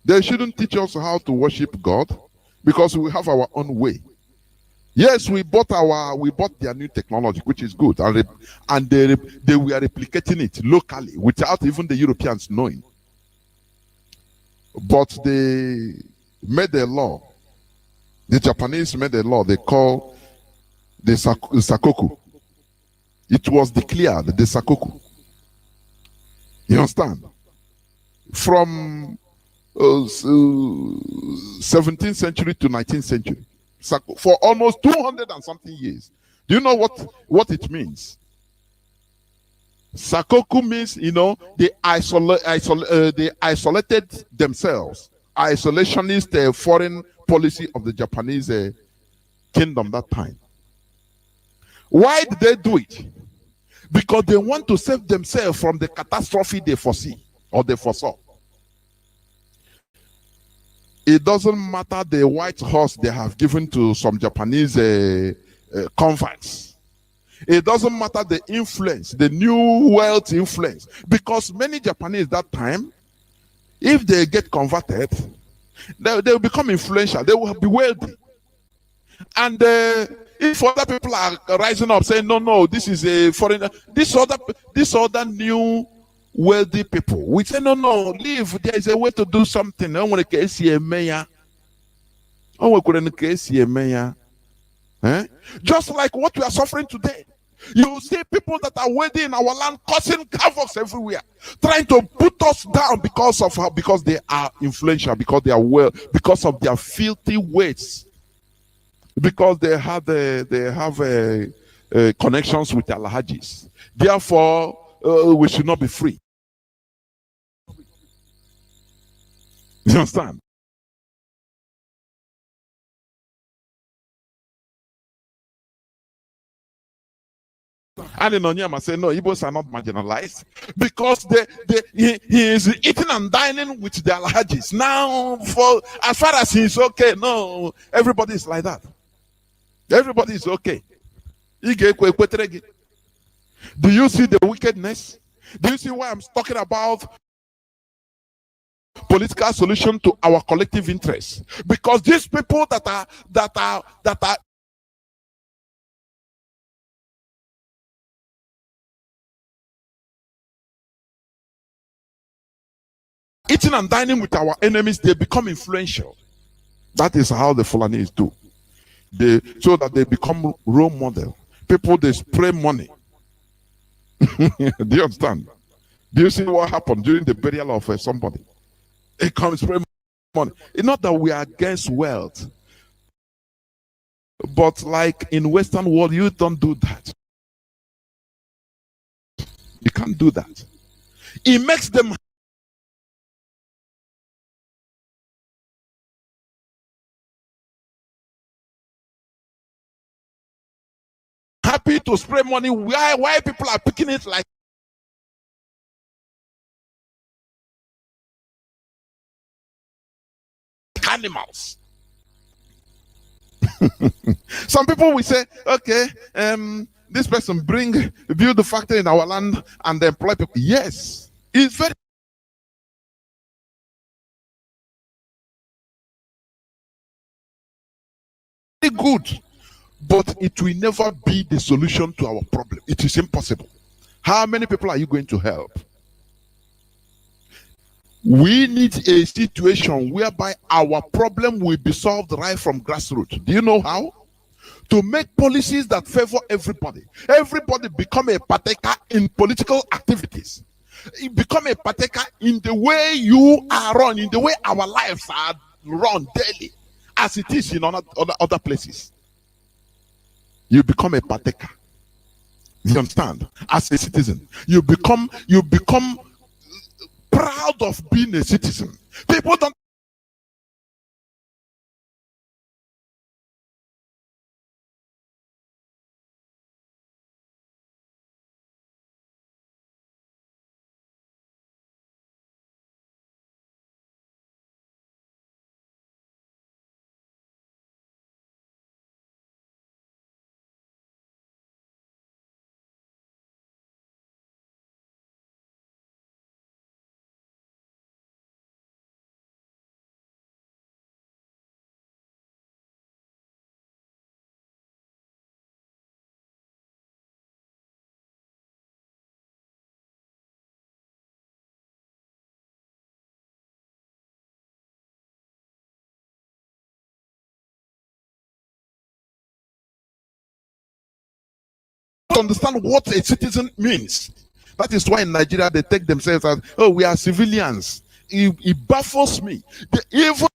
They shouldn't teach us how to worship God, because we have our own way. Yes, we bought their new technology, which is good, and they were replicating it locally without even the Europeans knowing. But they made a law. The Japanese made a law they call the Sakoku. It was declared the Sakoku. You understand? From 17th century to 19th century, for almost 200 and something years. Do you know what it means? Sakoku means, you know, they isolated themselves. Isolationist foreign policy of the Japanese kingdom that time. Why did they do it? Because they want to save themselves from the catastrophe they foresee or they foresaw. It doesn't matter the white horse they have given to some Japanese converts. It doesn't matter the influence, the new wealth influence. Because many Japanese that time, if they get converted, they will become influential. They will be wealthy. And if other people are rising up saying, no, this is a foreigner, this other new wealthy people, we say, no, leave. There is a way to do something. I want to see a mayor. Just like what we are suffering today. You see people that are waiting in our land causing havoc everywhere, trying to put us down because they are influential, because they are well, because of their filthy ways, because they have connections with Alhajis. Therefore, we should not be free. You understand? And in Onyema say, no, Igbos are not marginalized because he is eating and dining with the Alhajis. Now, for as far as he's okay, no, everybody is like that. Everybody is okay. Do you see the wickedness? Do you see why I'm talking about political solution to our collective interests? Because these people that are eating and dining with our enemies, they become influential. That is how the Fulanis do. So that they become role model. People, they spray money. Do you understand? Do you see what happened during the burial of somebody? It comes spray money. It's not that we are against wealth, but like in Western world, you don't do that. You can't do that. It makes them happy to spray money. Why people are picking it like animals? Some people will say, okay, this person build the factory in our land and employ people. Yes, it's very good, but it will never be the solution to our problem. It is impossible. How many people are you going to help? We need a situation whereby our problem will be solved right from grassroots. Do you know how? To make policies that favor everybody. Everybody become a partaker in political activities. Become a partaker in the way you are run, in the way our lives are run daily, as it is in other places. You become a partaker. You understand? As a citizen, you become proud of being a citizen. People don't understand what a citizen means. That is why in Nigeria they take themselves as, oh, we are civilians. It baffles me. Even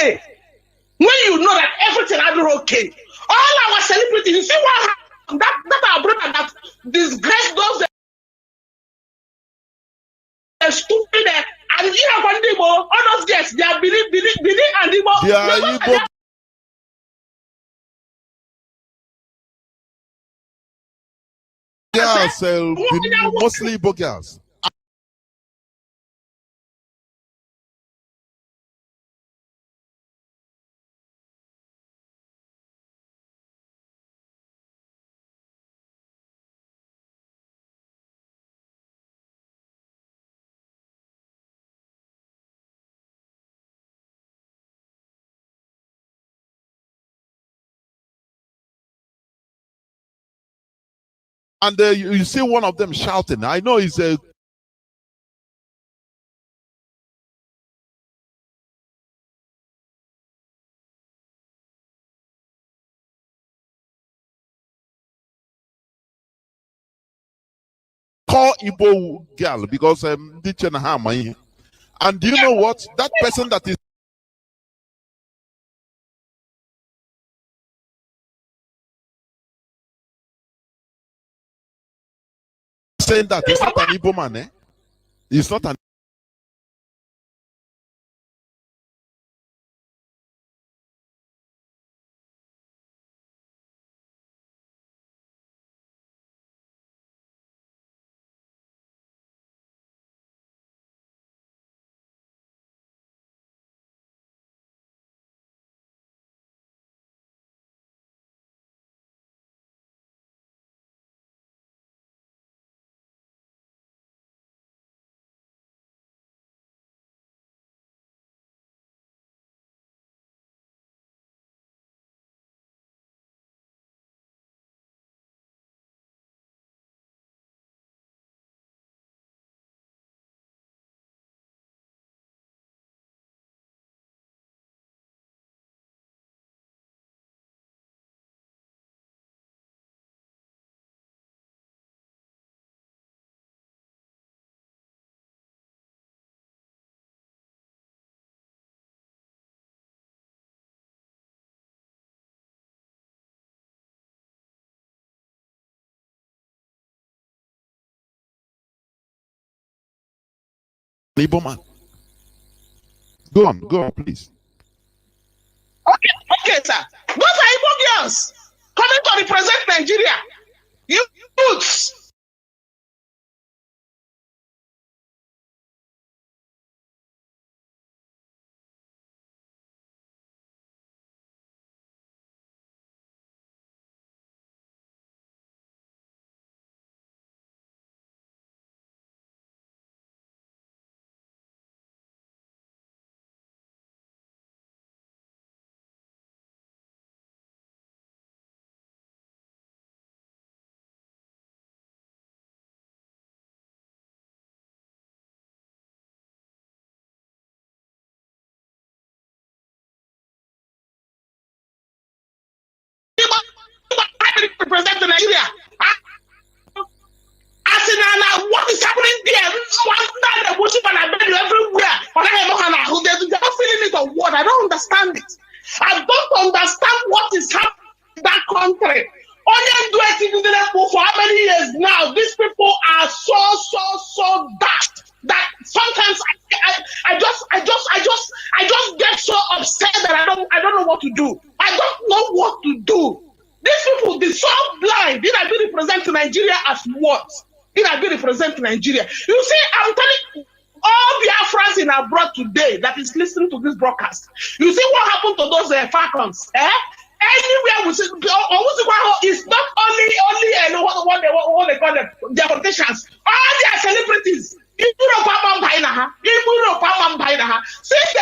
okay. When you know that everything is okay. All our celebrities, you see what happened? That our brother that disgrace those stupid and you know what they all those guys, they are believe and They are Igbo. Girls, mostly Igbo girls. And you see one of them shouting. I know he's a call Igbo girl because and do you know what? That person that is saying that he's not an Igbo man, eh? He's not an Igbo man. Go on, please. Okay, sir. Those are Igbo girls coming to represent Nigeria. Youths. Represent Nigeria. What is happening there? They're everywhere. They're not feeling it or what? I don't understand it. I don't understand what is happening in that country. Only do it for how many years now? These people are so daft that sometimes I just get so upset that I don't know what to do. I don't know what to do. These people, they're so blind. Did I be represent Nigeria as what? Did I be represent Nigeria? You see, I'm telling you, all Biafrans in abroad today that is listening to this broadcast. You see what happened to those Falcons? Anywhere we see, it's not only what they call them, their politicians. All their celebrities. Since they